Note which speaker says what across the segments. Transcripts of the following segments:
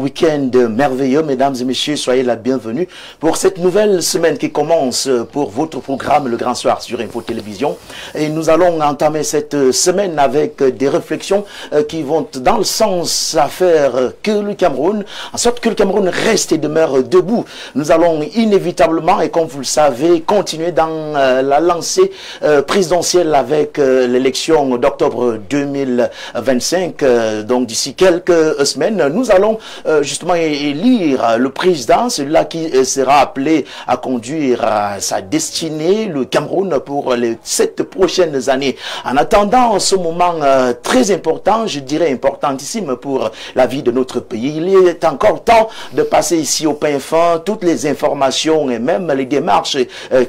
Speaker 1: Week-end merveilleux, mesdames et messieurs, soyez la bienvenue pour cette nouvelle semaine qui commence pour votre programme Le Grand Soir sur Info Télévision. Et nous allons entamer cette semaine avec des réflexions qui vont dans le sens à faire que le Cameroun, en sorte que le Cameroun reste et demeure debout. Nous allons inévitablement, et comme vous le savez, continuer dans la lancée présidentielle avec l'élection d'octobre 2025. Donc d'ici quelques semaines, nous allons justement élire le président, celui-là qui sera appelé à conduire sa destinée, le Cameroun, pour les 7 prochaines années. En attendant ce moment très important, je dirais importantissime pour la vie de notre pays, il est encore temps de passer ici au pain fin toutes les informations et même les démarches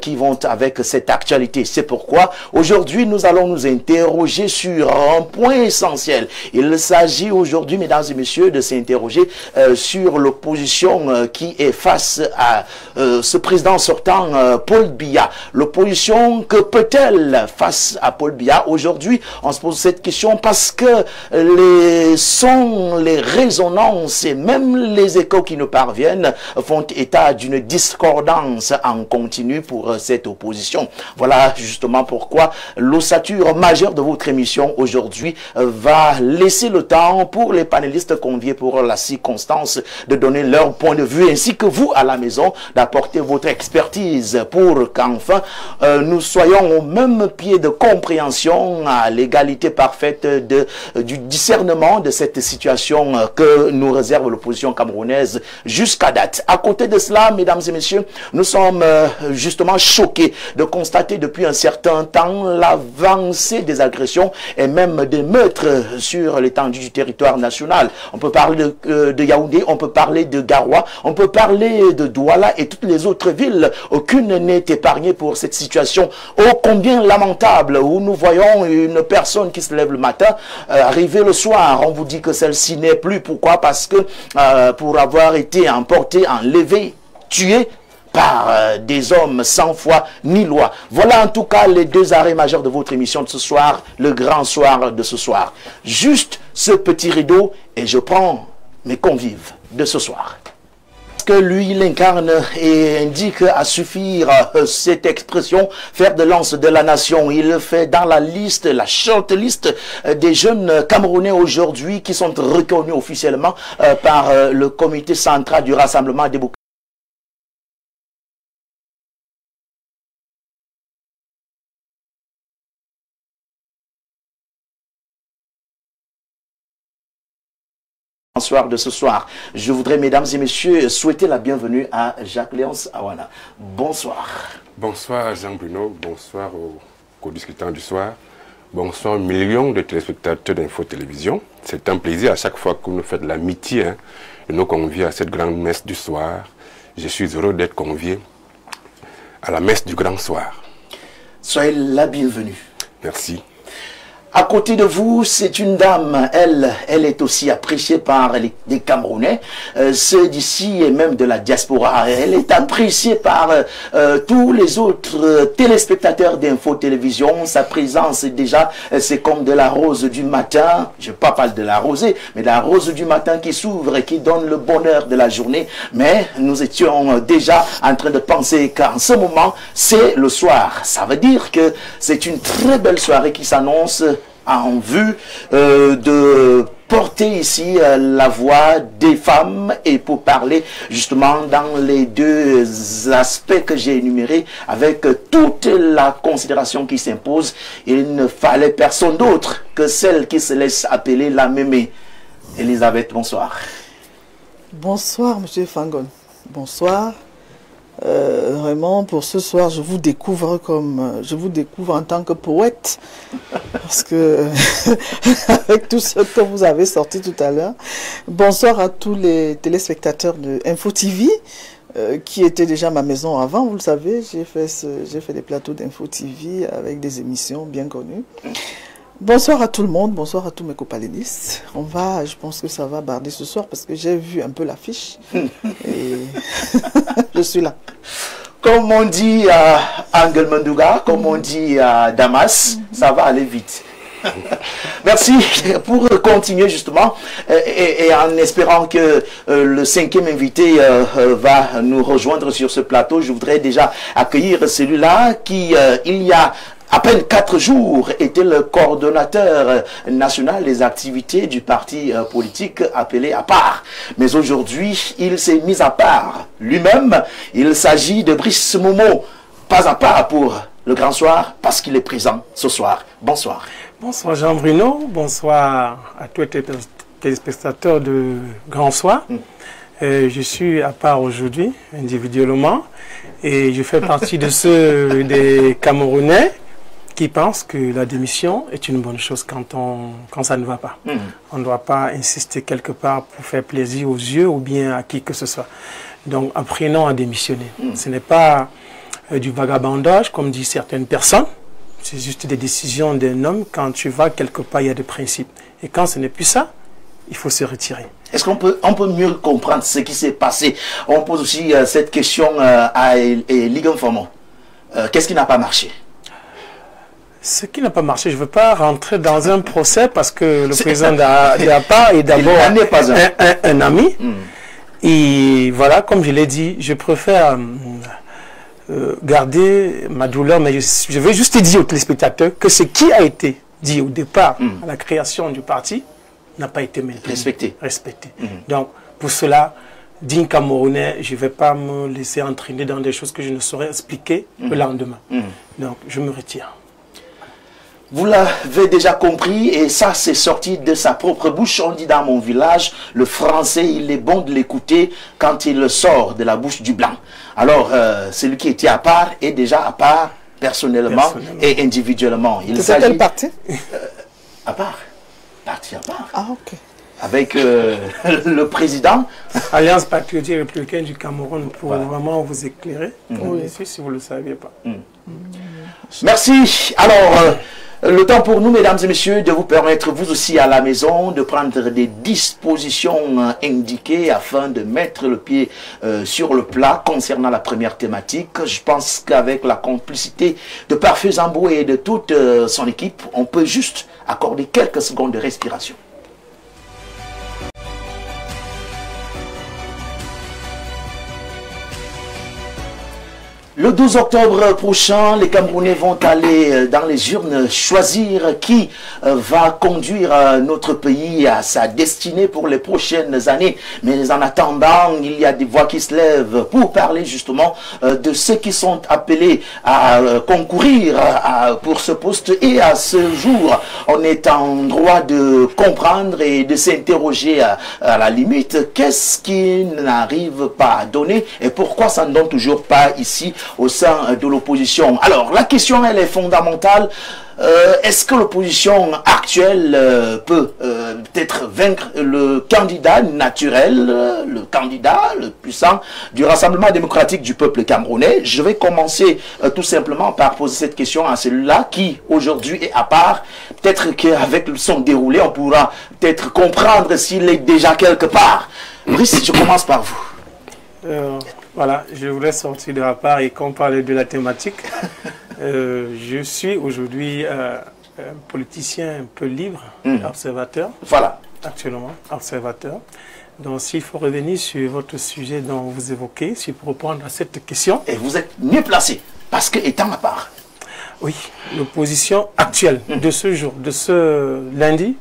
Speaker 1: qui vont avec cette actualité. C'est pourquoi aujourd'hui nous allons nous interroger sur un point essentiel. Il s'agit aujourd'hui, mesdames et messieurs, de s'interroger sur l'opposition qui est face à ce président sortant, Paul Biya. L'opposition, que peut-elle face à Paul Biya? Aujourd'hui, on se pose cette question parce que les sons, les résonances et même les échos qui nous parviennent font état d'une discordance en continu pour cette opposition. Voilà justement pourquoi l'ossature majeure de votre émission aujourd'hui va laisser le temps pour les panélistes conviés pour la circonstance de donner leur point de vue, ainsi que vous à la maison d'apporter votre expertise pour qu'enfin nous soyons au même pied de compréhension, à l'égalité parfaite du discernement de cette situation que nous réserve l'opposition camerounaise jusqu'à date. À côté de cela, mesdames et messieurs, nous sommes justement choqués de constater depuis un certain temps l'avancée des agressions et même des meurtres sur l'étendue du territoire national. On peut parler de Yaoundé, on peut parler de Garoua, on peut parler de Douala et toutes les autres villes. Aucune n'est épargnée pour cette situation ô combien lamentable où nous voyons une personne qui se lève le matin, arriver le soir, on vous dit que celle-ci n'est plus. Pourquoi? Parce que pour avoir été emportée, enlevée, tuée par des hommes sans foi ni loi. Voilà en tout cas les deux arrêts majeurs de votre émission de ce soir, le grand soir de ce soir. Juste ce petit rideau et je prends mes convives de ce soir. Que lui, il incarne et indique à suffire cette expression, fer de lance de la nation. Il le fait dans la liste, la short list des jeunes Camerounais aujourd'hui qui sont reconnus officiellement par le comité central du Rassemblement des Bouquets. Soir de ce soir. Je voudrais, mesdames et messieurs, souhaiter la bienvenue à Jacques-Léonce Awana. Bonsoir.
Speaker 2: Bonsoir Jean-Bruno, bonsoir aux co-discutants du soir, bonsoir millions de téléspectateurs d'Info Télévision. C'est un plaisir à chaque fois que vous nous faites l'amitié de nos conviés à cette grande messe du soir. Je suis heureux d'être convié à la messe du grand soir.
Speaker 1: Soyez la bienvenue.
Speaker 2: Merci.
Speaker 1: À côté de vous, c'est une dame, elle est aussi appréciée par les Camerounais, ceux d'ici et même de la diaspora. Elle est appréciée par tous les autres téléspectateurs d'Info Télévision. Sa présence, déjà, c'est comme de la rose du matin. Je ne vais pas parler de la rosée, mais de la rose du matin qui s'ouvre et qui donne le bonheur de la journée. Mais nous étions déjà en train de penser qu'en ce moment, c'est le soir. Ça veut dire que c'est une très belle soirée qui s'annonce en vue de porter ici la voix des femmes et pour parler justement dans les deux aspects que j'ai énumérés avec toute la considération qui s'impose. Il ne fallait personne d'autre que celle qui se laisse appeler la mémé. Elisabeth, bonsoir.
Speaker 3: Bonsoir, monsieur Fangon. Bonsoir. Vraiment, pour ce soir, je vous découvre en tant que poète, parce que avec tout ce que vous avez sorti tout à l'heure. Bonsoir à tous les téléspectateurs de Info TV, qui était déjà ma maison avant, vous le savez. J'ai fait des plateaux d'Info TV avec des émissions bien connues. Bonsoir à tout le monde, bonsoir à tous mes copalénistes. Je pense que ça va barder ce soir parce que j'ai vu un peu l'affiche et je suis là.
Speaker 1: Comme on dit à Angelmandouga, comme on dit à Damas, ça va aller vite. Merci. Pour continuer justement, et en espérant que le 5e invité va nous rejoindre sur ce plateau, je voudrais déjà accueillir celui-là qui, il y a à peine 4 jours, était le coordonnateur national des activités du parti politique appelé à part. Mais aujourd'hui, il s'est mis à part lui-même. Il s'agit de Brice Momo, pas à part pour le Grand Soir, parce qu'il est présent ce soir. Bonsoir.
Speaker 4: Bonsoir Jean-Bruno, bonsoir à tous les téléspectateurs de Grand Soir. Je suis à part aujourd'hui, individuellement, et je fais partie de ceux des Camerounais qui pensent que la démission est une bonne chose quand ça ne va pas. On ne doit pas insister quelque part pour faire plaisir aux yeux ou bien à qui que ce soit. Donc apprenons à démissionner. Ce n'est pas du vagabondage, comme disent certaines personnes. C'est juste des décisions d'un homme. Quand tu vas quelque part, il y a des principes. Et quand ce n'est plus ça, il faut se retirer.
Speaker 1: Est-ce qu'on peut mieux comprendre ce qui s'est passé? On pose aussi cette question à Ligue Informant. Qu'est-ce qui n'a pas marché?
Speaker 4: Ce qui n'a pas marché, je ne veux pas rentrer dans un procès parce que le président d'APA est d'abord un ami. Et voilà, comme je l'ai dit, je préfère garder ma douleur, mais je veux juste dire aux téléspectateurs que ce qui a été dit au départ à la création du parti n'a pas été maintenu. Respecté. Donc, pour cela, digne Camerounais, je ne vais pas me laisser entraîner dans des choses que je ne saurais expliquer le lendemain. Donc, je me retire.
Speaker 1: Vous l'avez déjà compris, et ça c'est sorti de sa propre bouche. On dit dans mon village, le français, il est bon de l'écouter quand il sort de la bouche du blanc. Alors, celui qui était à part est déjà à part personnellement et individuellement.
Speaker 3: C'est quel parti?
Speaker 1: À part. Parti à part.
Speaker 3: Ah, ok.
Speaker 1: Avec le président.
Speaker 4: Alliance patriotique républicaine du Cameroun, pour vraiment vous éclairer.
Speaker 3: Oui.
Speaker 4: Si vous ne le saviez pas.
Speaker 1: Merci. Alors, le temps pour nous, mesdames et messieurs, de vous permettre, vous aussi à la maison, de prendre des dispositions indiquées afin de mettre le pied sur le plat concernant la première thématique. Je pense qu'avec la complicité de Parfait Zambo et de toute son équipe, on peut juste accorder quelques secondes de respiration. Le 12 octobre prochain, les Camerounais vont aller dans les urnes choisir qui va conduire notre pays à sa destinée pour les prochaines années. Mais en attendant, il y a des voix qui se lèvent pour parler justement de ceux qui sont appelés à concourir pour ce poste. Et à ce jour, on est en droit de comprendre et de s'interroger à la limite qu'est-ce qui n'arrive pas à donner et pourquoi ça ne donne toujours pas ici au sein de l'opposition. Alors, la question, elle est fondamentale. Est-ce que l'opposition actuelle peut peut-être vaincre le candidat naturel, le candidat le puissant du Rassemblement démocratique du peuple camerounais? Je vais commencer tout simplement par poser cette question à celui-là qui aujourd'hui est à part. Peut-être qu'avec son déroulé, on pourra peut-être comprendre s'il est déjà quelque part. Brice, je commence par vous.
Speaker 4: Voilà, je voulais sortir de la part et qu'on parle de la thématique. Je suis aujourd'hui un politicien un peu libre, observateur.
Speaker 1: Voilà.
Speaker 4: Actuellement, observateur. Donc, s'il faut revenir sur votre sujet dont vous évoquez, si pour répondre à cette question.
Speaker 1: Et vous êtes mieux placé, parce que étant à part.
Speaker 4: Oui, l'opposition actuelle de ce jour, de ce lundi,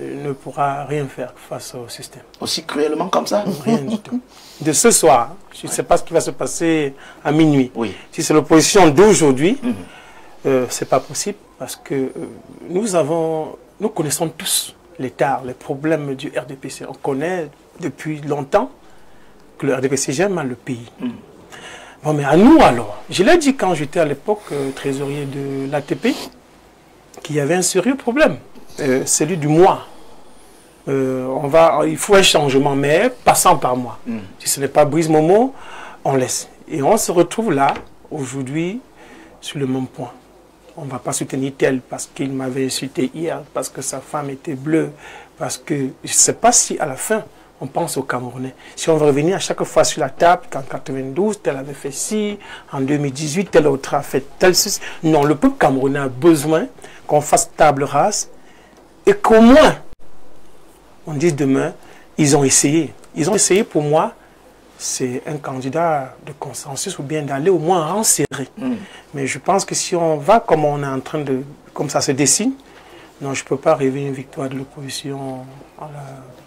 Speaker 4: ne pourra rien faire face au système.
Speaker 1: Aussi cruellement comme ça?
Speaker 4: Rien du tout. De ce soir, je ne sais pas ce qui va se passer à minuit.
Speaker 1: Oui.
Speaker 4: Si c'est l'opposition d'aujourd'hui, c'est pas possible parce que nous connaissons tous les tares, les problèmes du RDPC. On connaît depuis longtemps que le RDPC gère mal le pays. Bon, mais à nous alors, je l'ai dit quand j'étais à l'époque trésorier de l'ATP, qu'il y avait un sérieux problème. Celui du mois. Il faut un changement, mais passant par moi. Si ce n'est pas Brice Momo, on laisse. Et on se retrouve là, aujourd'hui, sur le même point. On ne va pas soutenir tel parce qu'il m'avait insulté hier, parce que sa femme était bleue, parce que je ne sais pas si à la fin, on pense aux Camerounais. Si on veut revenir à chaque fois sur la table, qu'en 92, tel avait fait ci, en 2018, tel autre a fait tel ceci. Non, le peuple camerounais a besoin qu'on fasse table rase et qu'au moins, on dise demain, ils ont essayé. Ils ont essayé, pour moi, c'est un candidat de consensus ou bien d'aller au moins en serré. Mais je pense que si on va comme on est en train de, comme ça se dessine, non, je ne peux pas rêver une victoire de l'opposition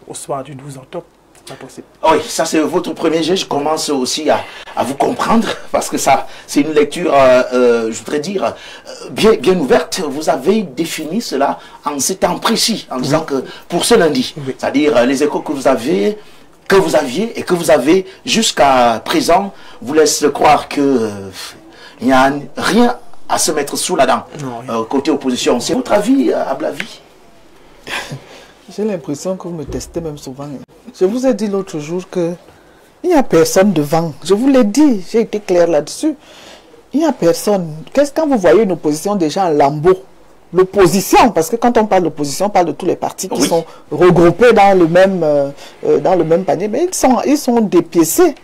Speaker 4: au soir du 12 octobre. C'est pas possible.
Speaker 1: Oui, ça c'est votre premier jet. Je commence aussi à vous comprendre parce que ça, c'est une lecture, je voudrais dire, bien ouverte. Vous avez défini cela en ces temps précis, en disant que pour ce lundi, c'est-à-dire les échos que vous aviez et que vous avez jusqu'à présent, vous laissent croire que il n'y a rien à se mettre sous la dent côté opposition. C'est votre avis, Ablavi?
Speaker 3: J'ai l'impression que vous me testez même souvent. Je vous ai dit l'autre jour que il n'y a personne devant. Je vous l'ai dit, j'ai été clair là-dessus. Il n'y a personne. Qu'est-ce quand vous voyez une opposition déjà en lambeaux? L'opposition, parce que quand on parle d'opposition, on parle de tous les partis qui sont regroupés dans le même panier, mais ils sont dépiécés.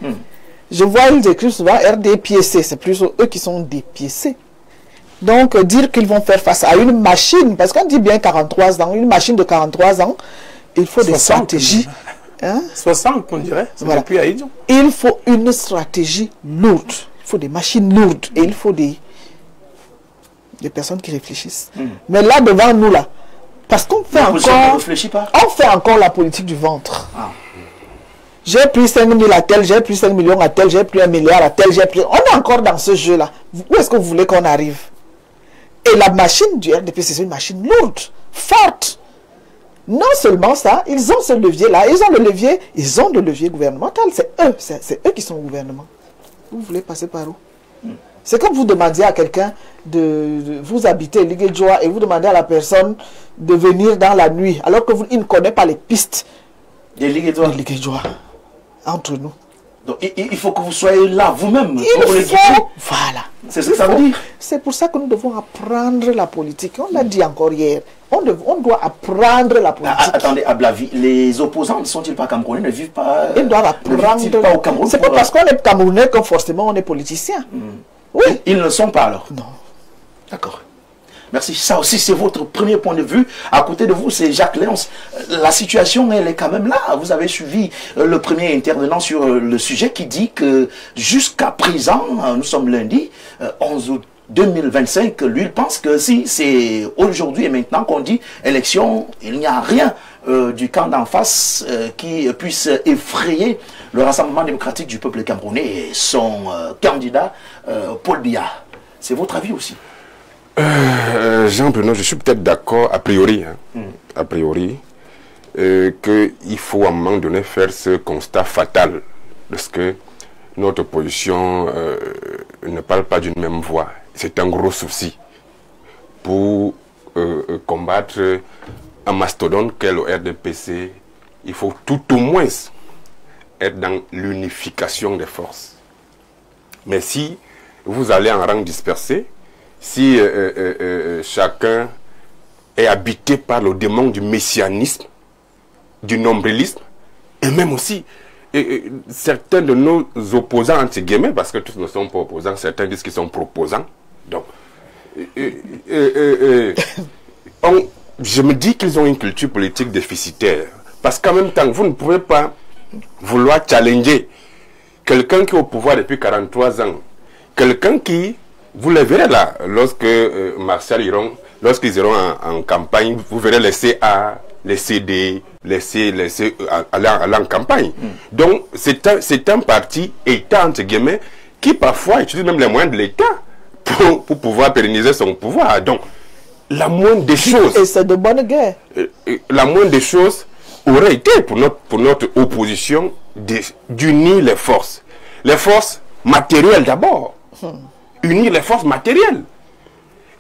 Speaker 3: Je vois, ils écrivent souvent RDPC, c'est plus eux qui sont dépiécés. Donc, dire qu'ils vont faire face à une machine, parce qu'on dit bien 43 ans, une machine de 43 ans, il faut des stratégies. Hein?
Speaker 4: 60, on dirait.
Speaker 3: Voilà.
Speaker 4: Plus à Idion.
Speaker 3: Il faut une stratégie lourde. Il faut des machines lourdes. Et il faut des personnes qui réfléchissent. Mais là, devant nous, là, parce qu'on fait on fait encore la politique du ventre. J'ai pris 5 000 à tel, j'ai pris 5 millions à tel, j'ai pris 1 milliard à tel, j'ai pris... On est encore dans ce jeu-là. Où est-ce que vous voulez qu'on arrive? Et la machine du RDP, c'est une machine lourde, forte. Non seulement ça, ils ont ce levier-là, ils ont le levier gouvernemental. C'est eux qui sont au gouvernement. Vous voulez passer par où? C'est comme vous demandiez à quelqu'un vous habitez Liguéjoa et vous demandez à la personne de venir dans la nuit, alors que il ne connaît pas les pistes
Speaker 1: de Liguéjoa.
Speaker 3: Entre nous.
Speaker 1: Donc il faut que vous soyez là vous-même.
Speaker 3: Voilà.
Speaker 1: C'est ce que ça veut dire.
Speaker 3: C'est pour ça que nous devons apprendre la politique. On l'a dit encore hier. On doit apprendre la politique.
Speaker 1: Attendez, Ablavi, les opposants ne sont-ils pas camerounais, ne vivent pas...
Speaker 3: Ils doivent apprendre.
Speaker 1: Pas au Cameroun.
Speaker 3: C'est pas parce qu'on est camerounais que forcément on est politicien.
Speaker 1: Oui. Ils ne le sont pas alors.
Speaker 3: Non.
Speaker 1: D'accord. Merci. Ça aussi, c'est votre premier point de vue. À côté de vous, c'est Jacques Léonce. La situation, elle est quand même là. Vous avez suivi le premier intervenant sur le sujet qui dit que jusqu'à présent, nous sommes lundi, 11 août 2025, lui, il pense que si c'est aujourd'hui et maintenant qu'on dit élection, il n'y a rien du camp d'en face qui puisse effrayer le Rassemblement démocratique du peuple camerounais et son candidat, Paul Biya. C'est votre avis aussi?
Speaker 2: Jean-Bruno, je suis peut-être d'accord a priori, qu'il faut à un moment donné faire ce constat fatal, parce que notre opposition ne parle pas d'une même voix. C'est un gros souci pour combattre un mastodonte qu'est le RDPC. Il faut tout au moins être dans l'unification des forces. Mais si vous allez en rang dispersé, si chacun est habité par le démon du messianisme, du nombrilisme, et même aussi certains de nos opposants, entre guillemets, parce que tous ne sont pas opposants, certains disent qu'ils sont proposants. Donc, je me dis qu'ils ont une culture politique déficitaire. Parce qu'en même temps, vous ne pouvez pas vouloir challenger quelqu'un qui est au pouvoir depuis 43 ans. Quelqu'un qui, vous le verrez là, lorsque lorsqu'ils iront en campagne, vous verrez les CA, les CD, aller en campagne. Donc, c'est un parti État, entre guillemets, qui parfois utilise même les moyens de l'État pour pouvoir pérenniser son pouvoir. Donc, la moindre des choses...
Speaker 3: Et c'est de bonne guerre.
Speaker 2: La moindre des choses aurait été pour notre opposition d'unir les forces. Les forces matérielles d'abord. Unir les forces matérielles.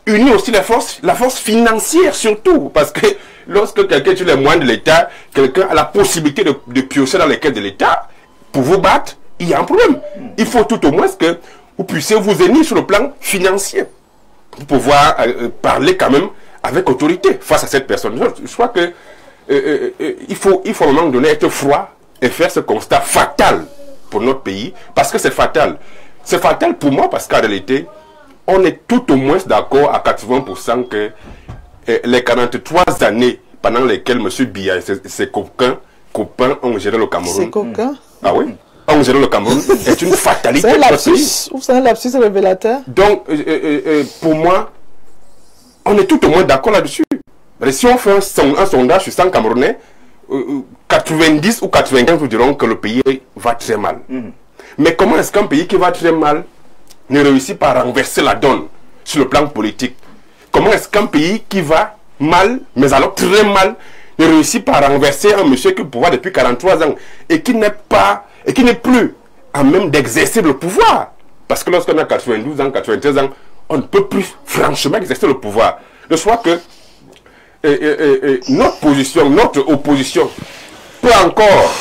Speaker 2: Unir aussi la force financière surtout. Parce que lorsque quelqu'un utilise les moyens de l'État, quelqu'un a la possibilité de piocher dans les caisses de l'État pour vous battre, il y a un problème. Il faut tout au moins que vous puissiez vous unir sur le plan financier pour pouvoir parler quand même avec autorité face à cette personne. Je crois que il faut à un moment donné être froid et faire ce constat fatal pour notre pays, parce que c'est fatal. C'est fatal pour moi parce qu'en réalité, on est tout au moins d'accord à 80% que les 43 années pendant lesquelles M. Biya et ses copains ont géré le Cameroun.
Speaker 3: Ses copains?
Speaker 2: Ah oui, ont géré le Cameroun est une fatalité.
Speaker 3: C'est un lapsus, ou c'est un lapsus révélateur? Donc,
Speaker 2: pour moi, on est tout au moins d'accord là-dessus. Si on fait un sondage sur 100 Camerounais, 90 ou 95 vous diront que le pays va très mal. Mais comment est-ce qu'un pays qui va très mal ne réussit pas à renverser la donne sur le plan politique? Comment est-ce qu'un pays qui va mal, mais alors très mal, ne réussit pas à renverser un monsieur qui est au pouvoir depuis 43 ans et qui n'est plus à même d'exercer le pouvoir? Parce que lorsqu'on a 92 ans, 93 ans, on ne peut plus franchement exercer le pouvoir. De soit que notre opposition peut encore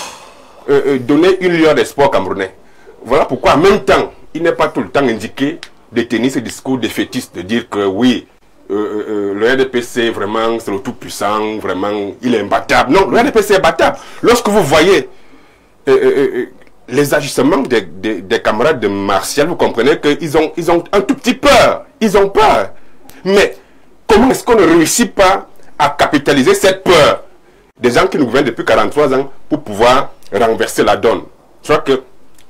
Speaker 2: donner une lueur d'espoir camerounais. Voilà pourquoi en même temps, il n'est pas tout le temps indiqué de tenir ce discours défaitiste, de dire que oui, le RDPC vraiment c'est le tout puissant, vraiment il est imbattable. Non, le RDPC est imbattable. Lorsque vous voyez les agissements des camarades de Martial, vous comprenez qu'ils ont un tout petit peur. Ils ont peur. Mais comment est-ce qu'on ne réussit pas à capitaliser cette peur des gens qui nous gouvernent depuis 43 ans pour pouvoir renverser la donne? Je crois que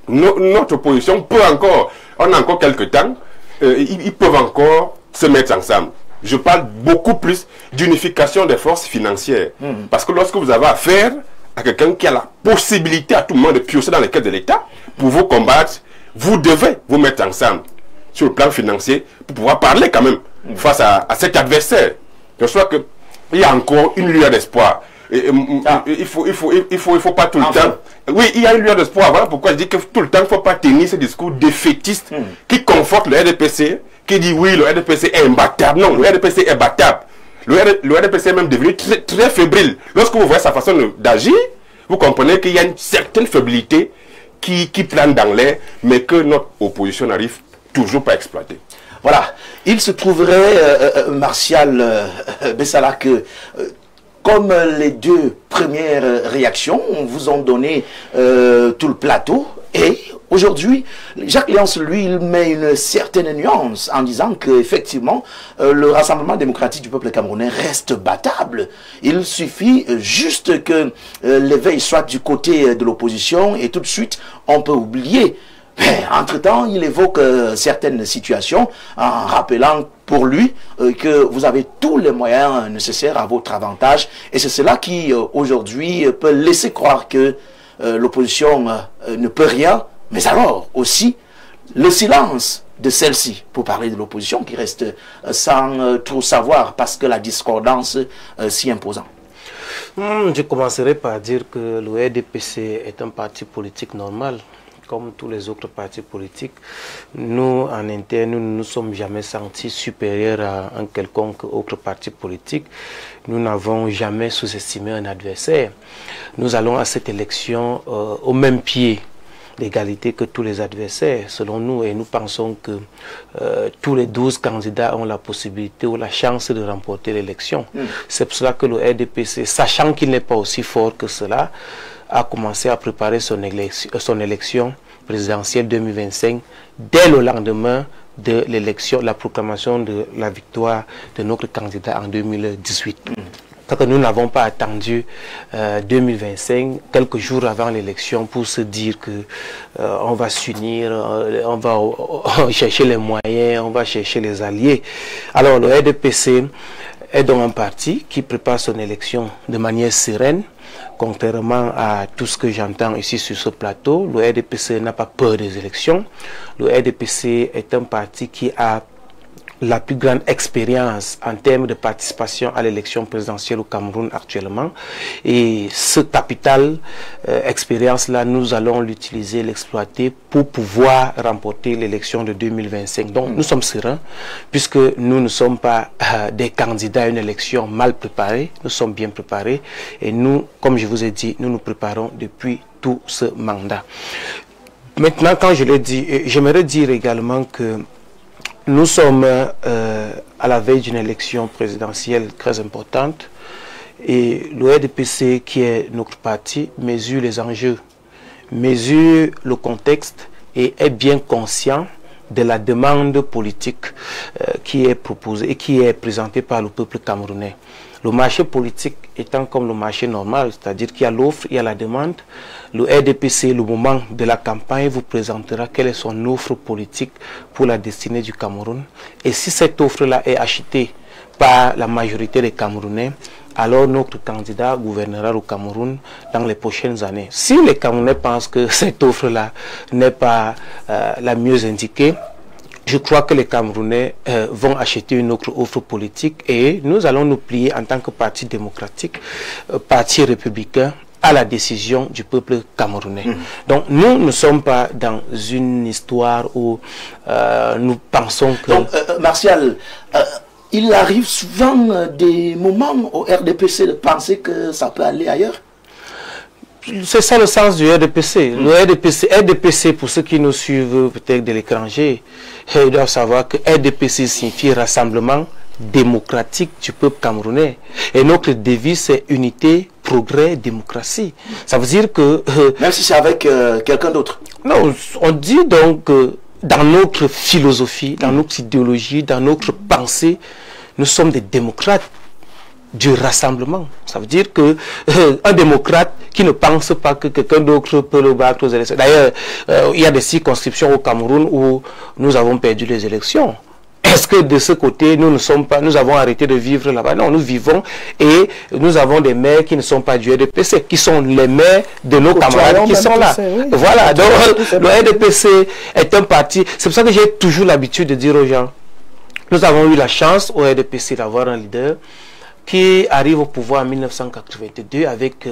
Speaker 2: notre opposition peut encore, on a encore quelques temps, ils peuvent encore se mettre ensemble. Je parle beaucoup plus d'unification des forces financières. Parce que lorsque vous avez affaire à quelqu'un qui a la possibilité à tout moment de piocher dans les caisses de l'État pour vous combattre, vous devez vous mettre ensemble sur le plan financier pour pouvoir parler quand même face à cet adversaire. Je crois qu'il y a encore une lueur d'espoir. Il faut pas tout le temps. Oui, il y a une lueur d'espoir. Voilà pourquoi je dis que tout le temps, il ne faut pas tenir ce discours défaitiste qui conforte le RDPC, qui dit oui, le RDPC est imbattable. Non, le RDPC est battable. Le RDPC est même devenu très fébrile. Lorsque vous voyez sa façon d'agir, vous comprenez qu'il y a une certaine fébrilité qui plane dans l'air, mais que notre opposition n'arrive toujours pas à exploiter.
Speaker 1: Voilà. Il se trouverait, Martial Bessala, que comme les deux premières réactions vous ont donné tout le plateau, et aujourd'hui, Jacques Léonce, lui, il met une certaine nuance en disant qu'effectivement, le Rassemblement démocratique du peuple camerounais reste battable. Il suffit juste que l'éveil soit du côté de l'opposition et tout de suite, on peut oublier. Mais entre-temps, il évoque certaines situations en rappelant pour lui que vous avez tous les moyens nécessaires à votre avantage. Et c'est cela qui, aujourd'hui, peut laisser croire que l'opposition ne peut rien. Mais alors, aussi, le silence de celle-ci, pour parler de l'opposition, qui reste sans trop savoir parce que la discordance s'y imposant.
Speaker 5: Je commencerai par dire que le RDPC est un parti politique normal. Comme tous les autres partis politiques, nous, en interne, nous ne nous sommes jamais sentis supérieurs à un quelconque autre parti politique. Nous n'avons jamais sous-estimé un adversaire. Nous allons à cette élection au même pied d'égalité que tous les adversaires, selon nous, et nous pensons que tous les 12 candidats ont la possibilité ou la chance de remporter l'élection. C'est pour cela que le RDPC, sachant qu'il n'est pas aussi fort que cela, a commencé à préparer son élection présidentielle 2025 dès le lendemain de l'élection, la proclamation de la victoire de notre candidat en 2018. Donc nous n'avons pas attendu 2025, quelques jours avant l'élection, pour se dire que on va s'unir, on va chercher les moyens, on va chercher les alliés. Alors le RDPC est donc un parti qui prépare son élection de manière sereine. Contrairement à tout ce que j'entends ici sur ce plateau, le RDPC n'a pas peur des élections. Le RDPC est un parti qui a la plus grande expérience en termes de participation à l'élection présidentielle au Cameroun actuellement. Et ce capital expérience-là, nous allons l'utiliser, l'exploiter pour pouvoir remporter l'élection de 2025. Donc nous sommes sereins, puisque nous ne sommes pas des candidats à une élection mal préparée, nous sommes bien préparés. Et nous, comme je vous ai dit, nous nous préparons depuis tout ce mandat. Maintenant, quand je le dis, j'aimerais dire également que nous sommes à la veille d'une élection présidentielle très importante Et le RDPC, qui est notre parti, mesure les enjeux, mesure le contexte et est bien conscient de la demande politique qui est proposée et qui est présentée par le peuple camerounais. Le marché politique étant comme le marché normal, c'est-à-dire qu'il y a l'offre, il y a la demande, le RDPC, le moment de la campagne, vous présentera quelle est son offre politique pour la destinée du Cameroun. Et si cette offre-là est achetée par la majorité des Camerounais, alors notre candidat gouvernera le Cameroun dans les prochaines années. Si les Camerounais pensent que cette offre-là n'est pas la mieux indiquée, je crois que les Camerounais vont acheter une autre offre politique et nous allons nous plier en tant que parti démocratique, parti républicain, à la décision du peuple camerounais. Donc nous ne sommes pas dans une histoire où nous pensons que...
Speaker 1: Donc, Martial, il arrive souvent des moments au RDPC de penser que ça peut aller ailleurs?
Speaker 5: C'est ça le sens du RDPC. Le RDPC, pour ceux qui nous suivent peut-être de l'étranger, ils doivent savoir que RDPC signifie Rassemblement démocratique du peuple camerounais. Et notre devise, c'est unité, progrès, démocratie. Ça veut dire que...
Speaker 1: même si c'est avec quelqu'un d'autre?
Speaker 5: Non, on dit donc dans notre philosophie, dans notre idéologie, dans notre pensée, nous sommes des démocrates du rassemblement. Ça veut dire que un démocrate qui ne pense pas que quelqu'un d'autre peut le battre aux élections. D'ailleurs, il y a des circonscriptions au Cameroun où nous avons perdu les élections. Est-ce que de ce côté, nous ne sommes pas, nous avons arrêté de vivre là-bas? Non, nous vivons et nous avons des maires qui ne sont pas du RDPC, qui sont les maires de nos camarades qui sont là. Oui. Voilà, donc le RDPC est un parti. C'est pour ça que j'ai toujours l'habitude de dire aux gens, nous avons eu la chance au RDPC d'avoir un leader qui arrive au pouvoir en 1982 avec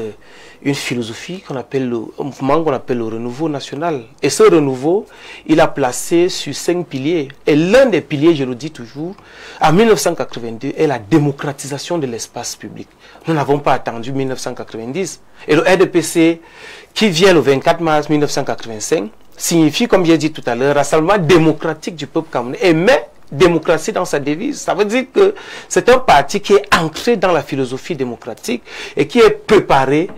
Speaker 5: une philosophie qu'on appelle un mouvement qu'on appelle le renouveau national. Et ce renouveau, il a placé sur 5 piliers. Et l'un des piliers, je le dis toujours, en 1982, est la démocratisation de l'espace public. Nous n'avons pas attendu 1990. Et le RDPC, qui vient le 24 mars 1985, signifie, comme j'ai dit tout à l'heure, rassemblement démocratique du peuple camerounais. Et met démocratie dans sa devise. Ça veut dire que c'est un parti qui est ancré dans la philosophie démocratique et qui est préparé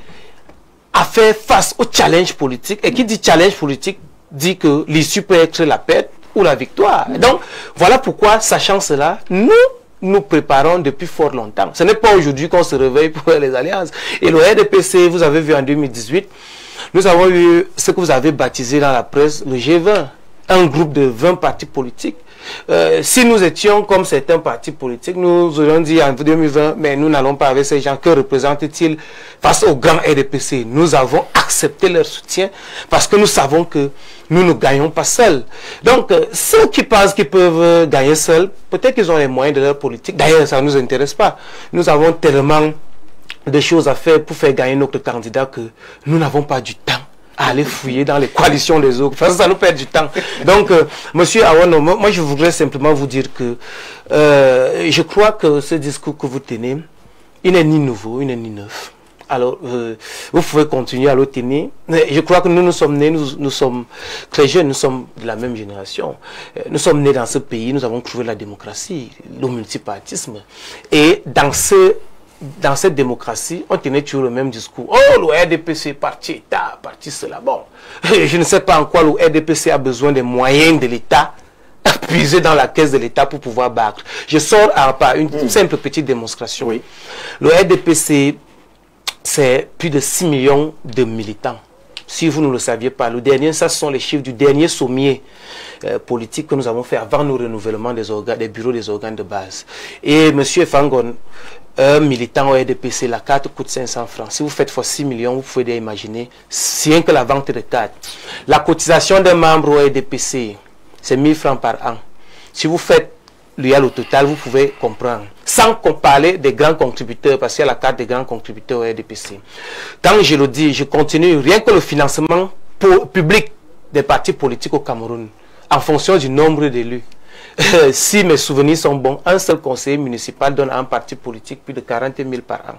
Speaker 5: à faire face au challenge politique. Et qui dit challenge politique dit que l'issue peut être la perte ou la victoire. Et donc, voilà pourquoi, sachant cela, nous préparons depuis fort longtemps. Ce n'est pas aujourd'hui qu'on se réveille pour les alliances. Et le RDPC, vous avez vu en 2018, nous avons eu ce que vous avez baptisé dans la presse le G20, un groupe de 20 partis politiques. Si nous étions comme certains partis politiques, nous aurions dit en 2020, mais nous n'allons pas avec ces gens. Que représentent-ils face au grand RDPC? Nous avons accepté leur soutien parce que nous savons que nous ne gagnons pas seuls. Donc, ceux qui pensent qu'ils peuvent gagner seuls, peut-être qu'ils ont les moyens de leur politique. D'ailleurs, ça ne nous intéresse pas. Nous avons tellement de choses à faire pour faire gagner notre candidat que nous n'avons pas du temps à aller fouiller dans les coalitions des autres. Enfin, ça nous perd du temps. Donc, monsieur Awano, moi je voudrais simplement vous dire que je crois que ce discours que vous tenez, il n'est ni nouveau, il n'est ni neuf. Alors, vous pouvez continuer à le tenir. Je crois que nous sommes nés, nous sommes très jeunes, nous sommes de la même génération. Nous sommes nés dans ce pays, nous avons trouvé la démocratie, le multipartisme. Et dans cette démocratie, on tenait toujours le même discours. Oh, le RDPC, parti État, parti cela. Bon, je ne sais pas en quoi le RDPC a besoin des moyens de l'État, puiser dans la caisse de l'État pour pouvoir battre. Je sors par une simple petite démonstration. Oui. Le RDPC, c'est plus de 6 millions de militants. Si vous ne le saviez pas, le dernier, ça ce sont les chiffres du dernier sommier politique que nous avons fait avant le renouvellement des bureaux des organes de base. Et M. Fangon, un militant au RDPC, la carte coûte 500 francs. Si vous faites fois 6 millions, vous pouvez déjà imaginer, c'est rien que la vente de cartes. La cotisation d'un membre au RDPC, c'est 1000 francs par an. Si vous faites le total, vous pouvez comprendre. Sans parler des grands contributeurs, parce qu'il y a la carte des grands contributeurs au RDPC. Quand je le dis, je continue, rien que le financement public des partis politiques au Cameroun, en fonction du nombre d'élus. Si mes souvenirs sont bons, un seul conseiller municipal donne à un parti politique plus de 40 000 par an.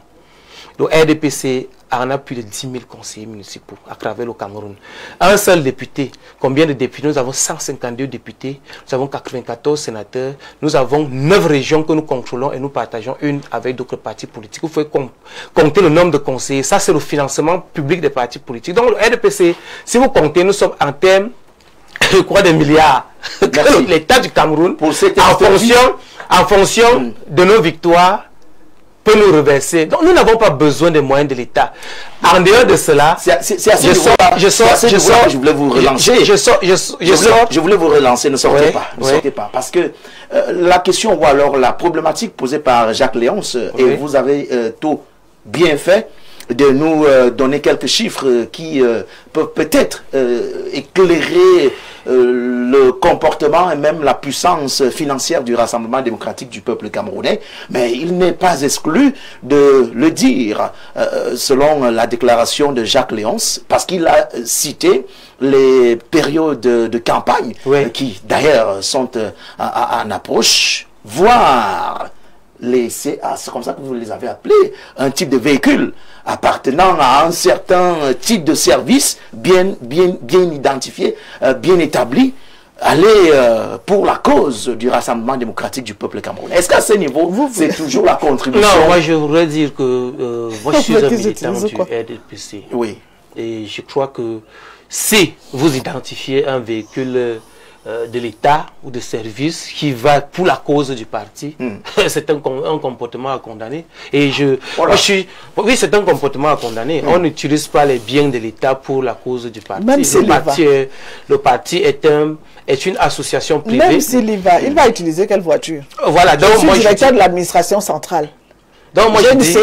Speaker 5: Le RDPC on a plus de 10 000 conseillers municipaux à travers le Cameroun. Un seul député, combien de députés? Nous avons 152 députés, nous avons 94 sénateurs, nous avons 9 régions que nous contrôlons et nous partageons une avec d'autres partis politiques. Vous pouvez compter le nombre de conseillers. Ça, c'est le financement public des partis politiques. Donc, le RDPC, si vous comptez, nous sommes en termes, je crois, des milliards. L'État du Cameroun, en fonction de nos victoires, peut nous reverser. Donc nous n'avons pas besoin des moyens de l'État. En dehors de cela, je voulais vous relancer.
Speaker 1: Je voulais vous relancer, ne sortez pas. Ne sortez pas. Parce que la question, ou alors la problématique posée par Jacques Léonce, et vous avez tout bien fait de nous donner quelques chiffres qui peuvent peut-être éclairer le comportement et même la puissance financière du Rassemblement démocratique du peuple camerounais, mais il n'est pas exclu de le dire selon la déclaration de Jacques Léonce, parce qu'il a cité les périodes de campagne qui d'ailleurs sont en approche, voire les CA, c'est comme ça que vous les avez appelés, un type de véhicule appartenant à un certain type de service bien identifié, bien établi, aller pour la cause du Rassemblement démocratique du peuple camerounais. Est-ce qu'à ce niveau, c'est toujours la contribution?
Speaker 5: Non, moi je voudrais dire que moi je suis un militant du RDPC.
Speaker 1: Oui.
Speaker 5: Et je crois que si vous identifiez un véhicule de l'État ou de service qui va pour la cause du parti, c'est un comportement à condamner. Et oui, c'est un comportement à condamner. On n'utilise pas les biens de l'État pour la cause du parti.
Speaker 3: Même si
Speaker 5: le parti est une association privée.
Speaker 3: Même s'il y va, il va utiliser quelle voiture?
Speaker 5: Voilà. Donc,
Speaker 3: je suis directeur de l'administration centrale.
Speaker 5: Donc moi je dis,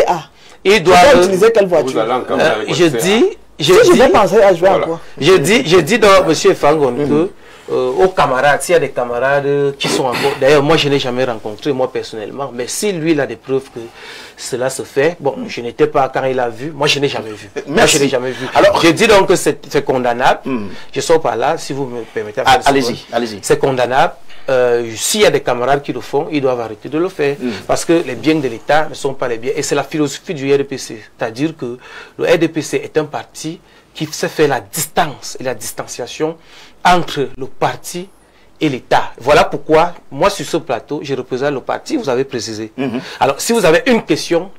Speaker 5: il doit
Speaker 3: utiliser quelle voiture?
Speaker 5: Je dis donc, monsieur Fangon, que aux camarades, s'il y a des camarades qui sont encore... D'ailleurs, moi, je n'ai jamais rencontré, moi, personnellement. Mais si lui, il a des preuves que cela se fait, bon, je n'étais pas quand il a vu. Moi, je n'ai jamais vu. Moi, je n'ai jamais vu. Alors, je dis donc que c'est condamnable. Je sors par là, si vous me permettez.
Speaker 1: Allez-y, allez-y.
Speaker 5: C'est condamnable. S'il y a des camarades qui le font, ils doivent arrêter de le faire. Parce que les biens de l'État ne sont pas les biens. Et c'est la philosophie du RDPC. C'est-à-dire que le RDPC est un parti qui sait faire la distance et la distanciation entre le parti et l'État. Voilà pourquoi, moi, sur ce plateau, je représente le parti, vous avez précisé. Alors, si vous avez une question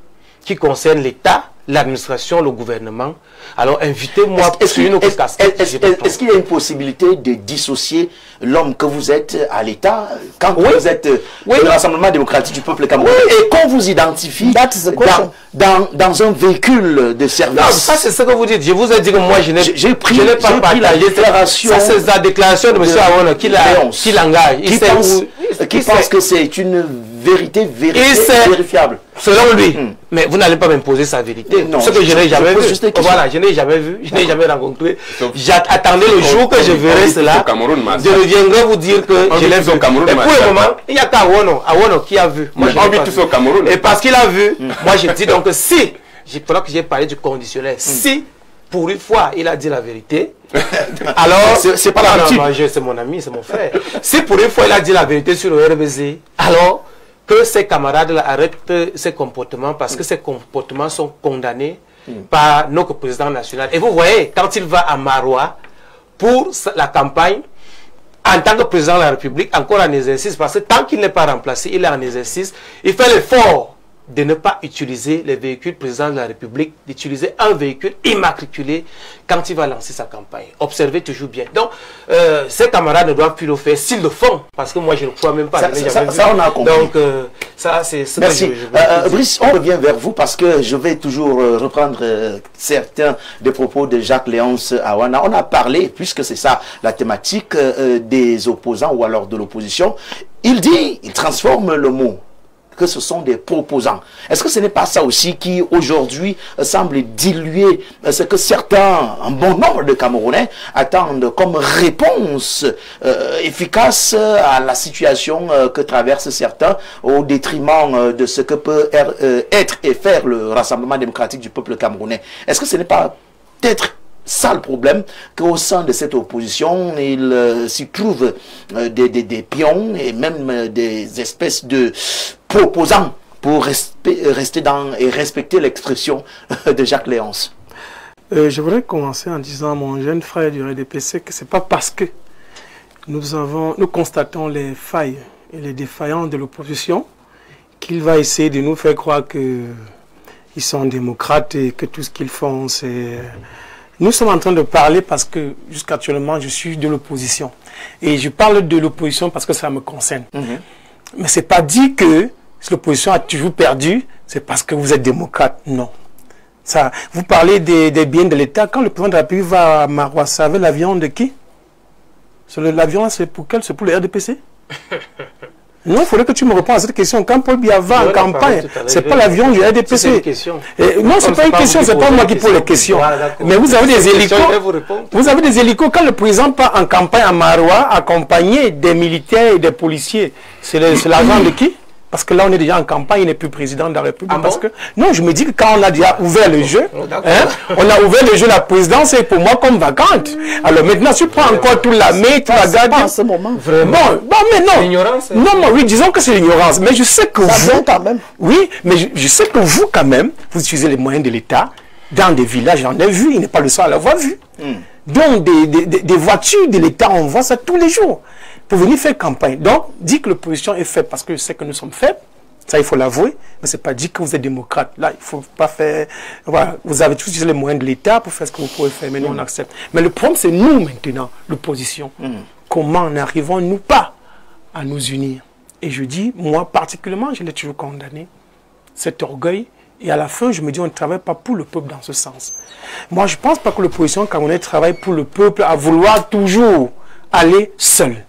Speaker 5: qui concerne l'État, l'administration, le gouvernement, alors invitez-moi sur une autre casquette.
Speaker 1: Est-ce qu'il y a une possibilité de dissocier l'homme que vous êtes à l'État quand vous êtes le Rassemblement démocratique du peuple camerounais et qu'on vous identifie dans un véhicule de service?
Speaker 5: Non, ça c'est ce que vous dites. Je vous ai dit que moi je n'ai
Speaker 1: pris la déclaration.
Speaker 5: Ça c'est la déclaration de M. Awona qui l'engage.
Speaker 1: Qui pense que c'est une vérité vérifiable.
Speaker 5: Selon lui. Mais vous n'allez pas m'imposer sa vérité.
Speaker 1: Non,
Speaker 5: ce que je n'ai jamais vu. Voilà, je n'ai jamais vu, je n'ai jamais rencontré. J'attendais le jour que je verrai cela. Je reviendrai vous dire que je l'ai vu. Et pour le moment, il n'y a qu'Awono qui a vu.
Speaker 2: Moi, on vit tous au Cameroun.
Speaker 5: Et parce qu'il a vu, moi je dis donc si, il faudra que j'ai parlé du conditionnel, si pour une fois il a dit la vérité, alors
Speaker 1: c'est pas la
Speaker 5: vérité. C'est mon ami, c'est mon frère. Si pour une fois il a dit la vérité sur le RBZ, alors que ces camarades-là arrêtent ces comportements parce que ces comportements sont condamnés par notre président national. Et vous voyez, quand il va à Maroua pour la campagne, en tant que président de la République, encore en exercice, parce que tant qu'il n'est pas remplacé, il est en exercice, il fait l'effort de ne pas utiliser les véhicules président de la République, d'utiliser un véhicule immatriculé quand il va lancer sa campagne. Observez toujours bien. Donc, ces camarades ne doivent plus le faire s'ils le font, parce que moi je ne crois même pas.
Speaker 1: Ça on a compris.
Speaker 5: Donc, ça c'est ce
Speaker 1: Merci.
Speaker 5: que je
Speaker 1: Brice, on revient vers vous parce que je vais toujours reprendre certains des propos de Jacques Léonce Awana. On a parlé, puisque c'est ça la thématique des opposants ou alors de l'opposition. Il transforme le mot que ce sont des proposants. Est-ce que ce n'est pas ça aussi qui aujourd'hui semble diluer ce que certains, un bon nombre de Camerounais attendent comme réponse efficace à la situation que traversent certains au détriment de ce que peut être et faire le Rassemblement démocratique du peuple camerounais? Est-ce que ce n'est pas peut-être ça le problème, qu'au sein de cette opposition, il s'y trouve des pions et même des espèces de proposants pour rester dans et respecter l'expression de Jacques Léonce?
Speaker 4: Je voudrais commencer en disant à mon jeune frère du RDPC que ce n'est pas parce que nous constatons les failles et les défaillances de l'opposition qu'il va essayer de nous faire croire qu'ils sont démocrates et que tout ce qu'ils font, c'est... Nous sommes en train de parler parce que jusqu'actuellement, je suis de l'opposition. Et je parle de l'opposition parce que ça me concerne. Mais ce n'est pas dit que si l'opposition a toujours perdu, c'est parce que vous êtes démocrate. Non. Ça, vous parlez des biens de l'État. Quand le président de la République va à Marois, ça avait l'avion de qui? L'avion, c'est pour quel? C'est pour le RDPC? Non, il faudrait que tu me répondes à cette question. Quand Paul Biya va en campagne, c'est pas l'avion du RDPC.
Speaker 5: C'est une question.
Speaker 4: Non, c'est pas une question, c'est pas moi qui pose les questions. Mais vous avez des hélicos. Vous avez des hélicos. Quand le président part en campagne à Marois, accompagné des militaires et des policiers, c'est l'argent de qui? Parce que là, on est déjà en campagne, il n'est plus président de la République. Parce que, non, je me dis que quand on a déjà ouvert le jeu, on a ouvert le jeu, la présidence est pour moi comme vacante. Alors maintenant, si tu prends encore toute la main, tu la gardes.
Speaker 3: En ce moment.
Speaker 4: Vraiment. Bon, mais non. L'ignorance. Non, oui, disons que c'est l'ignorance. Mais je sais que vous.
Speaker 3: Quand même.
Speaker 4: Oui, mais je sais que vous, quand même, vous utilisez les moyens de l'État dans des villages. J'en ai vu, il n'est pas le seul à l'avoir vu. Donc, des voitures de l'État, on voit ça tous les jours. Pour venir faire campagne. Donc, dit que l'opposition est faible parce que je sais que nous sommes faibles, ça il faut l'avouer, mais ce n'est pas dit que vous êtes démocrate. Là, il ne faut pas faire... Voilà, vous avez tous utilisé les moyens de l'État pour faire ce que vous pouvez faire, mais nous on accepte. Mais le problème c'est nous maintenant, l'opposition. Comment n'arrivons-nous pas à nous unir? Et je dis, moi particulièrement, je l'ai toujours condamné, cet orgueil, et à la fin je me dis, on ne travaille pas pour le peuple dans ce sens. Moi je ne pense pas que l'opposition camerounaise travaille pour le peuple à vouloir toujours aller seul.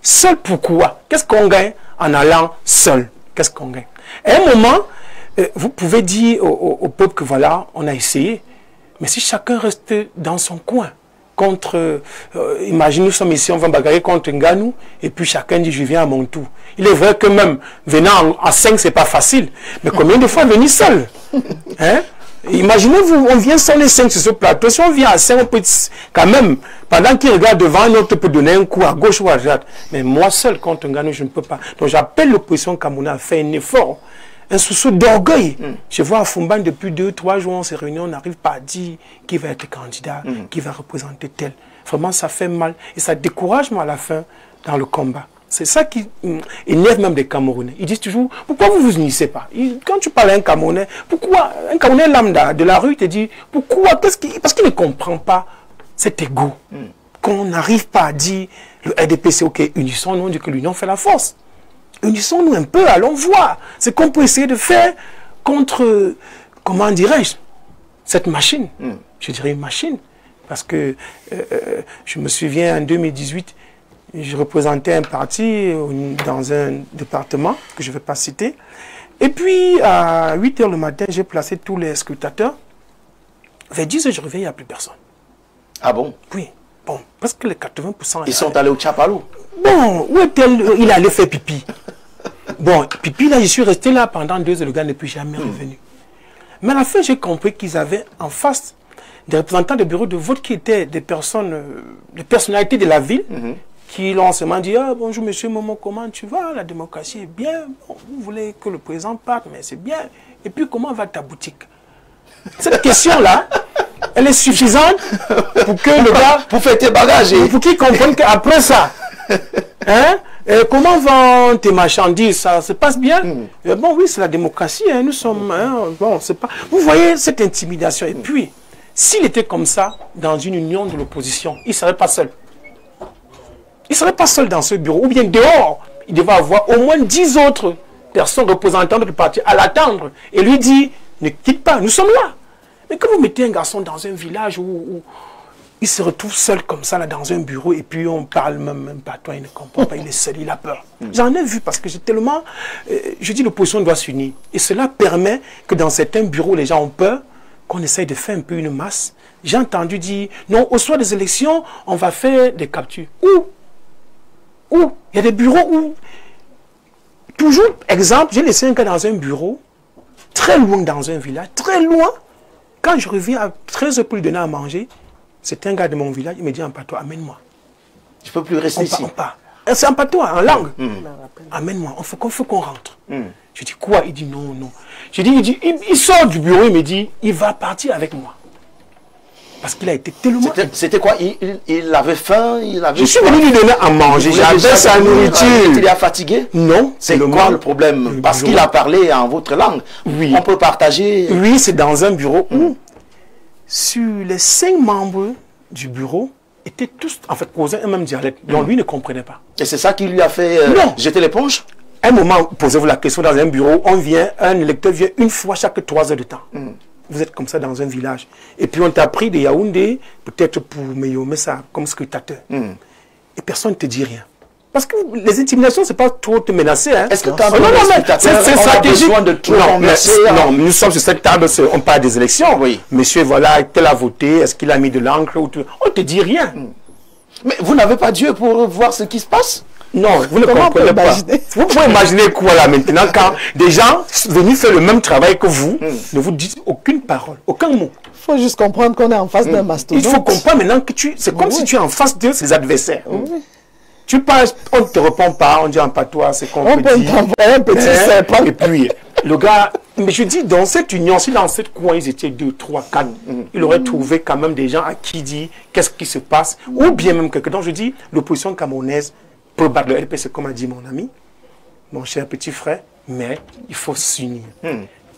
Speaker 4: Seul pourquoi? Qu'est-ce qu'on gagne en allant seul? Qu'est-ce qu'on gagne? À un moment, vous pouvez dire au peuple que voilà, on a essayé. Mais si chacun reste dans son coin, contre, imagine nous sommes ici, on va bagarrer contre Nganou, et puis chacun dit je viens à mon tour. Il est vrai que même venant à 5, c'est pas facile. Mais combien de fois venir seul? Hein? Imaginez-vous, on vient sur les 5 sur ce plateau. Si on vient à 5, on peut quand même, pendant qu'il regarde devant, un autre peut donner un coup à gauche ou à droite. Mais moi seul, contre Nganou, je ne peux pas. Donc j'appelle l'opposition camerounaise à faire un effort, un souci d'orgueil. Je vois à Fumban depuis 2-3 jours, on s'est réunis, on n'arrive pas à dire qui va être candidat, qui va représenter tel. Vraiment, ça fait mal. Et ça décourage moi à la fin dans le combat. C'est ça qui énerve même des Camerounais. Ils disent toujours, pourquoi vous ne vous unissez pas? Quand tu parles à un Camerounais, pourquoi un Camerounais lambda de la rue te dit, pourquoi? Parce qu'il ne comprend pas cet égo. Qu'on n'arrive pas à dire, le RDPC, ok, unissons-nous, on dit que l'union fait la force. Unissons-nous un peu, allons voir. C'est qu'on peut essayer de faire contre, comment dirais-je, cette machine. Je dirais une machine. Parce que je me souviens en 2018, je représentais un parti dans un département que je ne vais pas citer. Et puis, à 8 h le matin, j'ai placé tous les scrutateurs. Vers 10 h, je reviens, il n'y a plus personne.
Speaker 1: Ah bon?
Speaker 4: Oui. Bon, parce que les 80%...
Speaker 1: Ils sont allés au Tchapalou.
Speaker 4: Bon, où est-il? Il allait faire pipi. Bon, pipi, là, je suis resté là pendant 2 heures, le gars n'est plus jamais revenu. Mais à la fin, j'ai compris qu'ils avaient en face des représentants des bureaux de vote qui étaient des personnes, des personnalités de la ville, qui l'ont seulement dit, ah, bonjour monsieur Momo, comment tu vas? La démocratie est bien. Bon, vous voulez que le président parte, mais c'est bien. Et puis, comment va ta boutique? Cette question-là, elle est suffisante pour que le gars...
Speaker 1: Pour faire tes bagages.
Speaker 4: Pour qu'il comprenne qu'après ça, hein, comment vont tes marchandises? Ça se passe bien? Bon, oui, c'est la démocratie. Hein, nous sommes... Hein, bon, c'est pas... Vous voyez cette intimidation. Et puis, s'il était comme ça, dans une union de l'opposition, il ne serait pas seul. Il ne serait pas seul dans ce bureau. Ou bien dehors, il devait avoir au moins 10 autres personnes représentantes du parti à l'attendre. Et lui dit, ne quitte pas, nous sommes là. Mais quand vous mettez un garçon dans un village où il se retrouve seul comme ça, là, dans un bureau, et puis on parle même pas, toi, il ne comprend pas, il est seul, il a peur. J'en ai vu parce que j'ai tellement... je dis l'opposition doit s'unir. Et cela permet que dans certains bureaux, les gens ont peur, qu'on essaye de faire un peu une masse. J'ai entendu dire, non, au soir des élections, on va faire des captures. Où? Il y a des bureaux où, toujours, exemple, j'ai laissé un gars dans un bureau, très loin dans un village, très loin. Quand je reviens à 13 h pour lui donner à manger, c'est un gars de mon village, il me dit en patois, amène-moi.
Speaker 1: Je ne peux plus rester ici.
Speaker 4: C'est en patois, en langue. Amène-moi, il faut qu'on rentre. Je dis quoi? Il dit non, non. Il sort du bureau, il me dit, il va partir avec moi. Parce qu'il a été tellement...
Speaker 1: C'était quoi? Il avait faim, il avait...
Speaker 4: Je suis venu lui donner à manger, j'avais sa nourriture.
Speaker 1: Il est fatigué?
Speaker 4: Non.
Speaker 1: C'est quoi le problème? Parce qu'il a parlé en votre langue.
Speaker 4: Oui.
Speaker 1: On peut partager...
Speaker 4: Oui, c'est dans un bureau où, sur les 5 membres du bureau, étaient tous, en fait, causaient un même dialecte, dont lui ne comprenait pas.
Speaker 1: Et c'est ça qui lui a fait jeter l'éponge?
Speaker 4: À un moment, posez-vous la question, dans un bureau, un électeur vient une fois chaque 3 heures de temps. Vous êtes comme ça dans un village. Et puis on t'a pris de Yaoundé, peut-être pour Meyomé ça, comme scrutateur. Et personne ne te dit rien. Parce que les intimidations, c'est pas trop te menacer. Hein.
Speaker 1: Est-ce que tu as
Speaker 4: c'est stratégique.
Speaker 1: Non,
Speaker 4: nous sommes sur cette table, on parle des élections.
Speaker 1: Oui.
Speaker 4: Monsieur, voilà, tel a voté, est-ce qu'il a mis de l'encre? On ne te dit rien.
Speaker 1: Mais vous n'avez pas Dieu pour voir ce qui se passe?
Speaker 4: Non, vous ne comprenez pas. Vous pouvez imaginer quoi là maintenant quand des gens venus faire le même travail que vous ne vous disent aucune parole, aucun mot.
Speaker 3: Il faut juste comprendre qu'on est en face d'un mastodonte.
Speaker 4: Il faut comprendre maintenant que c'est comme si tu es en face de ses adversaires. Tu parles, on ne te répond pas, on dit en patois, c'est qu'on peut dire.
Speaker 3: Un petit serpent.
Speaker 4: Et puis, le gars, mais je dis, dans cette union, si dans cette coin, ils étaient 2, 3, 4, il aurait trouvé quand même des gens à qui dire qu'est-ce qui se passe, ou bien même quelqu'un. Donc je dis, l'opposition camerounaise peut battre le RDPC, comme a dit mon ami, mon cher petit frère, mais il faut s'unir.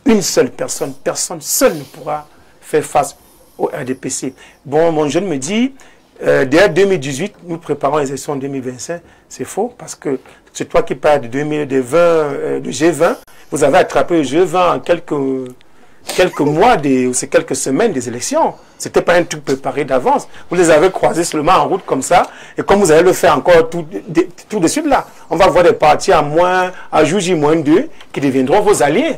Speaker 4: Une seule personne seule ne pourra faire face au RDPC. Bon, mon jeune me dit, dès 2018, nous préparons les élections en 2025. C'est faux, parce que c'est toi qui parles de G20. Vous avez attrapé le G20 en quelques mois, c'est quelques semaines des élections. C'était pas un truc préparé d'avance. Vous les avez croisés seulement en route comme ça. Et comme vous allez le faire encore tout de suite là, on va voir des partis à Jouji-2 qui deviendront vos alliés.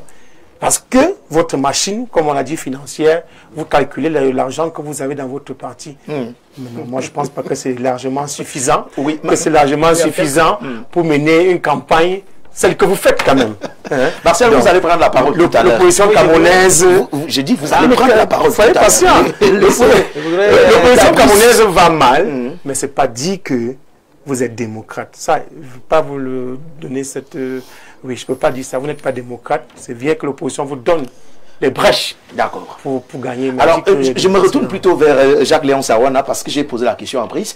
Speaker 4: Parce que votre machine, comme on l'a dit, financière, vous calculez l'argent que vous avez dans votre parti. Moi, je ne pense pas que c'est largement suffisant. Oui, que c'est largement suffisant pour mener une campagne, celle que vous faites quand même.
Speaker 1: Marcel, vous allez prendre la parole tout à l'heure.
Speaker 4: L'opposition camerounaise...
Speaker 1: J'ai dit, vous allez prendre la parole.
Speaker 4: Soyez patient. L'opposition camerounaise va mal, mais ce n'est pas dit que vous êtes démocrate. Ça, je ne veux pas vous le donner cette... Oui, je ne peux pas dire ça. Vous n'êtes pas démocrate. C'est bien que l'opposition vous donne des brèches pour gagner.
Speaker 1: Alors, je me retourne plutôt vers Jacques-Léon Sawana parce que j'ai posé la question en prise.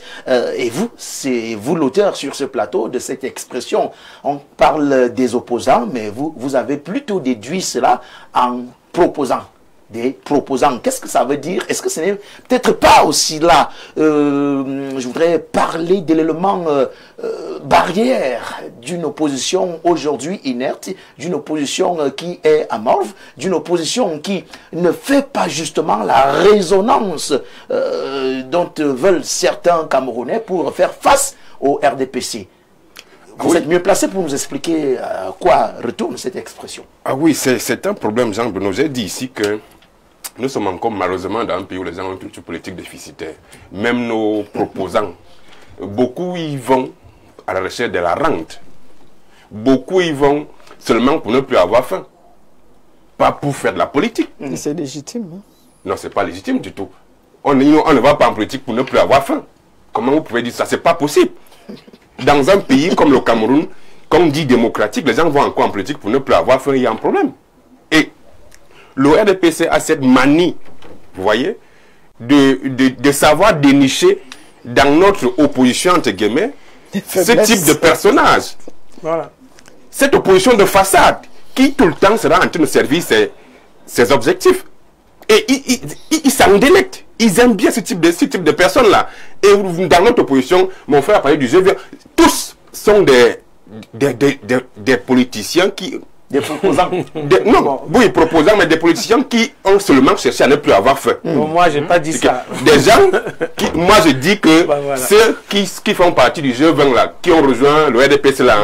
Speaker 1: Et vous, c'est vous l'auteur sur ce plateau de cette expression. On parle des opposants, mais vous avez plutôt déduit cela en proposant. Des proposants. Qu'est-ce que ça veut dire? Est-ce que ce n'est peut-être pas aussi là, je voudrais parler de l'élément barrière d'une opposition aujourd'hui inerte, d'une opposition qui est amorphe, d'une opposition qui ne fait pas justement la résonance dont veulent certains Camerounais pour faire face au RDPC. Vous êtes mieux placé pour nous expliquer à quoi retourne cette expression.
Speaker 2: Ah oui, c'est un problème, Jean-Benoît. J'ai dit ici que nous sommes encore malheureusement dans un pays où les gens ont une culture politique déficitaire. Même nos proposants, beaucoup y vont à la recherche de la rente. Beaucoup y vont seulement pour ne plus avoir faim. Pas pour faire de la politique.
Speaker 3: C'est légitime. Hein?
Speaker 2: Non, c'est pas légitime du tout. On ne va pas en politique pour ne plus avoir faim. Comment vous pouvez dire ça? C'est pas possible. Dans un pays comme le Cameroun, comme dit démocratique, les gens vont encore en politique pour ne plus avoir faim, il y a un problème. Et le RDPC a cette manie, vous voyez, de savoir dénicher dans notre opposition, entre guillemets, ce type de personnage.
Speaker 4: Voilà.
Speaker 2: Cette opposition de façade qui tout le temps sera en train de servir ses objectifs. Et ils s'en délectent. Ils aiment bien ce type de personnes-là. Et dans notre opposition, mon frère a parlé du jeu, tous sont des politiciens qui...
Speaker 1: Des proposants.
Speaker 2: Oui, proposants, mais des politiciens qui ont seulement cherché à ne plus avoir faim.
Speaker 4: Bon, moi, je n'ai pas dit ça.
Speaker 2: Des gens, moi je dis que voilà. Ceux qui font partie du G20 là, qui ont rejoint le RDPC là,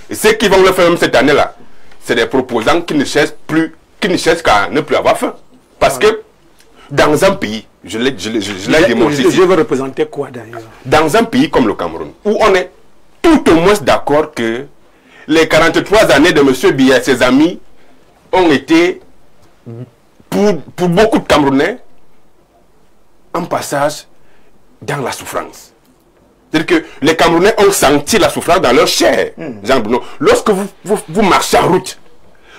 Speaker 2: et ceux qui vont le faire même cette année là, c'est des proposants qui ne cherchent qu'à ne plus avoir faim. Parce que dans un pays, je l'ai démontré ici.
Speaker 4: Je veux représenter quoi d'ailleurs?
Speaker 2: Dans un pays comme le Cameroun, où on est tout au moins d'accord que les 43 années de M. Biya et ses amis ont été, pour beaucoup de Camerounais, un passage dans la souffrance. C'est-à-dire que les Camerounais ont senti la souffrance dans leur chair. Jean-Bruno, lorsque vous marchez en route,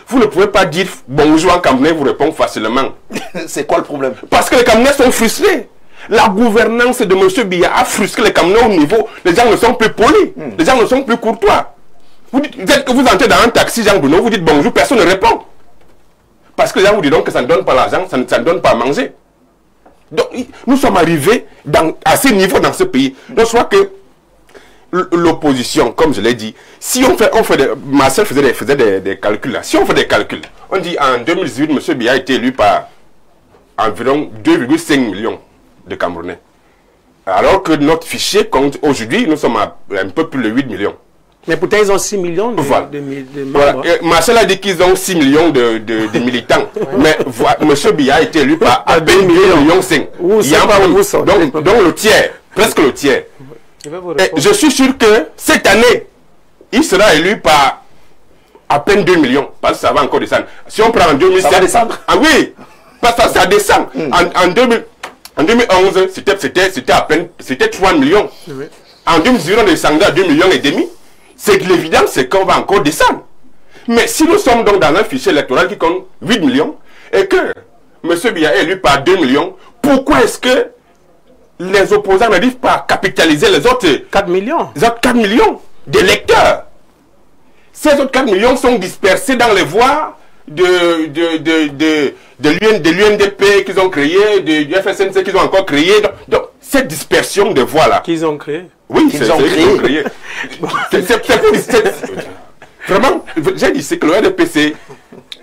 Speaker 2: vous ne pouvez pas dire bonjour en Camerounais, vous répondez facilement.
Speaker 1: C'est quoi le problème?
Speaker 2: Parce que les Camerounais sont frustrés. La gouvernance de M. Biya a frustré les Camerounais au niveau. Les gens ne sont plus polis, les gens ne sont plus courtois. Vous dites, dès que vous entrez dans un taxi, Jean Bruno, vous dites bonjour, personne ne répond. Parce que les gens vous disent donc que ça ne donne pas l'argent, ça ne donne pas à manger. Donc, nous sommes arrivés à ce niveau dans ce pays. Donc, je crois que l'opposition, comme je l'ai dit, si on fait Marcel faisait des calculs là. Si on fait des calculs, on dit en 2018, M. Biya a été élu par environ 2,5 millions de Camerounais. Alors que notre fichier compte aujourd'hui, nous sommes à un peu plus de 8 millions.
Speaker 4: Mais pourtant, ils ont 6 millions de membres.
Speaker 2: Voilà. Marcel a dit qu'ils ont 6 millions de militants. Mais M. Biya a été élu par à peine 2,5 millions. Il y a donc le tiers, presque le tiers. Et je suis sûr que cette année, il sera élu par à peine 2 millions. Parce que ça va encore descendre. Si on prend en 2007... Ça va descendre. Ah oui, parce que ça descend. En 2011, c'était à peine 3 millions. Oui. En 2010, on descendait à 2,5 millions. C'est l'évident, c'est qu'on va encore descendre. Mais si nous sommes donc dans un fichier électoral qui compte 8 millions et que M. Biya est élu par 2 millions, pourquoi est-ce que les opposants n'arrivent pas à capitaliser les autres
Speaker 4: 4 millions,
Speaker 2: les autres 4 millions d'électeurs? Ces autres 4 millions sont dispersés dans les voies de l'UNDP qu'ils ont créé, du FSNC qu'ils ont encore créé. Donc, cette dispersion de voix-là.
Speaker 4: Qu'ils ont créé.
Speaker 2: Oui, c'est créé. Vraiment, j'ai dit, c'est que le RDPC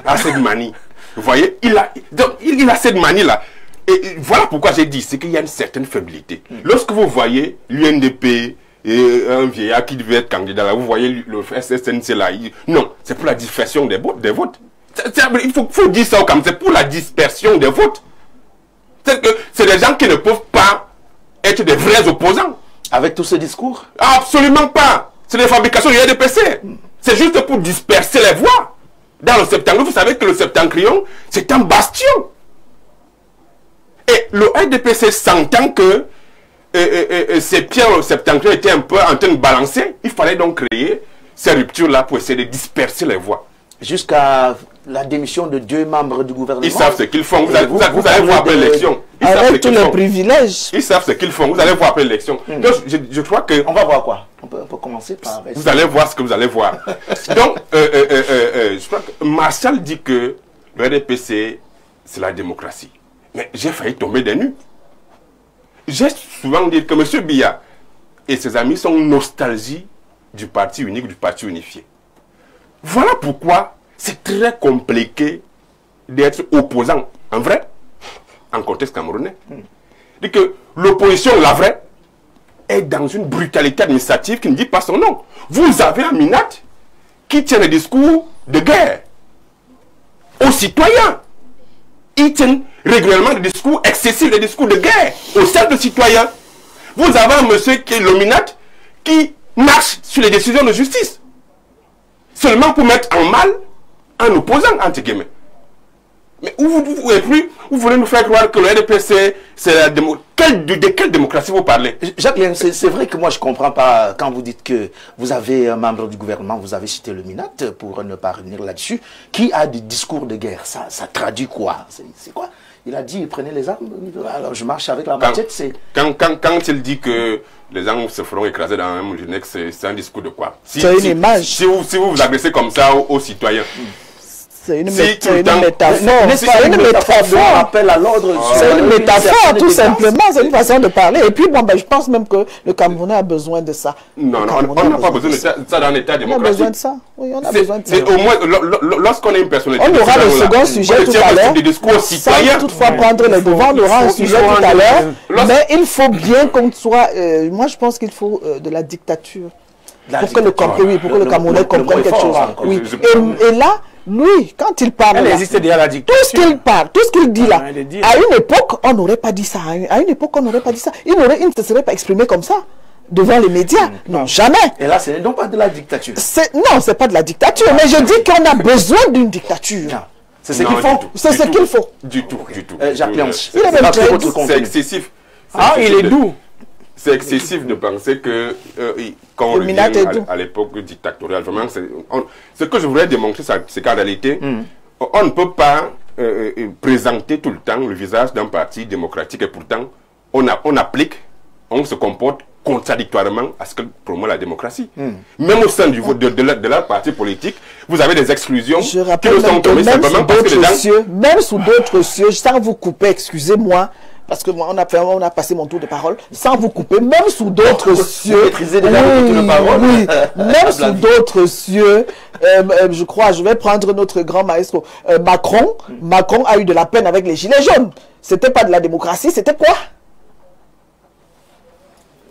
Speaker 2: a cette manie. Vous voyez, il a cette manie-là. Et voilà pourquoi j'ai dit, c'est qu'il y a une certaine faiblité. Lorsque vous voyez l'UNDP, un vieillard qui devait être candidat, là, vous voyez le SSNC là, non, c'est pour la dispersion des votes. Il faut dire ça comme c'est pour la dispersion des votes. C'est des gens qui ne peuvent pas être des vrais opposants.
Speaker 1: Avec tout ce discours?
Speaker 2: Absolument pas. C'est des fabrications du RDPC. C'est juste pour disperser les voix. Dans le septentrion, vous savez que le septentrion, c'est un bastion. Et le RDPC s'entend que ces pierres septentrions étaient un peu en train de balancer. Il fallait donc créer ces ruptures-là pour essayer de disperser les voix.
Speaker 1: Jusqu'à la démission de 2 membres du gouvernement.
Speaker 2: Ils savent ce qu'ils font. Vous allez voir après l'élection.
Speaker 3: Avec tous les privilèges.
Speaker 2: Ils savent ce qu'ils font. Vous allez voir après l'élection. Donc, je crois que...
Speaker 1: On va voir quoi? On peut commencer par...
Speaker 2: Vous allez voir ce que vous allez voir. Donc, je crois que Marshall dit que le RDPC, c'est la démocratie. Mais j'ai failli tomber des nues. J'ai souvent dit que M. Biya et ses amis sont nostalgie du parti unique, du parti unifié. Voilà pourquoi c'est très compliqué d'être opposant, en vrai, en contexte camerounais. Dit que l'opposition, la vraie, est dans une brutalité administrative qui ne dit pas son nom. Vous avez un Minat qui tient des discours de guerre aux citoyens. Ils tiennent régulièrement des discours excessifs, des discours de guerre aux simples citoyens. Vous avez un monsieur qui est le Minat qui marche sur les décisions de justice. Seulement pour mettre en mal un opposant, entre guillemets. Mais vous voulez nous faire croire que le RDPC, c'est la démocratie. De quelle démocratie vous parlez?
Speaker 1: Jacques, c'est vrai que moi je ne comprends pas quand vous dites que vous avez un membre du gouvernement, vous avez cité le Minat, pour ne pas revenir là-dessus, qui a des discours de guerre. Ça traduit quoi? C'est quoi? Il a dit, prenez les armes, alors je marche avec la machette, c'est...
Speaker 2: Quand il dit que les armes se feront écraser dans un Moulinex, c'est un discours de quoi?
Speaker 3: C'est une image.
Speaker 2: Si vous agressez comme ça aux citoyens.
Speaker 3: C'est une métaphore.
Speaker 1: C'est une métaphore. Appel à l'ordre.
Speaker 3: C'est une métaphore, tout simplement. C'est une façon de parler. Et puis, bon, ben, je pense même que le Camerounais a besoin de ça.
Speaker 2: Non, on n'a pas besoin de ça dans l'état démocratique.
Speaker 3: On a besoin de ça. Oui, on a besoin de ça.
Speaker 2: Au moins, lorsqu'on est une personnalité...
Speaker 3: On aura le second sujet tout à l'heure. Sans toutefois prendre les devants, on aura un sujet tout à l'heure. Mais il faut bien qu'on soit... Moi, je pense qu'il faut de la dictature. Pour que le Camerounais comprenne quelque chose. Oui. Et là... Lui, quand il parle,
Speaker 4: elle existe déjà la dictature.
Speaker 3: Tout ce qu'il parle, tout ce qu'il dit là, à une époque, on n'aurait pas dit ça. À une époque, on n'aurait pas dit ça. Il ne se serait pas exprimé comme ça devant les médias. Non, jamais.
Speaker 1: Et là, ce n'est donc pas de la dictature.
Speaker 3: Non, ce n'est pas de la dictature. Mais je dis qu'on a besoin d'une dictature.
Speaker 1: C'est ce qu'il faut.
Speaker 3: C'est ce qu'il faut.
Speaker 2: Du tout.
Speaker 1: Jacques Léonce,
Speaker 2: c'est excessif.
Speaker 4: Ah, il est doux.
Speaker 2: C'est excessif de penser que quand on revient à l'époque dictatoriale, vraiment, ce que je voudrais démontrer, c'est qu'en réalité, on ne peut pas présenter tout le temps le visage d'un parti démocratique et pourtant on applique, on se comporte contradictoirement à ce que promeut la démocratie. Même au sein de leur parti politique, vous avez des exclusions qui ne sont tombées simplement parce que les gens...
Speaker 3: Même sous d'autres cieux, sans vous couper, excusez-moi, parce que moi, on a passé mon tour de parole, sans vous couper, même sous d'autres cieux, même sous d'autres cieux, je crois, je vais prendre notre grand maestro, Macron a eu de la peine avec les gilets jaunes. C'était pas de la démocratie, c'était quoi?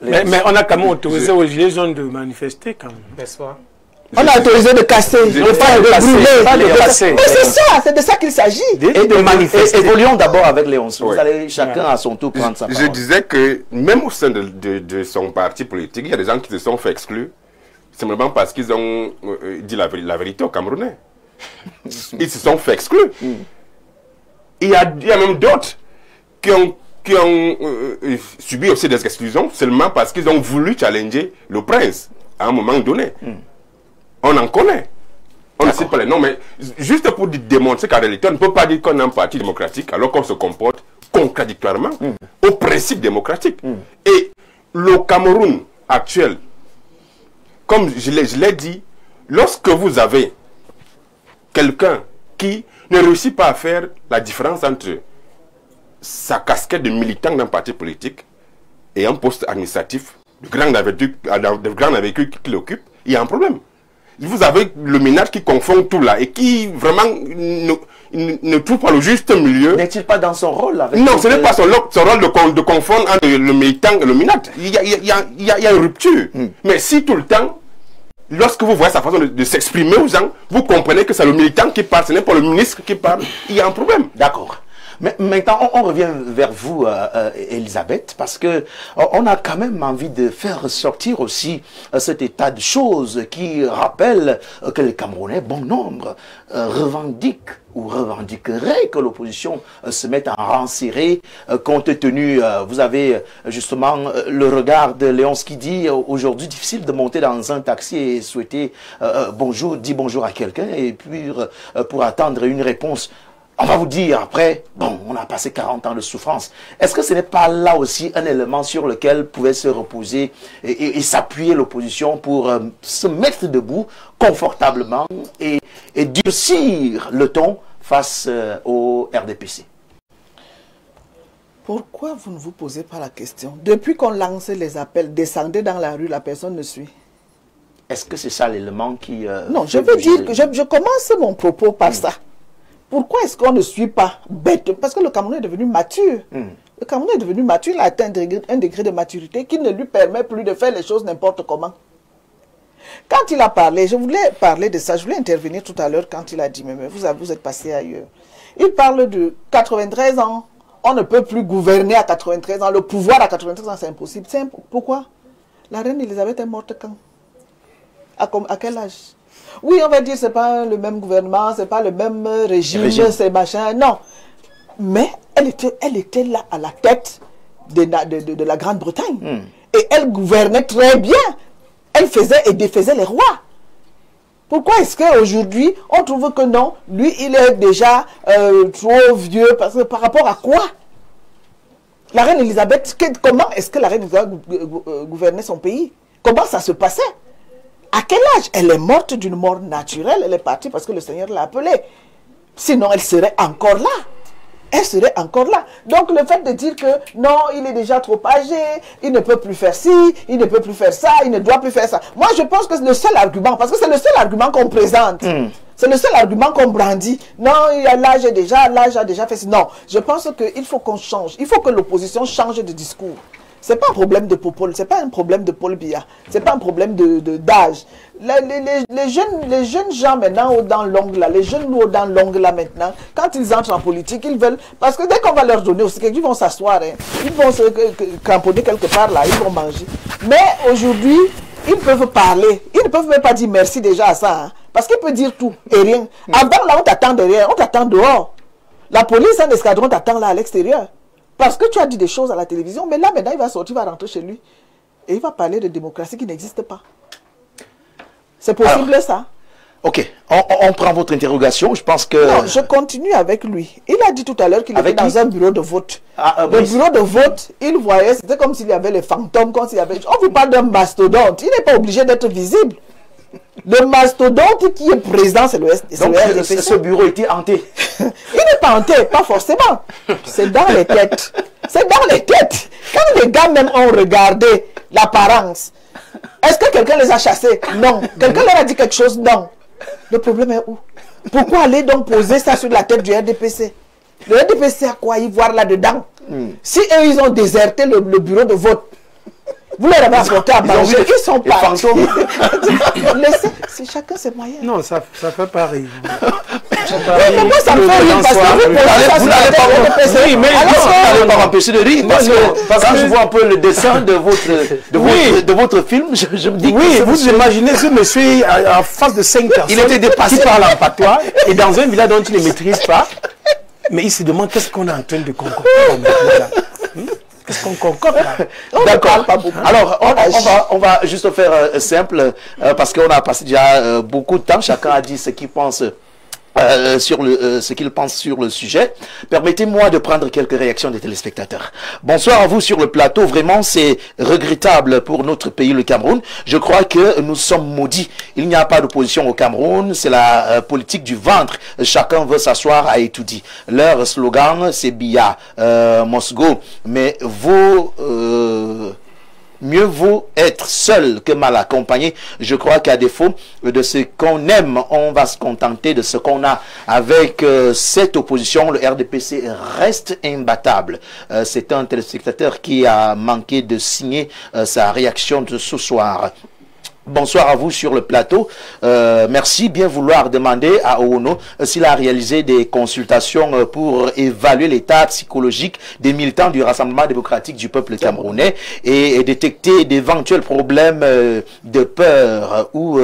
Speaker 4: Mais on a quand même autorisé aux gilets jaunes de manifester quand même, n'est-ce pas?
Speaker 3: On a autorisé de casser, de brûler. Mais c'est ça, c'est de ça qu'il s'agit.
Speaker 1: Et de manifester. Évoluons d'abord avec Léon. Vous allez chacun à son tour prendre sa parole.
Speaker 2: Je disais que même au sein de son parti politique, il y a des gens qui se sont fait exclure simplement parce qu'ils ont dit la vérité aux Camerounais. Ils se sont fait exclure. Il y a même d'autres qui ont subi aussi des exclusions seulement parce qu'ils ont voulu challenger le prince à un moment donné. On en connaît. On ne cite pas les noms, mais juste pour démontrer qu'en réalité, on ne peut pas dire qu'on est un parti démocratique alors qu'on se comporte contradictoirement aux principes démocratiques. Et le Cameroun actuel, comme je l'ai dit, lorsque vous avez quelqu'un qui ne réussit pas à faire la différence entre sa casquette de militant d'un parti politique et un poste administratif de grande envergure qu'il occupe, il y a un problème. Vous avez le ménage qui confond tout là et qui vraiment ne trouve pas le juste milieu.
Speaker 1: N'est-il pas dans son rôle avec...
Speaker 2: Non, ce n'est pas son rôle de confondre entre le militant et le minate. Il y a une rupture. Mais si tout le temps, lorsque vous voyez sa façon de s'exprimer aux gens, vous comprenez que c'est le militant qui parle, ce n'est pas le ministre qui parle, il y a un problème.
Speaker 1: D'accord. Mais maintenant, on revient vers vous, Elisabeth, parce que on a quand même envie de faire ressortir aussi cet état de choses qui rappelle que les Camerounais, bon nombre, revendiquent ou revendiqueraient que l'opposition se mette en rang serré, compte tenu, vous avez justement le regard de Léonce qui dit aujourd'hui difficile de monter dans un taxi et souhaiter dire bonjour à quelqu'un et puis pour attendre une réponse. On va vous dire après, bon, on a passé 40 ans de souffrance. Est-ce que ce n'est pas là aussi un élément sur lequel pouvait se reposer et s'appuyer l'opposition pour se mettre debout confortablement et durcir le ton face au RDPC?
Speaker 3: Pourquoi vous ne vous posez pas la question? Depuis qu'on lance les appels, descendez dans la rue, la personne ne suit.
Speaker 1: Est-ce que c'est ça l'élément qui...
Speaker 3: non, je veux dire que je commence mon propos par ça. Pourquoi est-ce qu'on ne suit pas bête? Parce que le Cameroun est devenu mature. Le Cameroun est devenu mature, il a atteint un degré de maturité qui ne lui permet plus de faire les choses n'importe comment. Quand il a parlé, je voulais parler de ça, je voulais intervenir tout à l'heure quand il a dit, mais vous êtes passé ailleurs. Il parle de 93 ans, on ne peut plus gouverner à 93 ans, le pouvoir à 93 ans c'est impossible. Pourquoi? La reine Elisabeth est morte quand? À quel âge? Oui, on va dire c'est pas le même gouvernement, c'est pas le même régime, c'est machin. Non. Mais elle était là à la tête de la Grande-Bretagne. Et elle gouvernait très bien. Elle faisait et défaisait les rois. Pourquoi est-ce qu'aujourd'hui, on trouve que non, lui, il est déjà trop vieux, parce que par rapport à quoi? La reine Elisabeth, comment est-ce que la reine Elisabeth gouvernait son pays? Comment ça se passait? À quel âge? Elle est morte d'une mort naturelle, elle est partie parce que le Seigneur l'a appelée. Sinon, elle serait encore là. Elle serait encore là. Donc, le fait de dire que non, il est déjà trop âgé, il ne peut plus faire ci, il ne peut plus faire ça, il ne doit plus faire ça. Moi, je pense que c'est le seul argument, parce que c'est le seul argument qu'on présente. C'est le seul argument qu'on brandit. Non, l'âge a déjà fait ça. Non, je pense qu'il faut qu'on change. Il faut que l'opposition change de discours. C'est pas un problème de Popol, c'est pas un problème de Paul Biya, c'est pas un problème d'âge. Les jeunes gens maintenant, dans l'ongle là, les jeunes nous dans l'ongle là maintenant, quand ils entrent en politique, ils veulent, parce que dès qu'on va leur donner aussi, ils vont s'asseoir, hein, ils vont se cramponner quelque part là, ils vont manger. Mais aujourd'hui, ils peuvent parler, ils ne peuvent même pas dire merci déjà à ça, hein, parce qu'ils peuvent dire tout et rien. Avant là, on t'attend derrière, on t'attend dehors. La police, un escadron t'attend là à l'extérieur. Parce que tu as dit des choses à la télévision, mais là maintenant il va sortir, il va rentrer chez lui. Et il va parler de démocratie qui n'existe pas. C'est possible ça?
Speaker 1: Ok, on prend votre interrogation. Je pense que...
Speaker 3: Non, je continue avec lui. Il a dit tout à l'heure qu'il était dans un bureau de vote. Le bureau de vote, il voyait, c'était comme s'il y avait les fantômes, comme s'il y avait... On vous parle d'un mastodonte. Il n'est pas obligé d'être visible. Le mastodonte qui est présent, c'est le RDPC.
Speaker 1: Donc, ce bureau était hanté.
Speaker 3: Il n'est pas hanté, pas forcément. C'est dans les têtes. C'est dans les têtes. Quand les gars même ont regardé l'apparence, est-ce que quelqu'un les a chassés? Non. Quelqu'un leur a dit quelque chose? Non. Le problème est où? Pourquoi aller donc poser ça sur la tête du RDPC? Le RDPC a quoi y voir là-dedans? Si eux, ils ont déserté le bureau de vote, vous leur avez apporté à manger, ils sont partis. Laissez, chacun ses moyens.
Speaker 4: Non, ça fait pas rire.
Speaker 3: Pourquoi ça me fait rire? Parce que
Speaker 1: vous n'allez pas m'empêcher de rire. Parce que quand je vois un peu le dessin de votre film, je me dis que...
Speaker 4: Oui, vous imaginez ce monsieur en face de 5 personnes.
Speaker 1: Il était dépassé.
Speaker 4: Qui parle en patois et dans un village dont il ne maîtrise pas. Mais il se demande qu'est-ce qu'on est en train de concocter là. Qu'est-ce qu'on concocte là?
Speaker 1: D'accord. Alors, on va juste faire simple, parce qu'on a passé déjà beaucoup de temps. Chacun a dit ce qu'il pense ce qu'il pense sur le sujet. Permettez-moi de prendre quelques réactions des téléspectateurs. Bonsoir à vous sur le plateau. Vraiment, c'est regrettable pour notre pays, le Cameroun. Je crois que nous sommes maudits. Il n'y a pas d'opposition au Cameroun. C'est la politique du ventre. Chacun veut s'asseoir à étudier. Leur slogan, c'est Biya, Mosgo. Mais mieux vaut être seul que mal accompagné. Je crois qu'à défaut de ce qu'on aime, on va se contenter de ce qu'on a. Avec cette opposition, le RDPC reste imbattable. C'est un téléspectateur qui a manqué de signer sa réaction de ce soir. Bonsoir à vous sur le plateau. Merci. Bien vouloir demander à Oono s'il a réalisé des consultations pour évaluer l'état psychologique des militants du Rassemblement démocratique du peuple camerounais et détecter d'éventuels problèmes de peur ou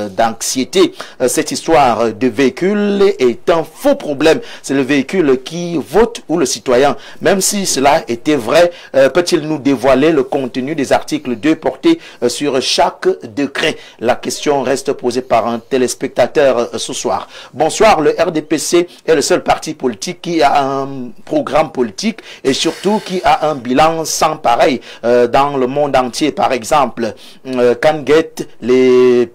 Speaker 1: d'anxiété. Cette histoire de véhicule est un faux problème. C'est le véhicule qui vote ou le citoyen. Même si cela était vrai, peut-il nous dévoiler le contenu des articles 2 portés sur chaque décret? La question reste posée par un téléspectateur ce soir. Bonsoir, le RDPC est le seul parti politique qui a un programme politique et surtout qui a un bilan sans pareil dans le monde entier. Par exemple, Kanget, les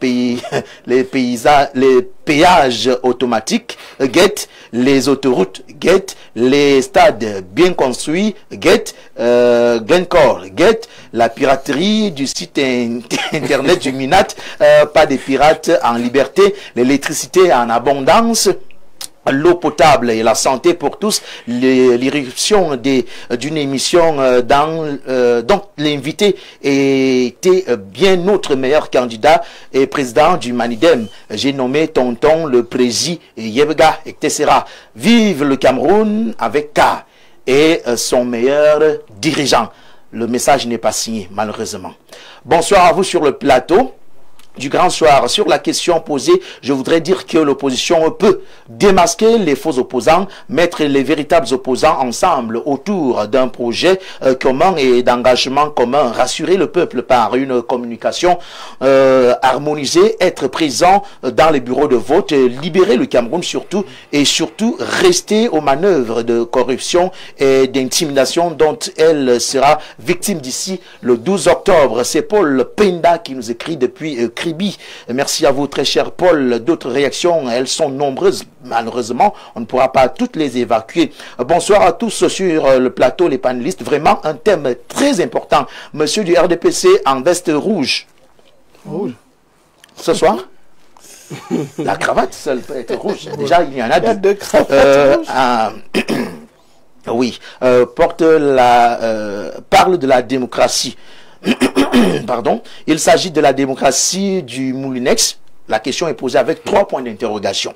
Speaker 1: péages automatiques, GET, les autoroutes, GET, les stades bien construits, GET, Glencore, GET, la piraterie du site internet du Minat, pas des pirates en liberté, l'électricité en abondance, l'eau potable et la santé pour tous, l'irruption d'une émission donc l'invité était bien notre meilleur candidat et président du Manidem. J'ai nommé Tonton le Prési Yebga etc. Vive le Cameroun avec K et son meilleur dirigeant. Le message n'est pas signé malheureusement. Bonsoir à vous sur le plateau du Grand Soir. Sur la question posée, je voudrais dire que l'opposition peut démasquer les faux opposants, mettre les véritables opposants ensemble autour d'un projet commun et d'engagement commun, rassurer le peuple par une communication harmonisée, être présent dans les bureaux de vote, libérer le Cameroun surtout, et surtout rester aux manœuvres de corruption et d'intimidation dont elle sera victime d'ici le 12 octobre. C'est Paul Penda qui nous écrit depuis Merci à vous très cher Paul. D'autres réactions, elles sont nombreuses. Malheureusement, on ne pourra pas toutes les évacuer. Bonsoir à tous sur le plateau, les panélistes. Vraiment un thème très important. Monsieur du RDPC en veste rouge. Rouge. Ce soir la cravate seule peut être rouge. Déjà, il y en a deux. Oui, parle de la démocratie. Pardon, il s'agit de la démocratie du Moulinex. La question est posée avec 3 points d'interrogation.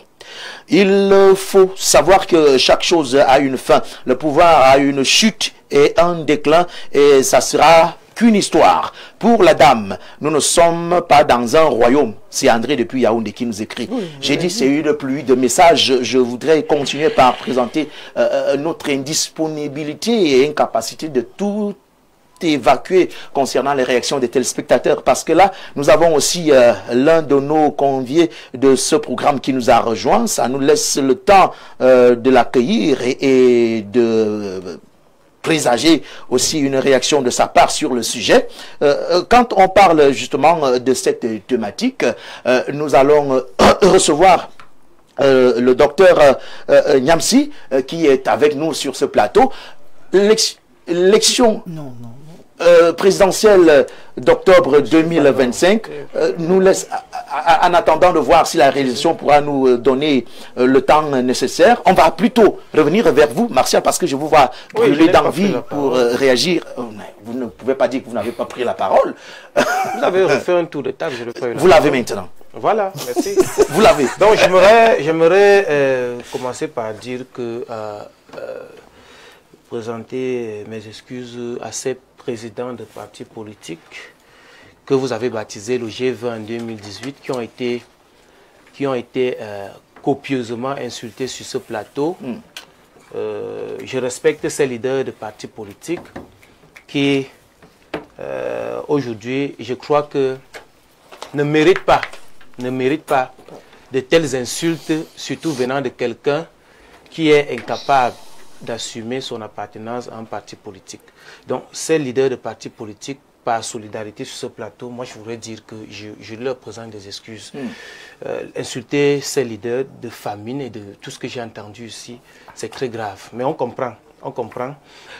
Speaker 1: Il faut savoir que chaque chose a une fin. Le pouvoir a une chute et un déclin et ça sera qu'une histoire. Pour la dame, nous ne sommes pas dans un royaume. C'est André depuis Yaoundé qui nous écrit. Oui, j'ai dit c'est une pluie de messages. Je voudrais continuer par présenter notre indisponibilité et incapacité de tout évacuer concernant les réactions des téléspectateurs, parce que là, nous avons aussi l'un de nos conviés de ce programme qui nous a rejoint. Ça nous laisse le temps de l'accueillir et de présager aussi une réaction de sa part sur le sujet. Quand on parle justement de cette thématique, nous allons recevoir le docteur Nyamsi qui est avec nous sur ce plateau. L'élection présidentielle d'octobre 2025 nous laisse, en attendant de voir si la réalisation pourra nous donner le temps nécessaire. On va plutôt revenir vers vous, Martial, parce que je vous vois brûler d'envie pour réagir. Vous ne pouvez pas dire que vous n'avez pas pris la parole.
Speaker 5: Vous avez refait un tour de table, je le fais.
Speaker 1: Vous l'avez maintenant.
Speaker 5: Voilà, merci.
Speaker 1: Vous l'avez.
Speaker 5: Donc j'aimerais commencer par dire que présenter mes excuses à ces présidents de partis politiques que vous avez baptisés le G20 en 2018, qui ont été copieusement insultés sur ce plateau. Je respecte ces leaders de partis politiques qui, aujourd'hui, je crois que ne méritent pas de telles insultes, surtout venant de quelqu'un qui est incapable d'assumer son appartenance à un parti politique. Donc, ces leaders de partis politiques, par solidarité sur ce plateau, moi je voudrais dire que je leur présente des excuses. Insulter ces leaders de famine et de tout ce que j'ai entendu ici, c'est très grave. Mais on comprend. On comprend. Vous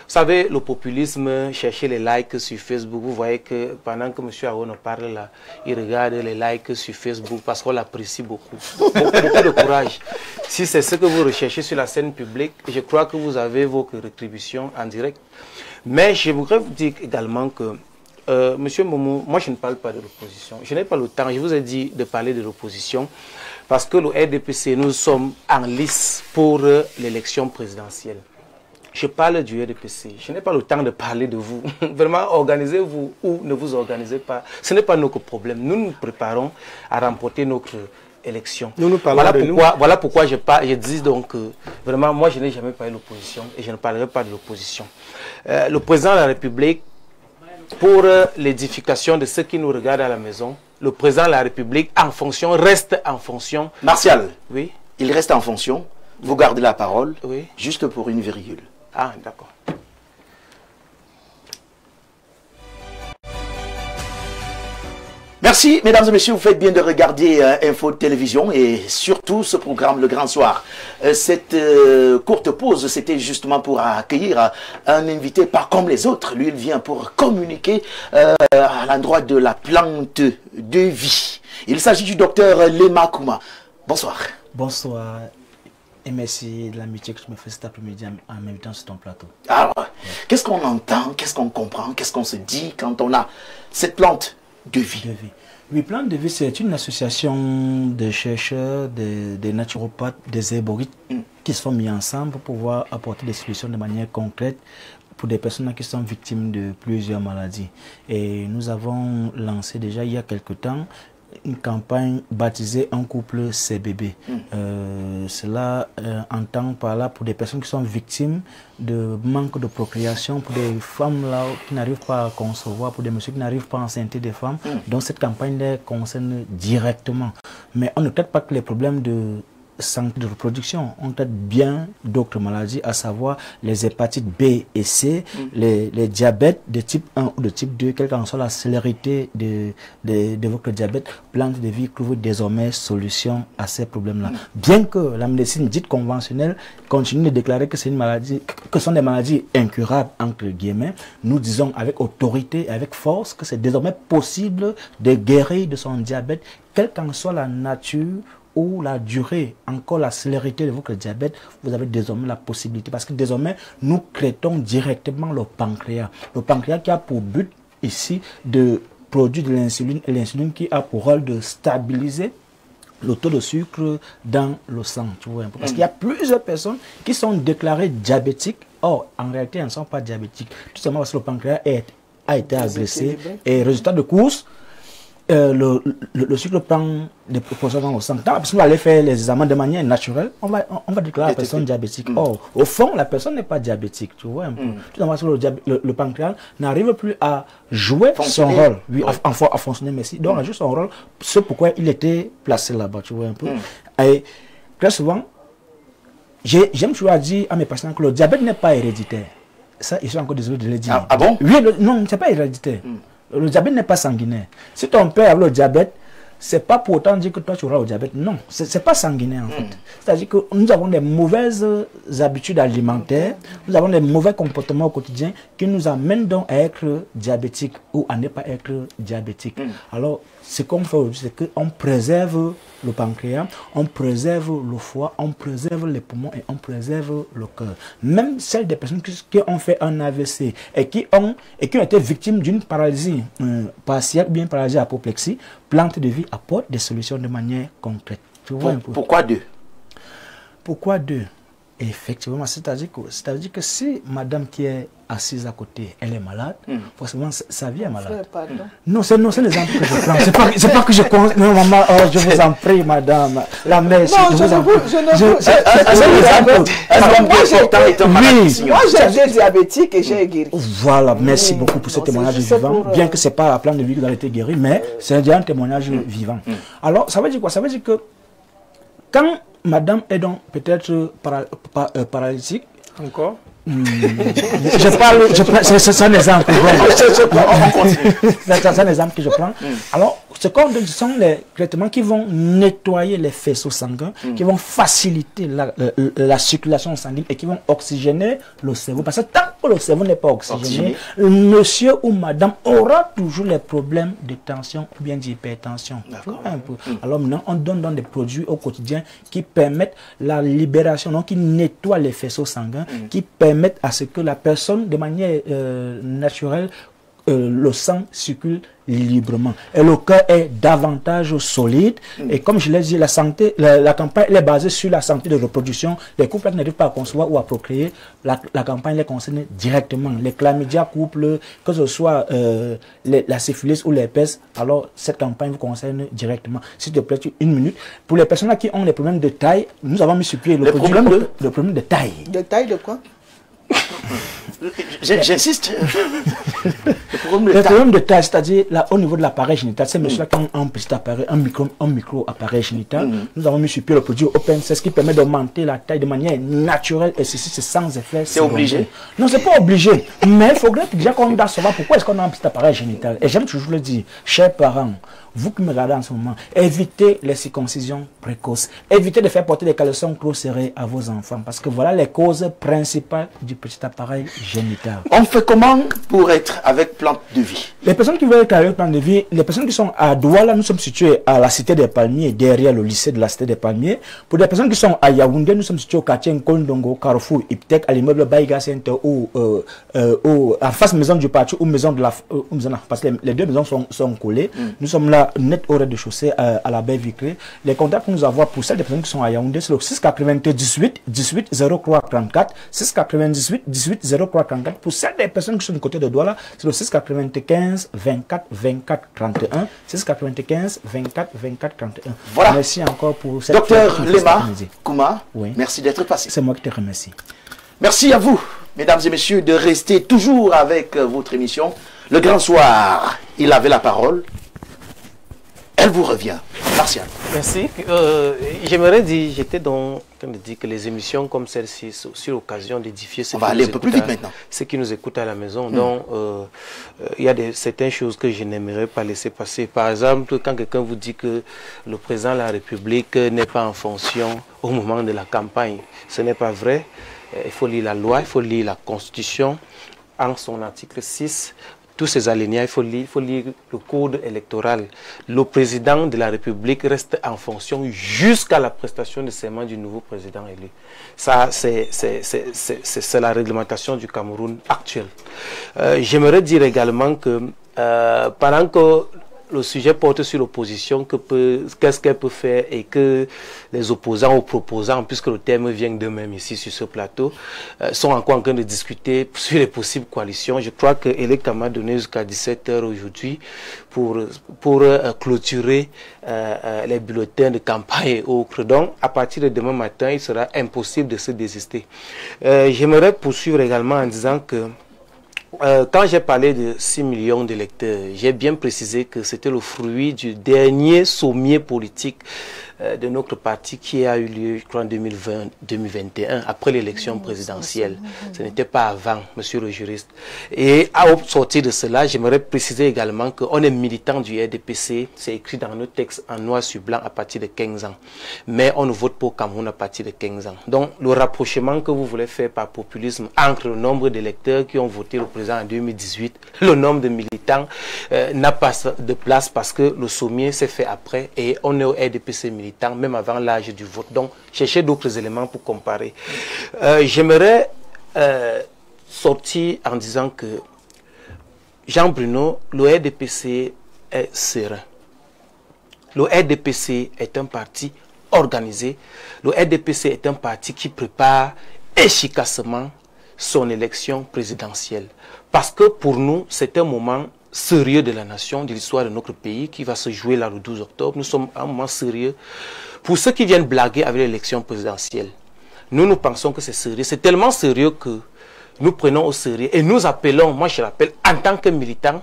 Speaker 5: savez, le populisme, chercher les likes sur Facebook, vous voyez que pendant que M. Aono parle là, il regarde les likes sur Facebook parce qu'on l'apprécie beaucoup. Beaucoup de courage. Si c'est ce que vous recherchez sur la scène publique, je crois que vous avez vos rétributions en direct. Mais je voudrais vous dire également que, Monsieur Momo, moi je ne parle pas de l'opposition. Je n'ai pas le temps, je vous ai dit de parler de l'opposition parce que le RDPC, nous sommes en lice pour l'élection présidentielle. Je parle du RDPC. Je n'ai pas le temps de parler de vous. Vraiment, organisez-vous ou ne vous organisez pas. Ce n'est pas notre problème. Nous nous préparons à remporter notre élection.
Speaker 4: Nous parlons de nous.
Speaker 5: Voilà pourquoi je dis donc vraiment, moi je n'ai jamais parlé de l'opposition et je ne parlerai pas de l'opposition. Le président de la République, pour l'édification de ceux qui nous regardent à la maison, le président de la République reste en fonction.
Speaker 1: Martial,
Speaker 5: oui.
Speaker 1: Il reste en fonction. Vous gardez la parole,
Speaker 5: oui.
Speaker 1: Juste pour une virgule.
Speaker 5: Ah, d'accord.
Speaker 1: Merci, mesdames et messieurs, vous faites bien de regarder Info Télévision et surtout ce programme Le Grand Soir. Cette courte pause, c'était justement pour accueillir un invité pas comme les autres. Lui, il vient pour communiquer à l'endroit de la plante de vie. Il s'agit du docteur Lema Kouma. Bonsoir.
Speaker 6: Bonsoir. Et merci de l'amitié que tu me fais cet après-midi en m'invitant sur ton plateau.
Speaker 1: Alors, qu'est-ce qu'on entend, qu'est-ce qu'on comprend, qu'est-ce qu'on se dit quand on a cette plante de vie?
Speaker 6: Oui, Plante de vie, c'est une association de chercheurs, de naturopathes, des herborites qui se sont mis ensemble pour pouvoir apporter des solutions de manière concrète pour des personnes qui sont victimes de plusieurs maladies. Et nous avons lancé déjà il y a quelque temps une campagne baptisée Un couple CBB. Cela entend par là pour des personnes qui sont victimes de manque de procréation, pour des femmes là qui n'arrivent pas à concevoir, pour des messieurs qui n'arrivent pas à enceinter des femmes. Donc cette campagne les concerne directement. Mais on ne traite pas que les problèmes de santé de reproduction, on traite bien d'autres maladies, à savoir les hépatites B et C, les diabètes de type 1 ou de type 2, quelle qu'en soit la célérité de votre diabète. Plante de vie trouve désormais solution à ces problèmes-là. Bien que la médecine dite conventionnelle continue de déclarer que c'est une maladie, que ce sont des maladies incurables, entre guillemets, nous disons avec autorité et avec force que c'est désormais possible de guérir de son diabète, quelle qu'en soit la nature ou la durée, encore la célérité de votre diabète, vous avez désormais la possibilité. Parce que désormais, nous traitons directement le pancréas. Le pancréas qui a pour but ici de produire de l'insuline, et l'insuline qui a pour rôle de stabiliser le taux de sucre dans le sang. Tu vois, parce qu'il y a plusieurs personnes qui sont déclarées diabétiques. Or, en réalité, elles ne sont pas diabétiques. Tout simplement parce que le pancréas a été agressé. Et résultat de course, le sucre prend des proportions au sang. Quand la personne va aller faire les examens de manière naturelle, on va déclarer la personne diabétique. Or, au fond, la personne n'est pas diabétique, tu vois un peu. Tout d'abord, le pancréas n'arrive plus à jouer son rôle, à fonctionner, merci. Donc, il joue son rôle, c'est pourquoi il était placé là-bas, tu vois un peu. Et très souvent, j'aime toujours dire à mes patients que le diabète n'est pas héréditaire. Ça, ils sont encore désolés de le dire.
Speaker 1: Ah bon?
Speaker 6: Oui, non, ce n'est pas héréditaire. Le diabète n'est pas sanguinaire. Si ton père a le diabète, ce n'est pas pour autant dire que toi tu auras le diabète. Non, ce n'est pas sanguinaire en fait. C'est-à-dire que nous avons des mauvaises habitudes alimentaires, nous avons des mauvais comportements au quotidien qui nous amènent donc à être diabétiques ou à ne pas être diabétiques. Alors, ce qu'on fait aujourd'hui, c'est qu'on préserve le pancréas, on préserve le foie, on préserve les poumons et on préserve le cœur. Même celles des personnes qui ont fait un AVC et qui ont été victimes d'une paralysie partielle, bien paralysie apoplexie, Plante de Vie apporte des solutions de manière concrète. Tu vois un peu.
Speaker 1: Pourquoi 2? Pourquoi
Speaker 6: 2? Effectivement, c'est-à-dire que si madame qui est assise à côté, elle est malade, forcément sa vie est malade. Non, c'est l'exemple que je prends. C'est pas que je compte. Non, maman, je vous en prie, madame. La mère, je vous en prie.
Speaker 3: Moi, j'ai diabétique et j'ai guéri.
Speaker 6: Voilà, merci beaucoup pour ce témoignage vivant. Bien que ce n'est pas à plan de vie que vous avez été guéri, mais c'est déjà un témoignage vivant. Alors, ça veut dire quoi? Ça veut dire que quand madame est donc peut-être paralytique.
Speaker 4: Encore
Speaker 6: c'est un exemple. C'est un exemple que je prends. Alors, ce qu'on donne, ce sont les traitements qui vont nettoyer les faisceaux sanguins, qui vont faciliter la circulation sanguine et qui vont oxygéner le cerveau. Parce que tant que le cerveau n'est pas oxygéné, monsieur ou madame aura toujours les problèmes de tension ou bien d'hypertension. Alors maintenant, on donne des produits au quotidien qui permettent la libération, donc qui nettoient les faisceaux sanguins, qui permettent à ce que la personne, de manière naturelle, le sang circule librement. Et le cœur est davantage solide. Et comme je l'ai dit, la campagne est basée sur la santé de reproduction. Les couples qui n'arrivent pas à concevoir ou à procréer, la campagne les concerne directement. Les chlamydia couples, que ce soit la syphilis ou l'herpès, alors cette campagne vous concerne directement. S'il te plaît, une minute. Pour les personnes qui ont des problèmes de taille, nous avons mis sur pied le problème de taille.
Speaker 3: De taille de quoi?
Speaker 1: J'insiste.
Speaker 6: Le problème de taille, c'est-à-dire là au niveau de l'appareil génital, c'est monsieur qui ont un petit appareil, un micro appareil génital. Nous avons mis sur pied le produit Open, c'est ce qui permet d'augmenter la taille de manière naturelle et ceci c'est sans effet.
Speaker 1: C'est obligé?
Speaker 6: Non, c'est pas obligé. Mais il faudrait déjà qu'on doit savoir pourquoi est-ce qu'on a un petit appareil génital. Et j'aime toujours le dire, chers parents, vous qui me regardez en ce moment, évitez les circoncisions précoces. Évitez de faire porter des caleçons trop serrés à vos enfants. Parce que voilà les causes principales du petit appareil génital.
Speaker 1: On fait comment pour être avec Plante de Vie?
Speaker 6: Les personnes qui veulent être avec Plante de Vie, les personnes qui sont à Douala, nous sommes situés à la Cité des Palmiers, derrière le lycée de la Cité des Palmiers. Pour les personnes qui sont à Yaoundé, nous sommes situés au quartier Nkondongo, Carrefour, Iptek, à l'immeuble Baïga Center, ou en face maison du parti, ou maison de la... parce que les deux maisons sont collées. Nous sommes là net au rez-de-chaussée à la baie vitrée. Les contacts que nous avons pour celles des personnes qui sont à Yaoundé, c'est le 698 18 03 34, 698 18 03 34. Pour celles des personnes qui sont du côté de Douala, c'est le 695 24 24 31, 695 24 24 31.
Speaker 1: Voilà.
Speaker 6: Merci encore pour cette...
Speaker 1: Docteur Lema Kouma,
Speaker 6: oui.
Speaker 1: Merci d'être passé.
Speaker 6: C'est moi qui te remercie.
Speaker 1: Merci à vous, mesdames et messieurs, de rester toujours avec votre émission. Le Grand Soir, il avait la parole. Elle vous revient. Martial.
Speaker 5: Merci. J'aimerais dire, j'étais dans en train de dire que les émissions comme celle-ci, sont aussi l'occasion d'édifier ceux qui nous écoutent à la maison. Donc, il y a certaines choses que je n'aimerais pas laisser passer. Par exemple, quand quelqu'un vous dit que le président de la République n'est pas en fonction au moment de la campagne, ce n'est pas vrai. Il faut lire la loi, il faut lire la Constitution en son article 6. Tous ces alinéas, il faut lire le code électoral. Le président de la République reste en fonction jusqu'à la prestation de serment du nouveau président élu. Ça, c'est la réglementation du Cameroun actuelle. J'aimerais dire également que pendant que le sujet porte sur l'opposition, qu'est-ce qu'elle peut faire et que les opposants ou proposants, puisque le terme vient d'eux-mêmes ici sur ce plateau, sont encore en train de discuter sur les possibles coalitions. Je crois que Elec m'a donné jusqu'à 17 h aujourd'hui pour clôturer les bulletins de campagne et autres. Donc, à partir de demain matin, il sera impossible de se désister. J'aimerais poursuivre également en disant que quand j'ai parlé de 6 millions d'électeurs, j'ai bien précisé que c'était le fruit du dernier sommier politique de notre parti qui a eu lieu, je crois, en 2020-2021, après l'élection présidentielle. Ce n'était pas avant, monsieur le juriste. Et à sortir de cela, j'aimerais préciser également qu'on est militant du RDPC, c'est écrit dans nos textes en noir sur blanc à partir de 15 ans. Mais on ne vote pas au Cameroun à partir de 15 ans. Donc, le rapprochement que vous voulez faire par populisme entre le nombre d'électeurs qui ont voté le président en 2018, le nombre de militants n'a pas de place parce que le sommier s'est fait après et on est au RDPC militant même avant l'âge du vote. Donc, chercher d'autres éléments pour comparer. J'aimerais sortir en disant que Jean Bruno, le RDPC est serein. Le RDPC est un parti organisé. Le RDPC est un parti qui prépare efficacement son élection présidentielle. Parce que pour nous, c'est un moment sérieux de la nation, de l'histoire de notre pays qui va se jouer là le 12 octobre. Nous sommes à un moment sérieux. Pour ceux qui viennent blaguer avec l'élection présidentielle, nous pensons que c'est sérieux. C'est tellement sérieux que nous prenons au sérieux et nous appelons, moi je l'appelle en tant que militant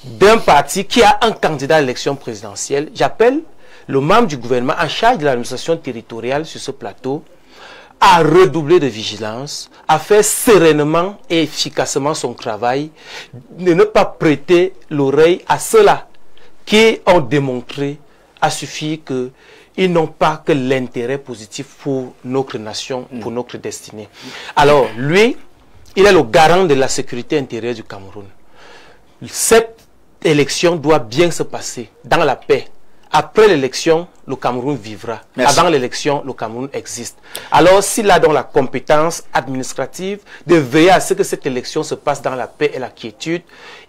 Speaker 5: d'un parti qui a un candidat à l'élection présidentielle, j'appelle le membre du gouvernement en charge de l'administration territoriale sur ce plateau à redoubler de vigilance, à faire sereinement et efficacement son travail, de ne pas prêter l'oreille à ceux-là qui ont démontré à suffire qu'ils n'ont pas que l'intérêt positif pour notre nation, pour notre destinée. Alors, lui, il est le garant de la sécurité intérieure du Cameroun. Cette élection doit bien se passer dans la paix. Après l'élection, le Cameroun vivra. Merci. Avant l'élection, le Cameroun existe. Alors, s'il a donc la compétence administrative de veiller à ce que cette élection se passe dans la paix et la quiétude,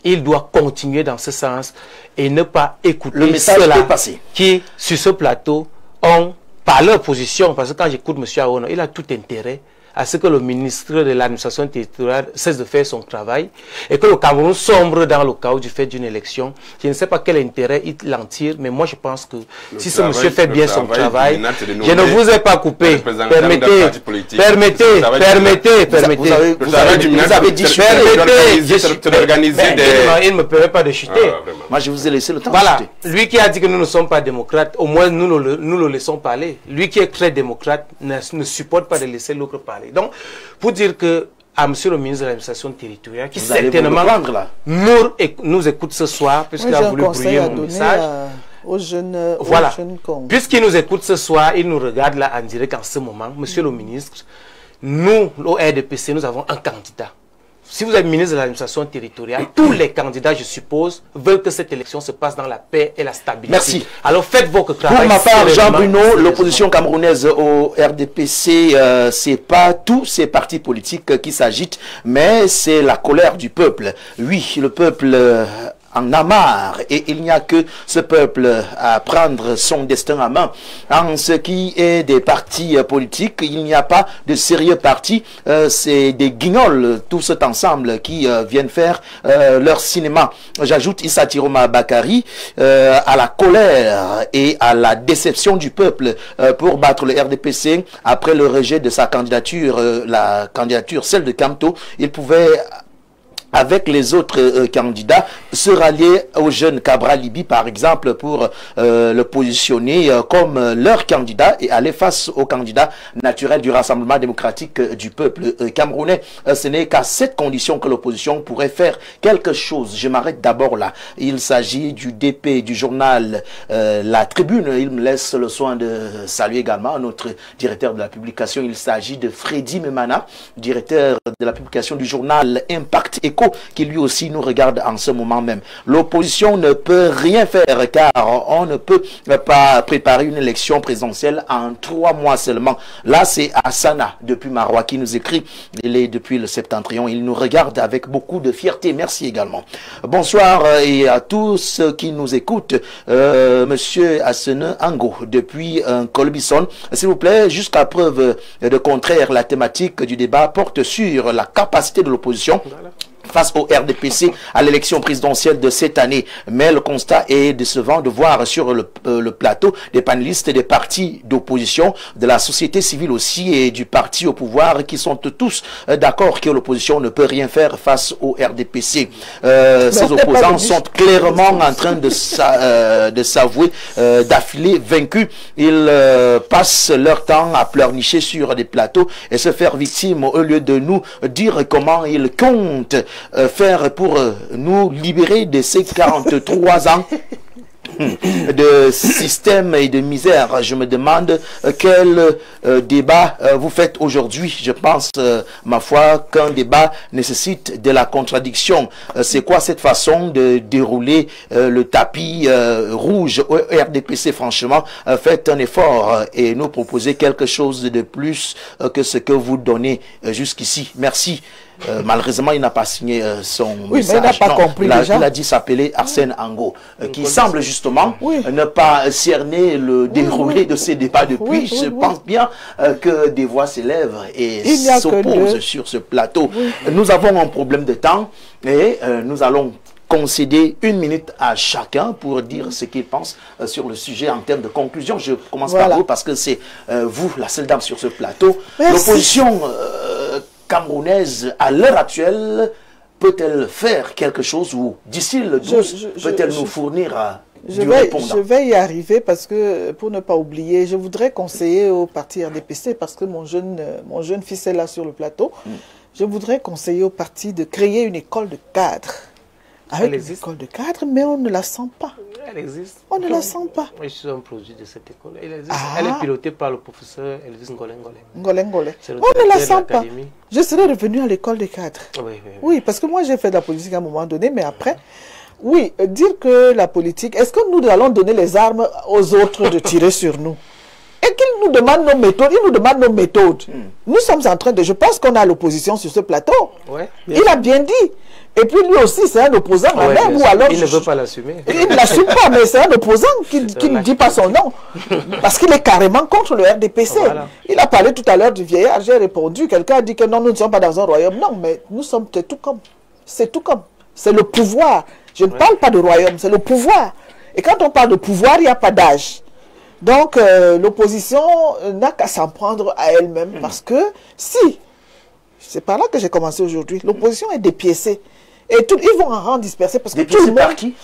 Speaker 5: il doit continuer dans ce sens et ne pas écouter ceux-là qui, sur ce plateau, ont, par leur position, parce que quand j'écoute M. Aono, il a tout intérêt à ce que le ministre de l'administration territoriale cesse de faire son travail et que le Cameroun sombre dans le chaos du fait d'une élection. Je ne sais pas quel intérêt il en tire, mais moi je pense que si ce monsieur fait bien son travail, je ne vous ai pas coupé. Permettez. Il ne me permet pas de chuter.
Speaker 1: Moi je vous ai laissé le temps.
Speaker 5: Voilà, lui qui a dit que nous ne sommes pas démocrates, au moins nous le laissons parler. Lui qui est très démocrate ne supporte pas de laisser l'autre parler. Donc, pour dire que à monsieur le ministre de l'administration territoriale, qui certainement nous écoute ce soir, puisqu'il a voulu brouiller mon message.
Speaker 3: Aux jeunes,
Speaker 5: voilà. Puisqu'il nous écoute ce soir, il nous regarde là en direct en ce moment. Monsieur le ministre, nous, au RDPC, nous avons un candidat. Si vous êtes ministre de l'administration territoriale, tous les candidats, je suppose, veulent que cette élection se passe dans la paix et la stabilité.
Speaker 1: Merci.
Speaker 5: Alors faites votre travail.
Speaker 1: Pour ma part, Jean Bruno, l'opposition camerounaise au RDPC, c'est pas tous ces partis politiques qui s'agitent, mais c'est la colère du peuple. Oui, le peuple en a marre et il n'y a que ce peuple à prendre son destin en main. En ce qui est des partis politiques, il n'y a pas de sérieux partis, c'est des guignols, tout cet ensemble qui viennent faire leur cinéma. J'ajoute Issa Tiroma Bakari à la colère et à la déception du peuple pour battre le RDPC après le rejet de sa candidature, la candidature, celle de Kamto. Il pouvait, avec les autres candidats, se rallier au jeune Cabral Libi, par exemple, pour le positionner comme leur candidat et aller face au candidat naturel du Rassemblement démocratique du peuple camerounais. Ce n'est qu'à cette condition que l'opposition pourrait faire quelque chose. Je m'arrête d'abord là. Il s'agit du DP, du journal La Tribune. Il me laisse le soin de saluer également notre directeur de la publication. Il s'agit de Freddy Memana, directeur de la publication du journal Impact Eco, qui lui aussi nous regarde en ce moment quand même. L'opposition ne peut rien faire car on ne peut pas préparer une élection présidentielle en 3 mois seulement. Là, c'est Hassana, depuis Marois, qui nous écrit. Il est depuis le Septentrion. Il nous regarde avec beaucoup de fierté. Merci également. Bonsoir et à tous ceux qui nous écoutent. Monsieur Hassane Ango, depuis Colbison. S'il vous plaît, jusqu'à preuve de contraire, la thématique du débat porte sur la capacité de l'opposition face au RDPC à l'élection présidentielle de cette année. Mais le constat est décevant de voir sur le plateau des panélistes des partis d'opposition, de la société civile aussi et du parti au pouvoir qui sont tous d'accord que l'opposition ne peut rien faire face au RDPC. Ces opposants sont clairement en train de s'avouer d'affilée vaincus. Ils passent leur temps à pleurnicher sur des plateaux et se faire victime au lieu de nous dire comment ils comptent faire pour nous libérer de ces 43 ans de système et de misère. Je me demande quel débat vous faites aujourd'hui. Je pense, ma foi, qu'un débat nécessite de la contradiction. C'est quoi cette façon de dérouler le tapis rouge au RDPC? Franchement, faites un effort et nous proposez quelque chose de plus que ce que vous donnez jusqu'ici. Merci. Malheureusement, il n'a pas signé son message.
Speaker 3: Mais il n'a pas compris déjà.
Speaker 1: Il a dit s'appeler Arsène Ango, qui semble justement ne pas cerner le déroulé de ces débats depuis. Je pense bien que des voix s'élèvent et s'opposent sur ce plateau. Nous avons un problème de temps et nous allons concéder 1 minute à chacun pour dire ce qu'il pense sur le sujet en termes de conclusion. Je commence par vous parce que c'est vous, la seule dame sur ce plateau. L'opposition camerounaise, à l'heure actuelle, peut-elle faire quelque chose ou d'ici le 12, peut-elle nous fournir du répondant?
Speaker 3: Je vais y arriver parce que, pour ne pas oublier, je voudrais conseiller au parti RDPC parce que mon jeune fils est là sur le plateau. Je voudrais conseiller au parti de créer une école de cadres. Avec une école de cadres, mais on ne la sent pas.
Speaker 5: Elle existe.
Speaker 3: On ne la sent pas.
Speaker 5: Moi, je suis un produit de cette école. Elle existe. Elle est pilotée par le professeur Elvis Ngolé.
Speaker 3: On ne la sent pas. Je serais revenu à l'école des cadres. Oui, parce que moi, j'ai fait de la politique à un moment donné, mais après, oui, dire que la politique, est-ce que nous allons donner les armes aux autres de tirer sur nous? Et qu'ils nous demandent nos méthodes, ils nous demandent nos méthodes. Nous sommes en train de... Je pense qu'on a l'opposition sur ce plateau. Il a bien dit. Et puis lui aussi, c'est un opposant. Même, ou alors,
Speaker 5: il ne veut pas l'assumer.
Speaker 3: Il ne l'assume pas, mais c'est un opposant qui ne dit pas son nom. Parce qu'il est carrément contre le RDPC. Il a parlé tout à l'heure du vieillard, j'ai répondu. Quelqu'un a dit que non, nous ne sommes pas dans un royaume. Non, mais nous sommes tout comme. C'est tout comme. C'est le pouvoir. Je ne parle pas de royaume, c'est le pouvoir. Et quand on parle de pouvoir, il n'y a pas d'âge. Donc, l'opposition n'a qu'à s'en prendre à elle-même. Parce que si, c'est par là que j'ai commencé aujourd'hui, l'opposition est dépiécée. Et ils vont en rang dispersé parce que tout le monde...
Speaker 1: Par qui?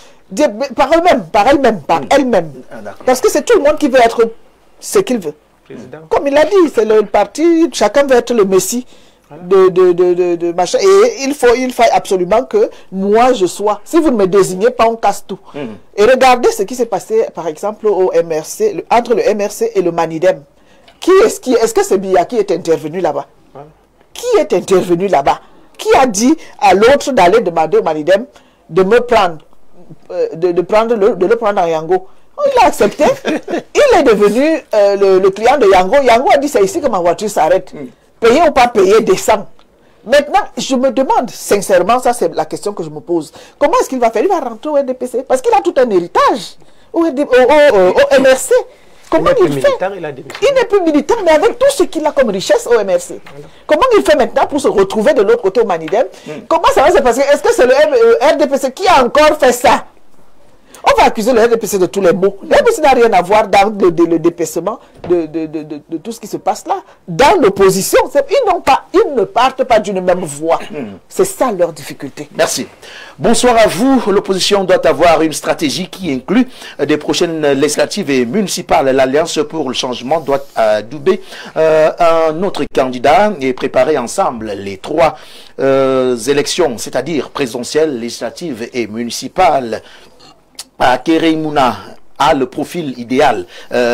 Speaker 3: Par elle-même. Parce que c'est tout le monde qui veut être ce qu'il veut.
Speaker 5: Président.
Speaker 3: Comme il a dit, c'est le parti, chacun veut être le messie de machin. Et il faut absolument que moi je sois. Si vous ne me désignez pas, on casse tout. Et regardez ce qui s'est passé, par exemple, au MRC, entre le MRC et le Manidem. Est-ce que c'est Biya qui est intervenu là-bas? Qui est intervenu là-bas? Qui a dit à l'autre d'aller demander au Manidem de me prendre, de le prendre en Yango? Il a accepté. Il est devenu le client de Yango. Yango a dit c'est ici que ma voiture s'arrête. Payer ou pas payer, descend. Maintenant, je me demande, sincèrement, ça c'est la question que je me pose. Comment est-ce qu'il va faire? Il va rentrer au RDPC parce qu'il a tout un héritage au MRC. Comment il fait? Il n'est plus militant, mais avec tout ce qu'il a comme richesse au MRC. Comment il fait maintenant pour se retrouver de l'autre côté au Manidem? Comment ça va se passer? Est-ce que c'est le RDPC qui a encore fait ça? On va accuser le RDPC de tous les maux. Le RDPC n'a rien à voir dans le dépaissement de tout ce qui se passe là. Dans l'opposition, ils ne partent pas d'une même voie. C'est ça leur difficulté.
Speaker 1: Merci. Bonsoir à vous. L'opposition doit avoir une stratégie qui inclut des prochaines législatives et municipales. L'Alliance pour le changement doit adouber un autre candidat et préparer ensemble les 3 élections, c'est-à-dire présidentielles, législatives et municipales. Kereimouna a le profil idéal.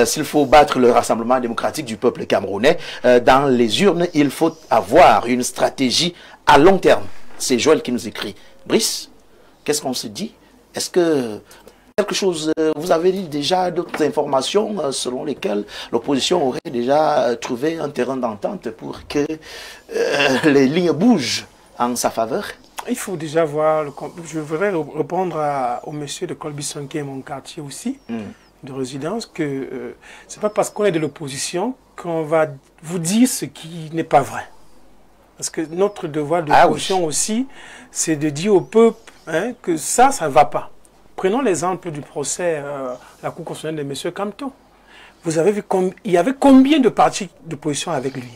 Speaker 1: S'il faut battre le Rassemblement démocratique du peuple camerounais dans les urnes, il faut avoir une stratégie à long terme. C'est Joël qui nous écrit. Brice, qu'est-ce qu'on se dit? Est-ce que quelque chose, vous avez dit déjà d'autres informations selon lesquelles l'opposition aurait déjà trouvé un terrain d'entente pour que les lignes bougent en sa faveur?
Speaker 4: Il faut déjà voir, je voudrais répondre au monsieur de Colbison qui est mon quartier aussi, de résidence, que c'est pas parce qu'on est de l'opposition qu'on va vous dire ce qui n'est pas vrai. Parce que notre devoir d'opposition aussi, c'est de dire au peuple que ça ne va pas. Prenons l'exemple du procès la Cour constitutionnelle de M. Camto. Vous avez vu il y avait combien de partis d'opposition avec lui?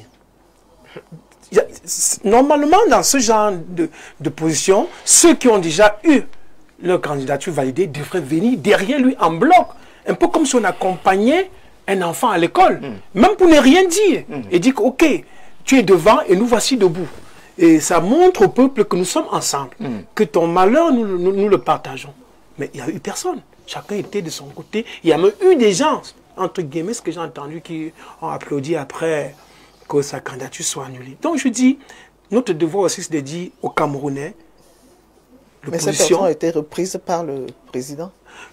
Speaker 4: Normalement, dans ce genre de position, ceux qui ont déjà eu leur candidature validée devraient venir derrière lui en bloc. Un peu comme si on accompagnait un enfant à l'école, même pour ne rien dire. Et dire que, ok, tu es devant et nous voici debout. Et ça montre au peuple que nous sommes ensemble, que ton malheur, nous le partageons. Mais il n'y a eu personne. Chacun était de son côté. Il y a même eu des gens, entre guillemets, ce que j'ai entendu, qui ont applaudi après que sa candidature soit annulée. Donc je dis, notre devoir aussi, c'est de dire aux Camerounais,
Speaker 3: mais cette personne a été reprise par le président.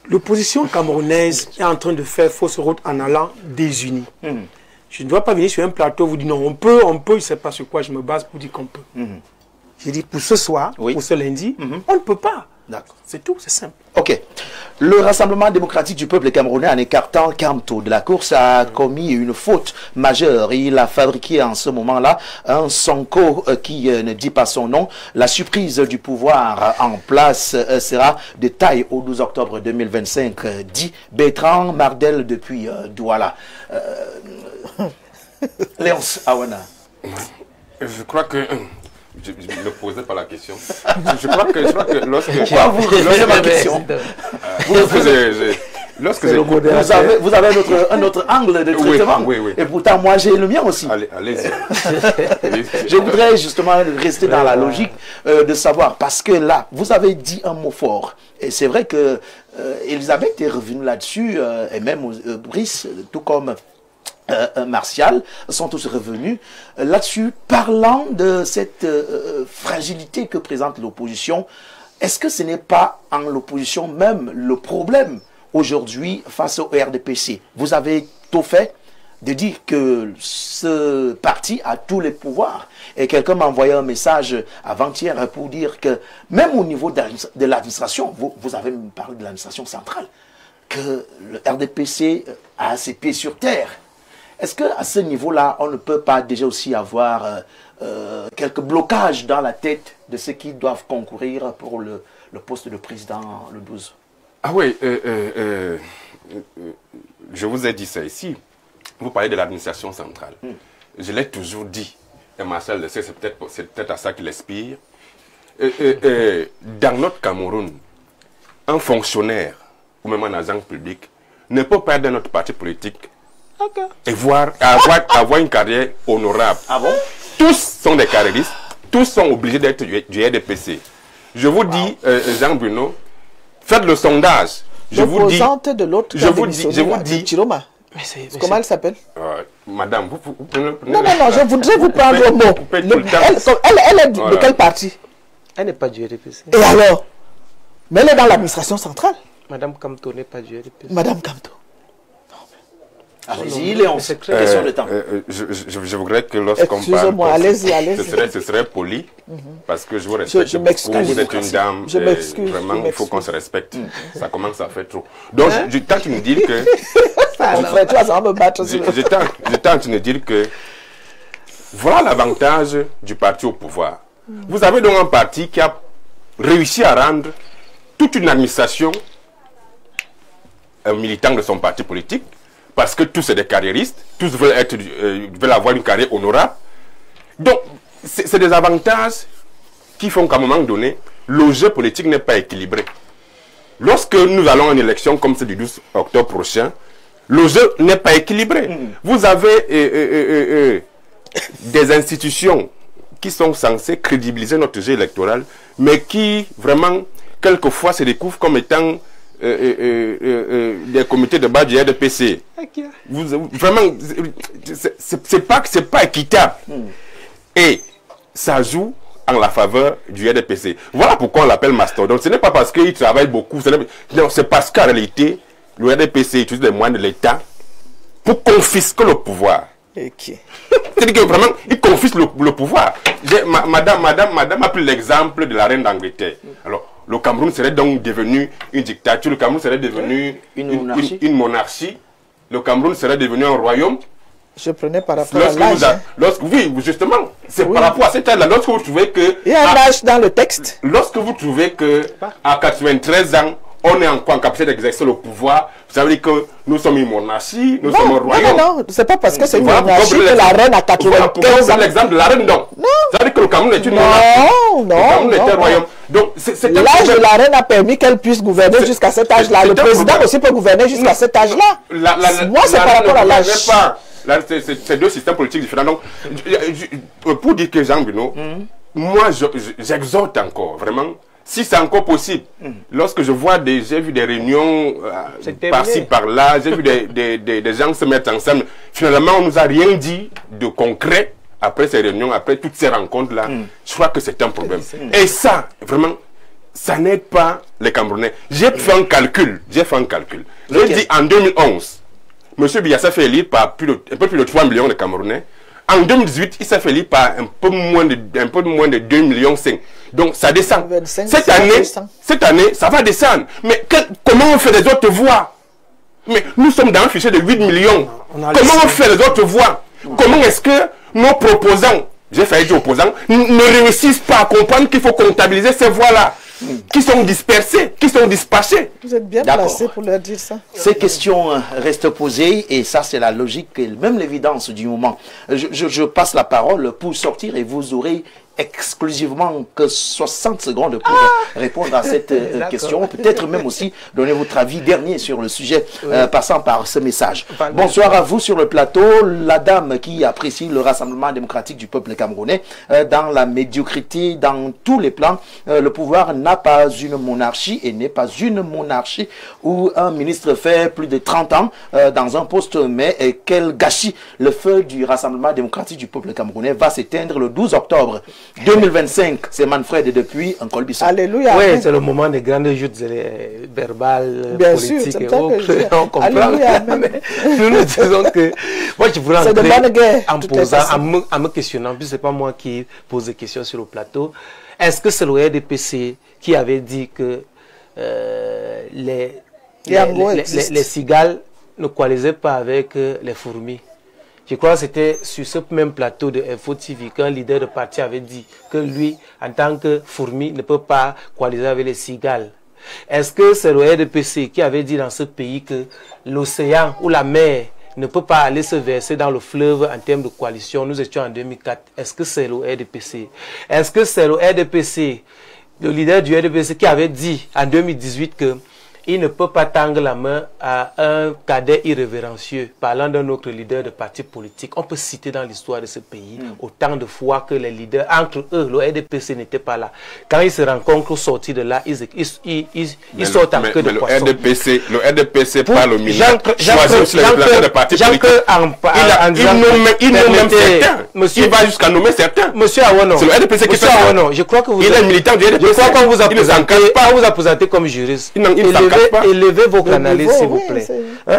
Speaker 4: L'opposition camerounaise est en train de faire fausse route en allant désunie. Je ne dois pas venir sur un plateau vous dire non, on peut, je ne sais pas sur quoi je me base pour dire qu'on peut. J'ai dit pour ce soir, pour ce lundi, on ne peut pas. C'est tout, c'est simple.
Speaker 1: Ok. Le Rassemblement démocratique du peuple camerounais, en écartant Camto de la course, a commis une faute majeure. Il a fabriqué en ce moment-là un Sonko qui ne dit pas son nom. La surprise du pouvoir en place sera de taille au 12 octobre 2025, dit Bertrand Mardel depuis Douala. Léonce Awana.
Speaker 2: Je crois que... Je ne posais pas la question. Je crois que lorsque...
Speaker 1: vous posez ma question. Vous avez un autre angle de traitement.
Speaker 2: Oui.
Speaker 1: Et pourtant, moi, j'ai le mien aussi.
Speaker 2: Allez-y.
Speaker 1: Je voudrais justement rester dans la logique de savoir, parce que là, vous avez dit un mot fort. Et c'est vrai que Elisabeth est revenue là-dessus, et même Brice, tout comme... Martial, sont tous revenus là-dessus, parlant de cette fragilité que présente l'opposition. Est-ce que ce n'est pas en l'opposition même le problème aujourd'hui face au RDPC? Vous avez tout fait de dire que ce parti a tous les pouvoirs. Et quelqu'un m'a envoyé un message avant-hier pour dire que même au niveau de l'administration, vous avez parlé de l'administration centrale, que le RDPC a ses pieds sur terre. Est-ce qu'à ce niveau-là, on ne peut pas déjà aussi avoir quelques blocages dans la tête de ceux qui doivent concourir pour le poste de président le 12?
Speaker 2: Ah oui, je vous ai dit ça ici. Vous parlez de l'administration centrale. Je l'ai toujours dit. Et Marcel le sait, c'est peut-être à ça qu'il aspire. Dans notre Cameroun, un fonctionnaire ou même un agent public ne peut pas être dans notre parti politique et avoir une carrière honorable.
Speaker 1: Ah bon?
Speaker 2: Tous sont des carriéristes, tous sont obligés d'être du RDPC. Je vous dis, Jean Bruno, faites le sondage. Je vous dis,
Speaker 3: de l'autre,
Speaker 2: je vous dis,
Speaker 3: Chiroma. Comment elle s'appelle?
Speaker 2: Madame, vous
Speaker 3: non, je voudrais vous prendre au mot. Elle est de quel parti?
Speaker 5: Elle n'est pas du RDPC.
Speaker 3: Et alors? Mais elle est dans l'administration centrale.
Speaker 5: Madame Camto n'est pas du RDPC.
Speaker 3: Madame Camto.
Speaker 1: Allez-y, Léon, c'est question de temps.
Speaker 2: Je voudrais que lorsqu'on parle...
Speaker 3: Excusez-moi, allez-y.
Speaker 2: Ce serait poli, parce que je vous respecte beaucoup. Vous êtes une dame, vraiment, il faut qu'on se respecte. Ça commence à faire trop. Donc, je tente de dire que... Je tente de dire que... Voilà l'avantage du parti au pouvoir. Vous avez donc un parti qui a réussi à rendre toute une administration un militant de son parti politique, parce que tous sont des carriéristes, tous veulent avoir une carrière honorable. Donc, c'est des avantages qui font qu'à un moment donné, le jeu politique n'est pas équilibré. Lorsque nous allons à une élection comme celle du 12 octobre prochain, le jeu n'est pas équilibré. Vous avez des institutions qui sont censées crédibiliser notre jeu électoral, mais qui, vraiment, quelquefois se découvrent comme étant... des comités de base du RDPC. Vraiment, c'est pas équitable. Et ça joue en la faveur du RDPC. Voilà pourquoi on l'appelle mastodonte. Ce n'est pas parce qu'il travaille beaucoup, c'est parce qu'en réalité, le RDPC utilise les moyens de l'État pour confisquer le pouvoir.
Speaker 3: Okay.
Speaker 2: C'est-à-dire que vraiment, il confisque le pouvoir. Madame a pris l'exemple de la reine d'Angleterre. Alors, le Cameroun serait donc devenu une dictature, le Cameroun serait devenu une monarchie, le Cameroun serait devenu un royaume.
Speaker 3: Je prenais par rapport à l'âge.
Speaker 2: Oui, justement, c'est par rapport à cet âge-là. Lorsque vous trouvez que...
Speaker 3: Il y a un âge dans le texte.
Speaker 2: Lorsque vous trouvez que à 93 ans, on est encore en capacité d'exercer le pouvoir, vous savez que nous sommes une monarchie, nous sommes un royaume.
Speaker 3: Non, c'est pas parce que c'est une monarchie que la reine a 95 ans.
Speaker 2: L'exemple de la reine, non. Ça veut dire que le Cameroun est une monarchie. Le Cameroun est un royaume.
Speaker 3: L'âge de la reine a permis qu'elle puisse gouverner jusqu'à cet âge-là. Le président aussi peut gouverner jusqu'à cet âge-là. Moi, c'est par rapport à l'âge.
Speaker 2: Là, c'est deux systèmes politiques différents. Donc, pour dire que Jean Bruno, moi, j'exhorte encore, vraiment, si c'est encore possible, lorsque j'ai vu des réunions par-ci, par-là, j'ai vu des gens se mettre ensemble, finalement, on ne nous a rien dit de concret après ces réunions, après toutes ces rencontres-là. Je crois que c'est un problème. Et ça, vraiment, ça n'aide pas les Camerounais. J'ai fait un calcul. J'ai dit en 2011, M. Biya s'est fait élire par un peu plus de 3 millions de Camerounais. En 2018, il s'est fait élire par un peu moins de 2,5 millions. Donc ça descend. 25, cette année, ça va descendre. Mais comment on fait les autres voix? Mais nous sommes dans un fichier de 8 millions. Comment on fait les autres voix? Comment est-ce que nos proposants, j'ai failli dire opposants, ne réussissent pas à comprendre qu'il faut comptabiliser ces voix-là, qui sont dispersées, qui sont dispatchées?
Speaker 3: Vous êtes bien placé pour leur dire ça.
Speaker 1: Ces questions restent posées et ça c'est la logique et même l'évidence du moment. Je passe la parole pour sortir et vous aurez exclusivement que 60 secondes pour répondre à cette question. Peut-être même aussi donner votre avis dernier sur le sujet, passant par ce message. Bonsoir à vous sur le plateau. La dame qui apprécie le Rassemblement démocratique du peuple camerounais dans la médiocrité, dans tous les plans. Le pouvoir n'a pas une monarchie et n'est pas une monarchie où un ministre fait plus de 30 ans dans un poste, mais quel gâchis. Le feu du Rassemblement démocratique du peuple camerounais va s'éteindre le 12 octobre 2025, c'est Manfred depuis un Colbisson.
Speaker 3: Alléluia.
Speaker 5: Oui, c'est le moment des grandes joutes verbales,
Speaker 3: bien
Speaker 5: politiques
Speaker 3: sûr,
Speaker 5: et autres. On comprend.
Speaker 3: Alléluia.
Speaker 5: Nous nous disons que moi je voulais entrer en posant, en me questionnant, puis c'est pas moi qui pose des questions sur le plateau. Est-ce que c'est le RDPC qui avait dit que les cigales ne coalisaient pas avec les fourmis? Je crois que c'était sur ce même plateau de Info TV qu'un leader de parti avait dit que lui, en tant que fourmi, ne peut pas coaliser avec les cigales. Est-ce que c'est le RDPC qui avait dit dans ce pays que l'océan ou la mer ne peut pas aller se verser dans le fleuve en termes de coalition? Nous étions en 2004. Est-ce que c'est le RDPC? Est-ce que c'est le RDPC, le leader du RDPC qui avait dit en 2018 que il ne peut pas tendre la main à un cadet irrévérencieux, parlant d'un autre leader de parti politique? On peut citer dans l'histoire de ce pays autant de fois que les leaders, entre eux, le RDPC n'était pas là. Quand ils se rencontrent au sortir de là, ils sortent en queue de poisson.
Speaker 2: Le RDPC par le ministre choisit aussi les représentants de partis politiques. Il nomme même certains. Il va jusqu'à nommer certains.
Speaker 5: Monsieur Awono,
Speaker 2: c'est le RDPC qui fait ça.
Speaker 5: Je crois que vous
Speaker 2: est militant du RDPC.
Speaker 5: Je crois qu'on vous a présenté comme juriste. Élevez votre analyse, s'il vous plaît.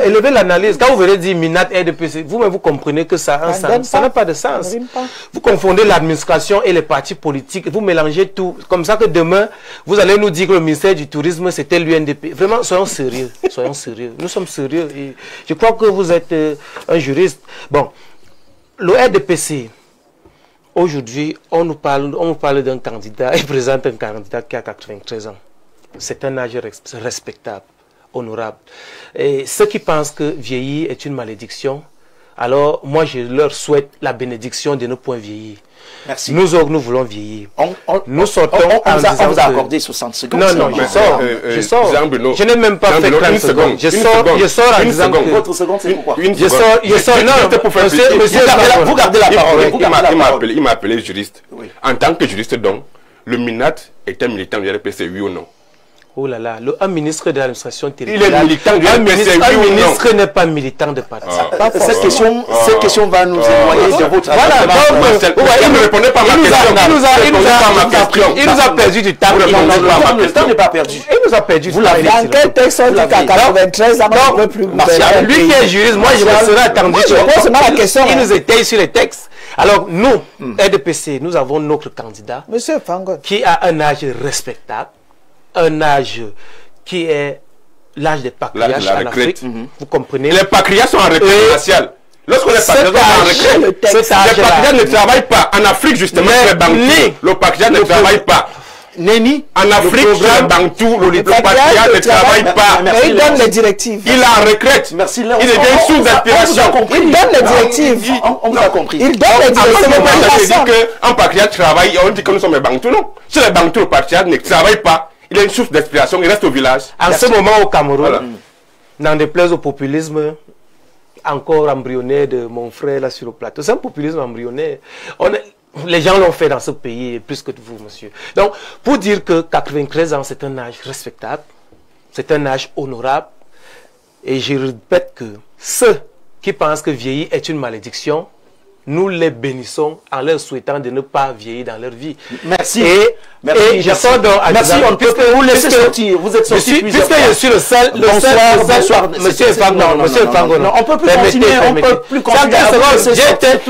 Speaker 5: Élevez l'analyse. Quand vous verrez dire Minat RDPC, vous-même vous comprenez que ça a un sens. Ça n'a pas de sens. Vous confondez l'administration et les partis politiques. Vous mélangez tout. Comme ça que demain, vous allez nous dire que le ministère du Tourisme, c'était l'UNDP. Vraiment, soyons sérieux. Soyons sérieux. Nous sommes sérieux. Et je crois que vous êtes un juriste. Bon, le RDPC, aujourd'hui, on nous parle d'un candidat. Il présente un candidat qui a 93 ans. C'est un âge respectable, honorable. Et ceux qui pensent que vieillir est une malédiction, alors moi je leur souhaite la bénédiction de ne point vieillir.
Speaker 1: Merci.
Speaker 5: Nous voulons vieillir. Nous sortons
Speaker 1: on vous a accordé 60 secondes.
Speaker 5: Non, je sors. Je n'ai même pas fait 30 secondes. Je sors en disant que...
Speaker 1: Votre seconde, c'est pourquoi?
Speaker 5: Je sors. Non, monsieur,
Speaker 1: vous gardez la parole.
Speaker 2: Il m'a appelé juriste. En tant que juriste, donc, le MINAT est un militant du RDPC, oui ou non?
Speaker 5: Oh là là, un ministre de l'administration territoriale.
Speaker 2: Il est militant du RDPC.
Speaker 5: Un ministre n'est pas militant de parti.
Speaker 1: Cette question va nous éloigner de votre
Speaker 5: Voilà,
Speaker 2: il ne répondait pas à ma question.
Speaker 5: Il nous a perdu du temps.
Speaker 1: Le temps n'est pas perdu.
Speaker 5: Il nous a perdu du temps.
Speaker 3: Dans quel texte on dit qu'à 93 ans, on ne peut plus gouverner?
Speaker 5: Lui qui est juriste, moi je me serais attendu.
Speaker 3: Moi, je pose seulement la question.
Speaker 5: Il nous étaye sur les textes. Alors nous, RDPC, nous avons notre candidat
Speaker 3: Monsieur Fangon,
Speaker 5: qui a un âge respectable, un âge qui est l'âge des patriarches en Afrique. Vous comprenez?
Speaker 2: Les patriarches sont en retraite raciale. Lorsqu'on est patriarche en retraite, les patriarches ne travaillent pas. En Afrique, justement, le patriarche ne travaille pas.
Speaker 1: Néni,
Speaker 2: en Afrique, le Bantou, le patriarche ne travaille pas.
Speaker 3: mais il donne les directives.
Speaker 2: Il est en retraite.
Speaker 1: Merci,
Speaker 2: il devient sous d'inspiration.
Speaker 3: Il donne les directives.
Speaker 1: On vous a compris.
Speaker 3: Il donne les directives.
Speaker 2: On dit qu'un patriarche travaille, on dit que nous sommes les Bantous. Non. Si les Bantous, le patriarche ne travaille pas, il a une source d'inspiration, il reste au village.
Speaker 5: En ce moment au Cameroun, n'en déplaise au populisme encore embryonnaire de mon frère là sur le plateau. C'est un populisme embryonnaire. Les gens l'ont fait dans ce pays, plus que vous, monsieur. Donc, pour dire que 93 ans, c'est un âge respectable, c'est un âge honorable, et je répète que ceux qui pensent que vieillir est une malédiction, nous les bénissons en leur souhaitant de ne pas vieillir dans leur vie.
Speaker 1: Merci.
Speaker 5: Et j'attends donc à
Speaker 1: merci, vous laissez sortir. Vous êtes sorti
Speaker 5: puisque je suis le seul.
Speaker 1: Bonsoir,
Speaker 5: monsieur Fangon. Monsieur Fangon.
Speaker 1: On peut plus continuer. On peut plus continuer.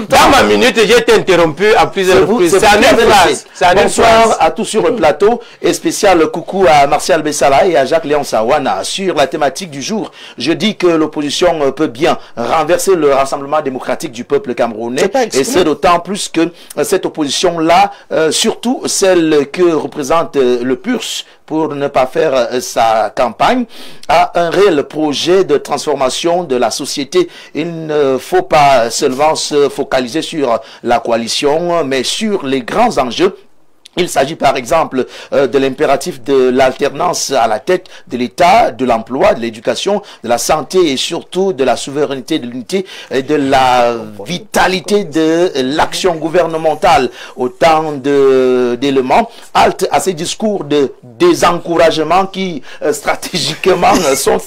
Speaker 5: Dans ma minute, j'ai été interrompu à plusieurs reprises. C'est une phrase.
Speaker 1: Bonsoir à tous sur le plateau. Et spécial coucou à Martial Bessala et à Jacques-Léon Sawana sur la thématique du jour. Je dis que l'opposition peut bien renverser le Rassemblement démocratique du peuple camerounais. Et c'est d'autant plus que cette opposition-là, surtout celle que représente le PURS, pour ne pas faire sa campagne, a un réel projet de transformation de la société. Il ne faut pas seulement se focaliser sur la coalition, mais sur les grands enjeux. Il s'agit par exemple de l'impératif de l'alternance à la tête de l'État, de l'emploi, de l'éducation, de la santé et surtout de la souveraineté, de l'unité et de la vitalité de l'action gouvernementale. Autant d'éléments. Halte à ces discours de désencouragement qui stratégiquement sont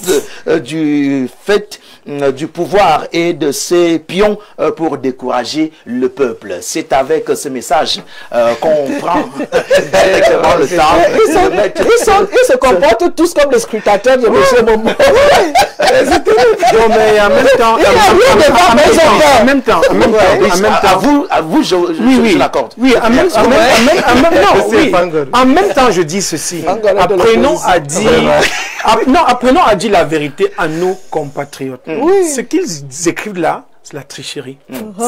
Speaker 1: du fait du pouvoir et de ses pions pour décourager le peuple. C'est avec ce message qu'on prend directement le temps.
Speaker 3: Ils se comportent tous comme les scrutateurs de M. Momo.
Speaker 4: Non, mais en même temps,
Speaker 1: à vous, je l'accorde.
Speaker 4: Oui, en même temps, je dis ceci. Apprenons à dire la vérité à nos compatriotes. Ce qu'ils écrivent là, c'est la tricherie.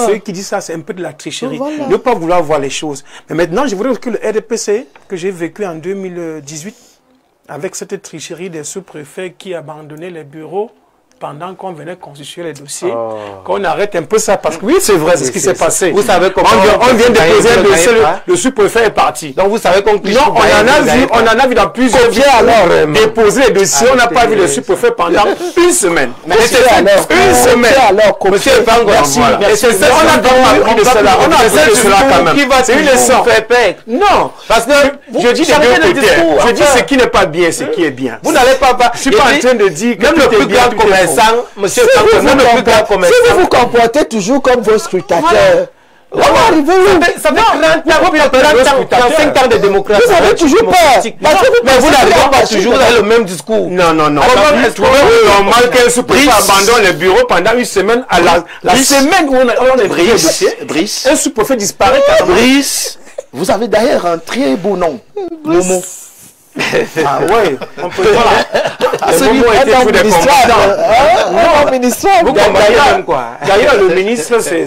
Speaker 4: Ceux qui disent ça, c'est un peu de la tricherie. Ne pas vouloir voir les choses. Mais maintenant, je voudrais que le RDPC, que j'ai vécu en 2018, avec cette tricherie des sous-préfets qui abandonnaient les bureaux pendant qu'on venait constituer les dossiers, qu'on arrête un peu ça, parce que oui, c'est vrai, c'est ce qui s'est passé.
Speaker 5: Vous savez comment
Speaker 4: on vient de déposer un dossier, le sous-préfet est parti.
Speaker 5: Donc vous savez qu'on
Speaker 4: non, on en a vu dans plusieurs dossiers alors déposer les dossiers, on n'a pas vu le sous-préfet pendant une semaine.
Speaker 3: Une semaine.
Speaker 5: Monsieur Fangon,
Speaker 4: merci. Et c'est ça, on a appris de cela. On a appris de cela quand même. C'est une leçon. Non, parce que je dis les deux côtés. Je dis ce qui n'est pas bien, ce qui est bien.
Speaker 5: Vous n'allez pas.
Speaker 4: Je suis pas en train de dire que
Speaker 5: même le plus grand commerçant, monsieur Fangon, même le plus grand commerçant.
Speaker 3: Si vous vous comportez toujours comme vos scrutateurs, on va arriver où?
Speaker 5: Ça fait 35 ans de démocratie.
Speaker 3: Vous avez toujours peur.
Speaker 5: Mais vous n'arrivez pas toujours dans le même discours.
Speaker 4: Non. Comment est-ce normal qu'un sous-préfet abandonne le bureau pendant une semaine à la semaine où on est pris le dossier?
Speaker 1: Brice.
Speaker 4: Un sous-préfet disparaît.
Speaker 1: Brice. Vous avez d'ailleurs un très beau nom. Momo.
Speaker 4: Ah ouais, on peut dire.
Speaker 1: Le Momo était tout des
Speaker 3: ministre.
Speaker 4: Vous comprenez même quoi. D'ailleurs, le ministre, c'est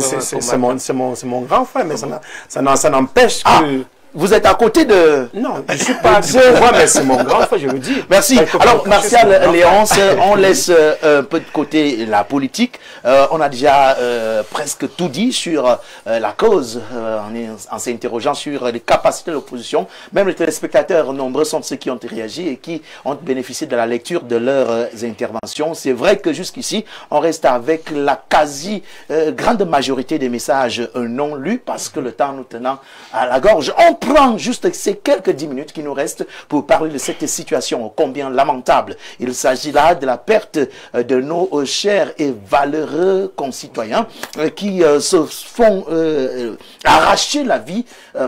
Speaker 4: mon grand frère, mais ça n'empêche que...
Speaker 1: Vous êtes à côté de...
Speaker 4: Non, je ne suis pas Dieu, mais c'est mon grand frère, je le dis.
Speaker 1: Merci. Alors, Martial Léonce, on laisse un peu de côté la politique. On a déjà presque tout dit sur la cause, en s'interrogeant sur les capacités de l'opposition. Même les téléspectateurs, nombreux sont ceux qui ont réagi et qui ont bénéficié de la lecture de leurs interventions. C'est vrai que jusqu'ici, on reste avec la quasi grande majorité des messages non lus parce que le temps nous tenant à la gorge. On prend juste ces quelques 10 minutes qui nous restent pour parler de cette situation combien lamentable. Il s'agit là de la perte de nos chers et valeureux concitoyens qui se font arracher la vie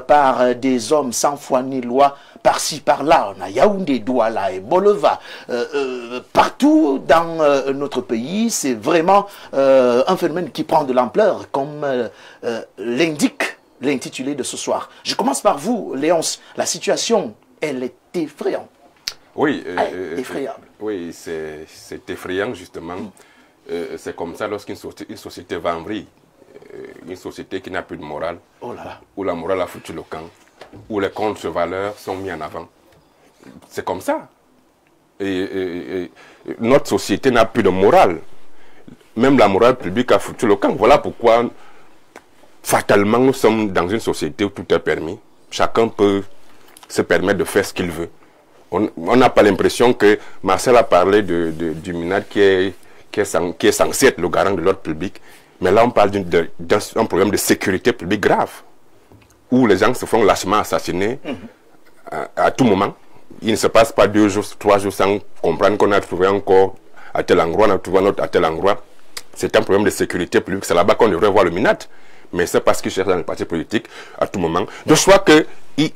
Speaker 1: par des hommes sans foi ni loi. Par-ci, par-là, on a Yaoundé, Douala et Bolova, partout dans notre pays. C'est vraiment un phénomène qui prend de l'ampleur, comme l'indique l'intitulé de ce soir. Je commence par vous, Léonce. La situation, elle est effrayante.
Speaker 2: Oui,
Speaker 1: effrayable.
Speaker 2: Oui, c'est effrayant, justement. C'est comme ça lorsqu'une société va en vrille. Une société qui n'a plus de morale,
Speaker 1: oh là là,
Speaker 2: où la morale a foutu le camp, où les contre-valeurs sont mis en avant. C'est comme ça. Et notre société n'a plus de morale. Même la morale publique a foutu le camp. Voilà pourquoi, fatalement, nous sommes dans une société où tout est permis. Chacun peut se permettre de faire ce qu'il veut. On n'a pas l'impression que Marcel a parlé du MINAD qui est censé être le garant de l'ordre public. Mais là, on parle d'un problème de sécurité publique grave, où les gens se font lâchement assassiner à tout moment. Il ne se passe pas 2 jours, 3 jours sans comprendre qu'on a trouvé un corps à tel endroit, on a trouvé un autre à tel endroit. C'est un problème de sécurité publique. C'est là-bas qu'on devrait voir le MINAD. Mais c'est parce qu'ils cherchent dans le parti politique à tout moment. Donc je crois qu'il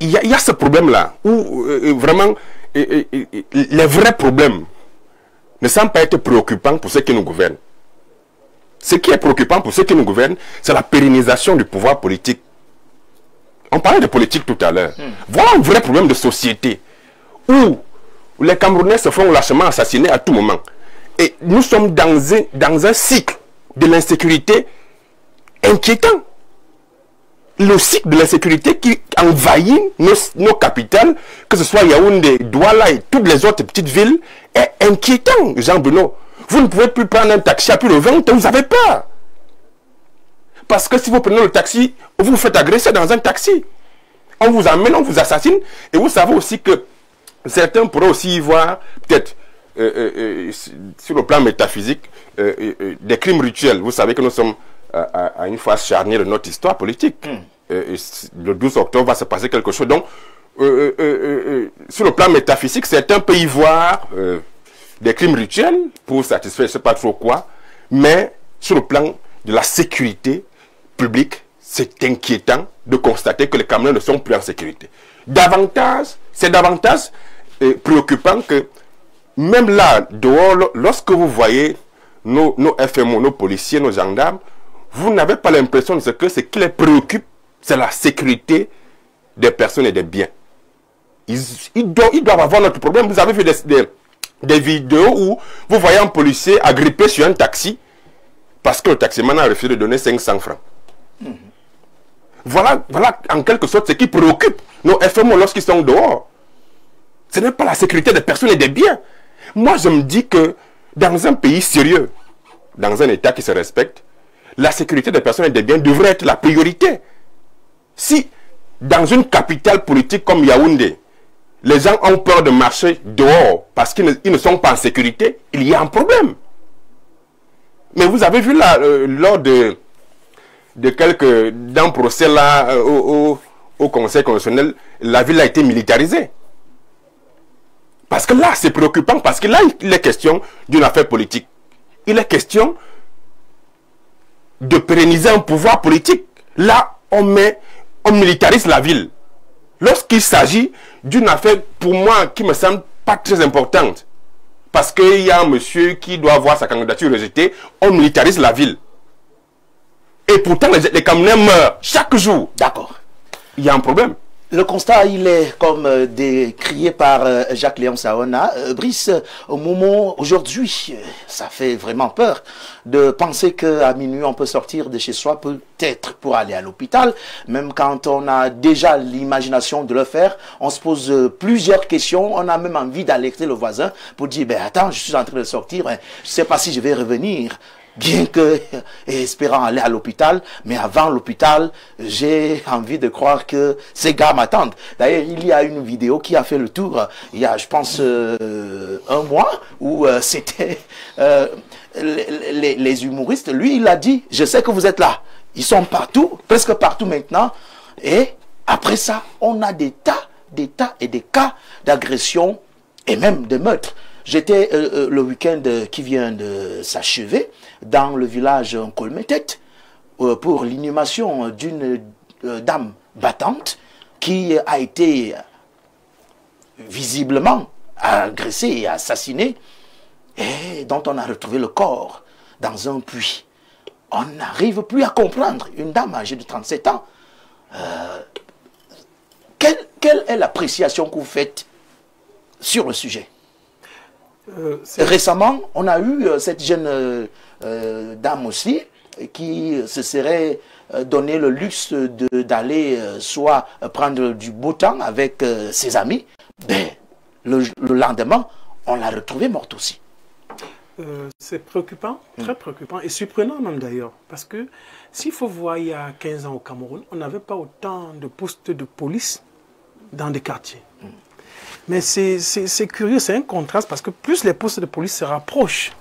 Speaker 2: y a ce problème-là, où vraiment, les vrais problèmes ne semblent pas être préoccupants pour ceux qui nous gouvernent. Ce qui est préoccupant pour ceux qui nous gouvernent, c'est la pérennisation du pouvoir politique. On parlait de politique tout à l'heure. Voilà un vrai problème de société où les Camerounais se font lâchement assassiner à tout moment. Et nous sommes dans un cycle de l'insécurité inquiétant. Le cycle de l'insécurité qui envahit nos capitales, que ce soit Yaoundé, Douala et toutes les autres petites villes, est inquiétant, Jean-Benoît. Vous ne pouvez plus prendre un taxi à plus de 20 ans, vous avez peur. Parce que si vous prenez le taxi, vous vous faites agresser dans un taxi. On vous emmène, on vous assassine. Et vous savez aussi que certains pourraient aussi y voir, peut-être, sur le plan métaphysique, des crimes rituels. Vous savez que nous sommes à une phase charnière de notre histoire politique. Le 12 octobre va se passer quelque chose. Donc, sur le plan métaphysique, certains peuvent y voir des crimes rituels pour satisfaire je ne sais pas trop quoi, mais sur le plan de la sécurité publique, c'est inquiétant de constater que les Camerounais ne sont plus en sécurité. C'est davantage préoccupant que même là, dehors, lorsque vous voyez nos FMO, nos policiers, nos gendarmes, vous n'avez pas l'impression de ce qui les préoccupe, c'est la sécurité des personnes et des biens. Ils doivent avoir notre problème. Vous avez vu des vidéos où vous voyez un policier agrippé sur un taxi parce que le taximan a refusé de donner 500 francs. Voilà en quelque sorte ce qui préoccupe nos FMO lorsqu'ils sont dehors. Ce n'est pas la sécurité des personnes et des biens. Moi, je me dis que dans un pays sérieux, dans un État qui se respecte, la sécurité des personnes et des biens devrait être la priorité. Si dans une capitale politique comme Yaoundé, les gens ont peur de marcher dehors parce qu'ils ne sont pas en sécurité, il y a un problème. Mais vous avez vu là, lors d'un procès là, au Conseil constitutionnel, la ville a été militarisée. Parce que là, c'est préoccupant, parce que là, il est question d'une affaire politique. Il est question de pérenniser un pouvoir politique. Là, on militarise la ville. Lorsqu'il s'agit d'une affaire, pour moi, qui me semble pas très importante, parce qu'il y a un monsieur qui doit avoir sa candidature rejetée, on militarise la ville. Et pourtant, les Camerounais meurent chaque jour.
Speaker 1: D'accord.
Speaker 2: Il y a un problème.
Speaker 1: Le constat, il est comme décrié par Jacques-Léon Saona. Brice, au moment aujourd'hui, ça fait vraiment peur de penser qu'à minuit, on peut sortir de chez soi, peut-être pour aller à l'hôpital. Même quand on a déjà l'imagination de le faire, on se pose plusieurs questions. On a même envie d'alerter le voisin pour dire, ben attends, je suis en train de sortir, je ne sais pas si je vais revenir. Bien que, espérant aller à l'hôpital, mais avant l'hôpital, j'ai envie de croire que ces gars m'attendent. D'ailleurs, il y a une vidéo qui a fait le tour, il y a, je pense, un mois, où c'était les humoristes. Lui, il a dit, je sais que vous êtes là. Ils sont partout, presque partout maintenant. Et Après ça, on a des tas et des cas d'agression et même de meurtres. J'étais le week-end qui vient de s'achever dans le village Nkolmetet pour l'inhumation d'une dame battante qui a été visiblement agressée et assassinée et dont on a retrouvé le corps dans un puits. On n'arrive plus à comprendre. Une dame âgée de 37 ans. Quelle est l'appréciation que vous faites sur le sujet? Récemment, on a eu cette jeune dame aussi qui se serait donné le luxe d'aller soit prendre du beau temps avec ses amis. Ben, le lendemain, on l'a retrouvée morte aussi.
Speaker 4: C'est préoccupant, très préoccupant et surprenant même d'ailleurs. Parce que s'il faut voir, il y a 15 ans au Cameroun, on n'avait pas autant de postes de police dans des quartiers. Mais c'est curieux, c'est un contraste parce que plus les postes de police se rapprochent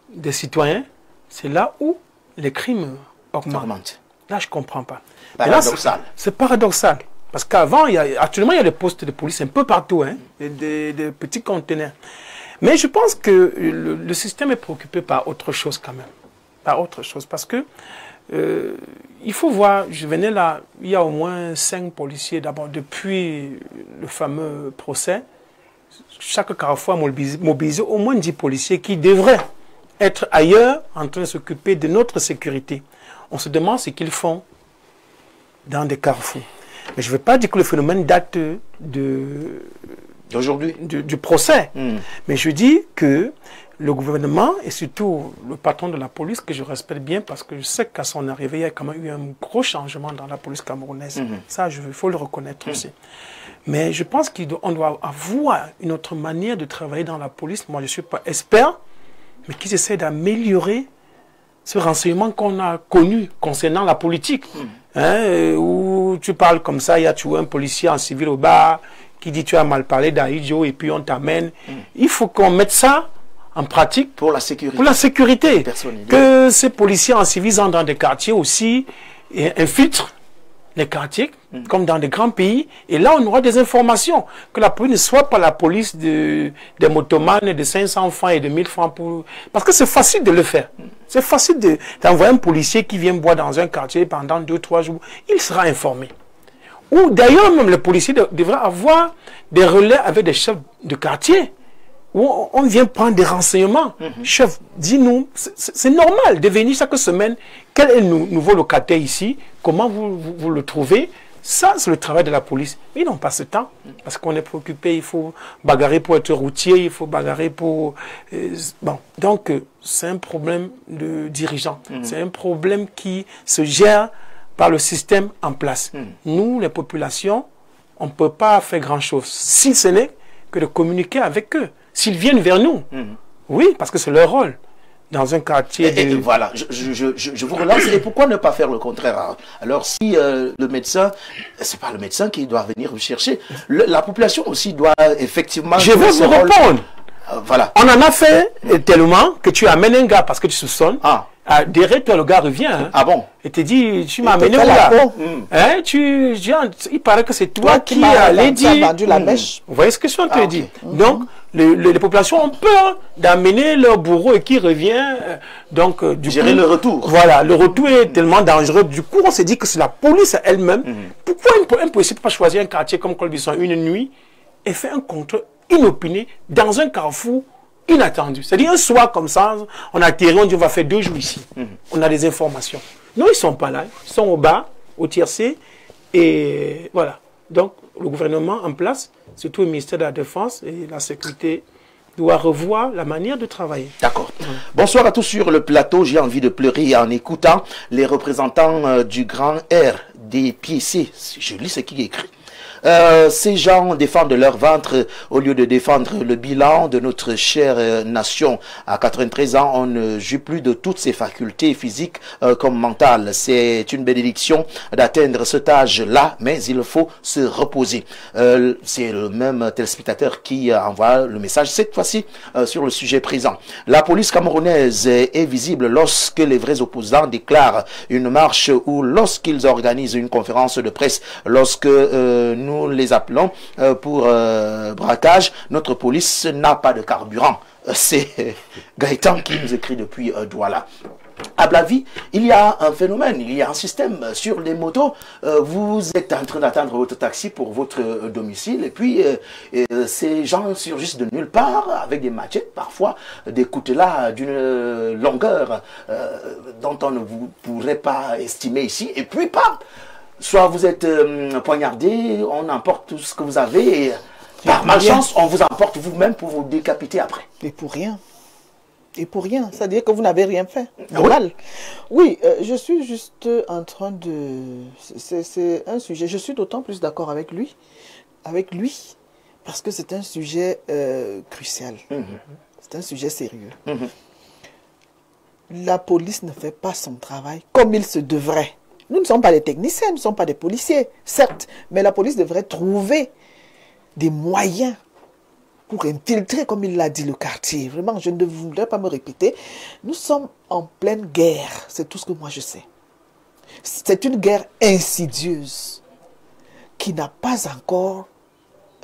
Speaker 4: des citoyens, c'est là où les crimes augmentent. Là, je ne comprends pas.
Speaker 1: Paradoxal.
Speaker 4: C'est paradoxal. Parce qu'avant, actuellement, il y a des postes de police un peu partout, hein, des petits conteneurs. Mais je pense que le système est préoccupé par autre chose quand même. Par autre chose. Parce que il faut voir, je venais là, il y a au moins 5 policiers d'abord depuis le fameux procès. Chaque carrefour a mobilisé au moins 10 policiers qui devraient être ailleurs en train de s'occuper de notre sécurité. On se demande ce qu'ils font dans des carrefours. Mais je ne veux pas dire que le phénomène date
Speaker 1: d'aujourd'hui,
Speaker 4: du procès. Mais je dis que le gouvernement et surtout le patron de la police, que je respecte bien parce que je sais qu'à son arrivée, il y a quand même eu un gros changement dans la police camerounaise. Ça, il faut le reconnaître aussi. Mais je pense qu'on doit avoir une autre manière de travailler dans la police. Moi, je ne suis pas expert, mais qui essaie d'améliorer ce renseignement qu'on a connu concernant la politique. Hein, où tu parles comme ça, il y a toujours un policier en civil au bar qui dit tu as mal parlé d'Aïdjo et puis on t'amène. Il faut qu'on mette ça en pratique
Speaker 1: pour la sécurité.
Speaker 4: Pour la sécurité. Que ces policiers en civil entrent dans des quartiers aussi et infiltrent les quartiers, comme dans des grands pays. Et là, on aura des informations. Que la police ne soit pas la police des motomanes de 500 francs et de 1000 francs. Parce que c'est facile de le faire. C'est facile d'envoyer un policier qui vient boire dans un quartier pendant 2-3 jours. Il sera informé. Ou d'ailleurs, même le policier devrait avoir des relais avec des chefs de quartier. Où on vient prendre des renseignements. Chef, dis-nous, c'est normal de venir chaque semaine. Quel est le nouveau locataire ici? Comment vous le trouvez? Ça, c'est le travail de la police. Mais ils n'ont pas ce temps. Parce qu'on est préoccupé. Il faut bagarrer pour être routier. Il faut bagarrer pour... bon, donc, c'est un problème de dirigeant. C'est un problème qui se gère par le système en place. Nous, les populations, on ne peut pas faire grand-chose. Si ce n'est que de communiquer avec eux. S'ils viennent vers nous, oui, parce que c'est leur rôle. Dans un quartier...
Speaker 1: Et voilà, je vous relance. Et pourquoi ne pas faire le contraire? Alors, si le médecin, c'est pas le médecin qui doit venir vous chercher, la population aussi doit effectivement...
Speaker 4: Je vais vous répondre.
Speaker 1: Voilà.
Speaker 4: On en a fait tellement que tu amènes un gars parce que tu soupçonnes. Derrière toi, le gars revient. Hein,
Speaker 1: ah bon?
Speaker 4: Et te dit, tu m'as amené où là? Hein, il paraît que c'est toi qui allais dire...
Speaker 3: vendu la mèche.
Speaker 4: Vous voyez ce que je suis en train de dire? Donc, les populations ont peur d'amener leur bourreau et qui revient. Donc,
Speaker 1: gérer le retour.
Speaker 4: Voilà, le retour est tellement dangereux. Du coup, on s'est dit que c'est la police elle-même. Pourquoi un policier ne peut pas choisir un quartier comme Colbisson une nuit et faire un contrôle inopiné dans un carrefour inattendu? C'est-à-dire un soir comme ça, on atterrit, on dit on va faire 2 jours ici. On a des informations. Non, ils ne sont pas là. Ils sont au bas, au tiercé. Et voilà. Donc, le gouvernement en place, surtout le ministère de la Défense et la Sécurité, doit revoir la manière de travailler.
Speaker 1: D'accord. Bonsoir à tous sur le plateau. J'ai envie de pleurer en écoutant les représentants du grand R des PIC. Je lis ce qui est écrit. Ces gens défendent leur ventre au lieu de défendre le bilan de notre chère nation. À 93 ans, on ne jouit plus de toutes ses facultés physiques comme mentales. C'est une bénédiction d'atteindre cet âge-là, mais il faut se reposer. C'est le même téléspectateur qui envoie le message, cette fois-ci sur le sujet présent. La police camerounaise est visible lorsque les vrais opposants déclarent une marche ou lorsqu'ils organisent une conférence de presse. Lorsque nous les appelons pour braquage, notre police n'a pas de carburant. C'est Gaëtan qui nous écrit depuis Douala. À Blavi, il y a un phénomène, il y a un système sur les motos. Vous êtes en train d'attendre votre taxi pour votre domicile et puis ces gens surgissent de nulle part avec des machettes, parfois des coutelas d'une longueur dont on ne vous pourrait pas estimer ici. Et puis, pam, soit vous êtes poignardé, on emporte tout ce que vous avez et par malchance, on vous emporte vous-même pour vous décapiter après.
Speaker 3: Et pour rien. Et pour rien, c'est-à-dire que vous n'avez rien fait. Normal. Oui, je suis juste en train de... C'est un sujet, je suis d'autant plus d'accord avec lui, parce que c'est un sujet crucial. C'est un sujet sérieux. La police ne fait pas son travail comme il se devrait. Nous ne sommes pas des techniciens, nous ne sommes pas des policiers, certes, mais la police devrait trouver des moyens pour infiltrer, comme il l'a dit, le quartier. Vraiment, je ne voudrais pas me répéter. Nous sommes en pleine guerre. C'est tout ce que moi je sais. C'est une guerre insidieuse qui n'a pas encore...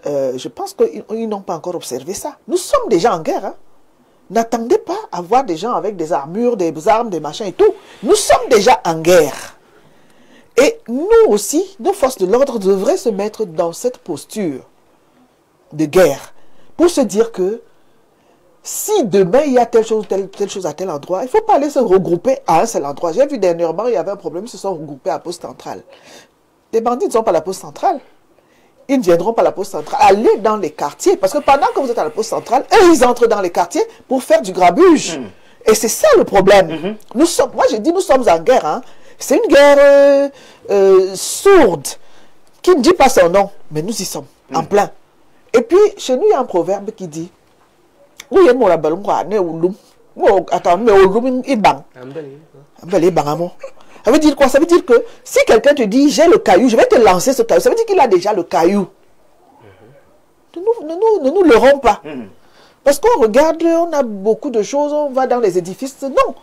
Speaker 3: je pense qu'ils n'ont pas encore observé ça. Nous sommes déjà en guerre. Hein? N'attendez pas à voir des gens avec des armures, des armes, des machins et tout. Nous sommes déjà en guerre. Et nous aussi, nos forces de l'ordre devraient se mettre dans cette posture de guerre. Pour se dire que si demain il y a telle chose à tel endroit, il ne faut pas aller se regrouper à un seul endroit. J'ai vu dernièrement, il y avait un problème, ils se sont regroupés à la poste centrale. Les bandits ne sont pas à la poste centrale. Ils ne viendront pas à la poste centrale. Allez dans les quartiers. Parce que pendant que vous êtes à la poste centrale, eux, ils entrent dans les quartiers pour faire du grabuge. Et c'est ça le problème. Moi, j'ai dit, nous sommes en guerre. Hein. C'est une guerre sourde qui ne dit pas son nom. Mais nous y sommes, en plein. Et puis, chez nous, il y a un proverbe qui dit ça veut dire quoi? Ça veut dire que si quelqu'un te dit j'ai le caillou, je vais te lancer ce caillou, ça veut dire qu'il a déjà le caillou. Ne nous leurrons pas. Parce qu'on regarde, on a beaucoup de choses, on va dans les édifices. Non,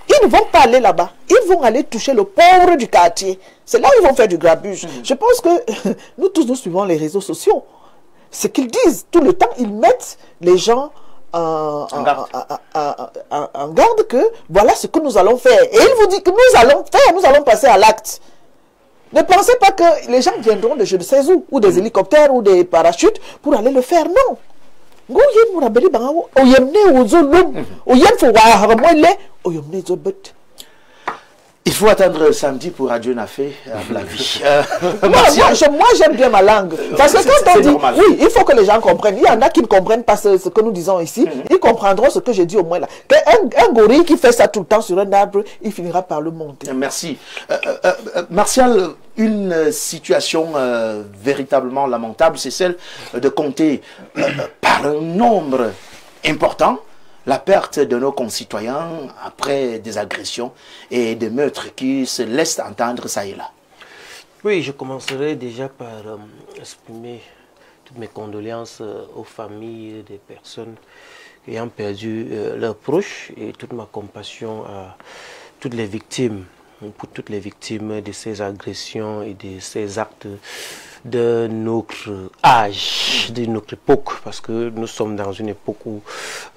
Speaker 3: ils ne vont pas aller là-bas. Ils vont aller toucher le pauvre du quartier. C'est là où ils vont faire du grabuge. Je pense que nous tous, nous suivons les réseaux sociaux. Ce qu'ils disent tout le temps, ils mettent les gens en garde que voilà ce que nous allons faire. Et ils vous disent que nous allons passer à l'acte. Ne pensez pas que les gens viendront de je ne sais où, ou des hélicoptères, ou des parachutes, pour aller le faire. Non.
Speaker 1: Il faut attendre samedi pour Adieu Nafé à la vie.
Speaker 3: Moi j'aime bien ma langue. Parce que quand on dit, oui, il faut que les gens comprennent. Il y en a qui ne comprennent pas ce que nous disons ici. Ils comprendront ce que j'ai dit au moins là. Un gorille qui fait ça tout le temps sur un arbre, il finira par le monter.
Speaker 1: Merci. Martial, une situation véritablement lamentable, c'est celle de compter par un nombre important la perte de nos concitoyens après des agressions et des meurtres qui se laissent entendre ça et là.
Speaker 5: Oui, je commencerai déjà par exprimer toutes mes condoléances aux familles des personnes ayant perdu leurs proches et toute ma compassion à toutes les victimes, pour toutes les victimes de ces agressions et de ces actes de notre âge, de notre époque, parce que nous sommes dans une époque où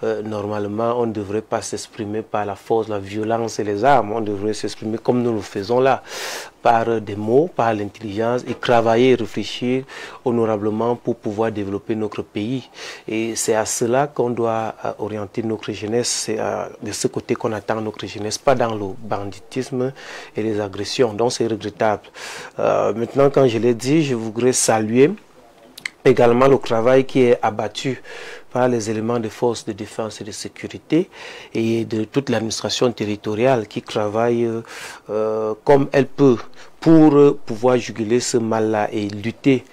Speaker 5: normalement on ne devrait pas s'exprimer par la force, la violence et les armes, on devrait s'exprimer comme nous le faisons là, par des mots, par l'intelligence et travailler et réfléchir honorablement pour pouvoir développer notre pays. Et c'est à cela qu'on doit orienter notre jeunesse, c'est de ce côté qu'on attend notre jeunesse, pas dans le banditisme et les agressions, donc c'est regrettable. Maintenant, quand je l'ai dit, je voudrais saluer également le travail qui est abattu par les éléments de forces de défense et de sécurité et de toute l'administration territoriale qui travaille comme elle peut pour pouvoir juguler ce mal-là et lutter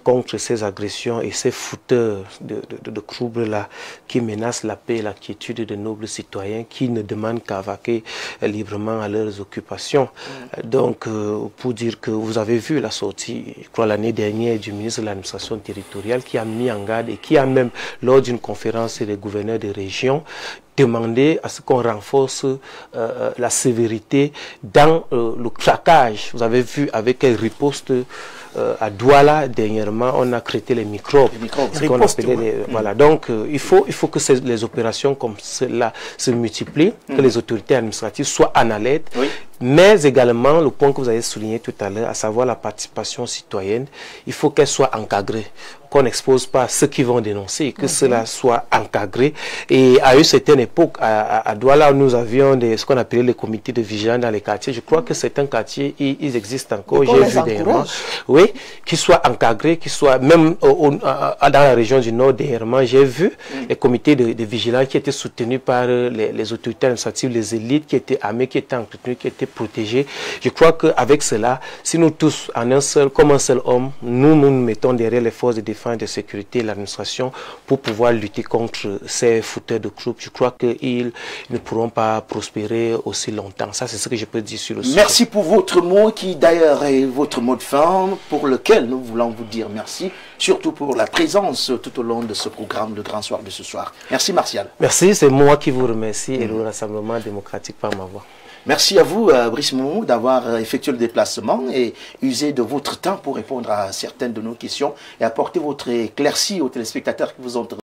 Speaker 5: contre ces agressions et ces fouteurs de troubles-là qui menacent la paix et la quiétude de nobles citoyens qui ne demandent qu'à vaquer librement à leurs occupations. Donc, pour dire que vous avez vu la sortie, je crois, l'année dernière du ministre de l'administration territoriale qui a mis en garde et qui a même, lors d'une conférence des gouverneurs des régions, demander à ce qu'on renforce la sévérité dans le craquage. Vous avez vu avec quelle riposte à Douala, dernièrement, on a traité les microbes. Ce qu'on appelait voilà. Donc, il faut que les opérations comme cela se multiplient, que les autorités administratives soient en alerte. Mais également, le point que vous avez souligné tout à l'heure, à savoir la participation citoyenne, il faut qu'elle soit encadrée, qu'on n'expose pas ceux qui vont dénoncer, que cela soit encadré. Et à une certaine époque, à Douala, nous avions ce qu'on appelait les comités de vigilance dans les quartiers. Je crois que certains quartiers, ils existent encore. J'ai vu dernièrement, oui, qui soient encadrés, qui soient même dans la région du Nord, dernièrement, j'ai vu les comités de vigilance qui étaient soutenus par les autorités administratives, les élites qui étaient armées, qui étaient entretenues, qui étaient protégés. Je crois qu'avec cela, si nous tous, comme un seul homme, nous nous mettons derrière les forces de défense et de sécurité et l'administration pour pouvoir lutter contre ces fouteurs de troupes, je crois qu'ils ne pourront pas prospérer aussi longtemps. Ça, c'est ce que je peux dire sur le sujet.
Speaker 1: Merci pour votre mot qui d'ailleurs est votre mot de fin pour lequel nous voulons vous dire merci, surtout pour la présence tout au long de ce programme, le Grand Soir de ce soir. Merci Martial.
Speaker 5: Merci, c'est moi qui vous remercie et le Rassemblement démocratique par ma voix.
Speaker 1: Merci à vous, Brice Moumou, d'avoir effectué le déplacement et usé de votre temps pour répondre à certaines de nos questions et apporter votre éclaircie aux téléspectateurs qui vous ont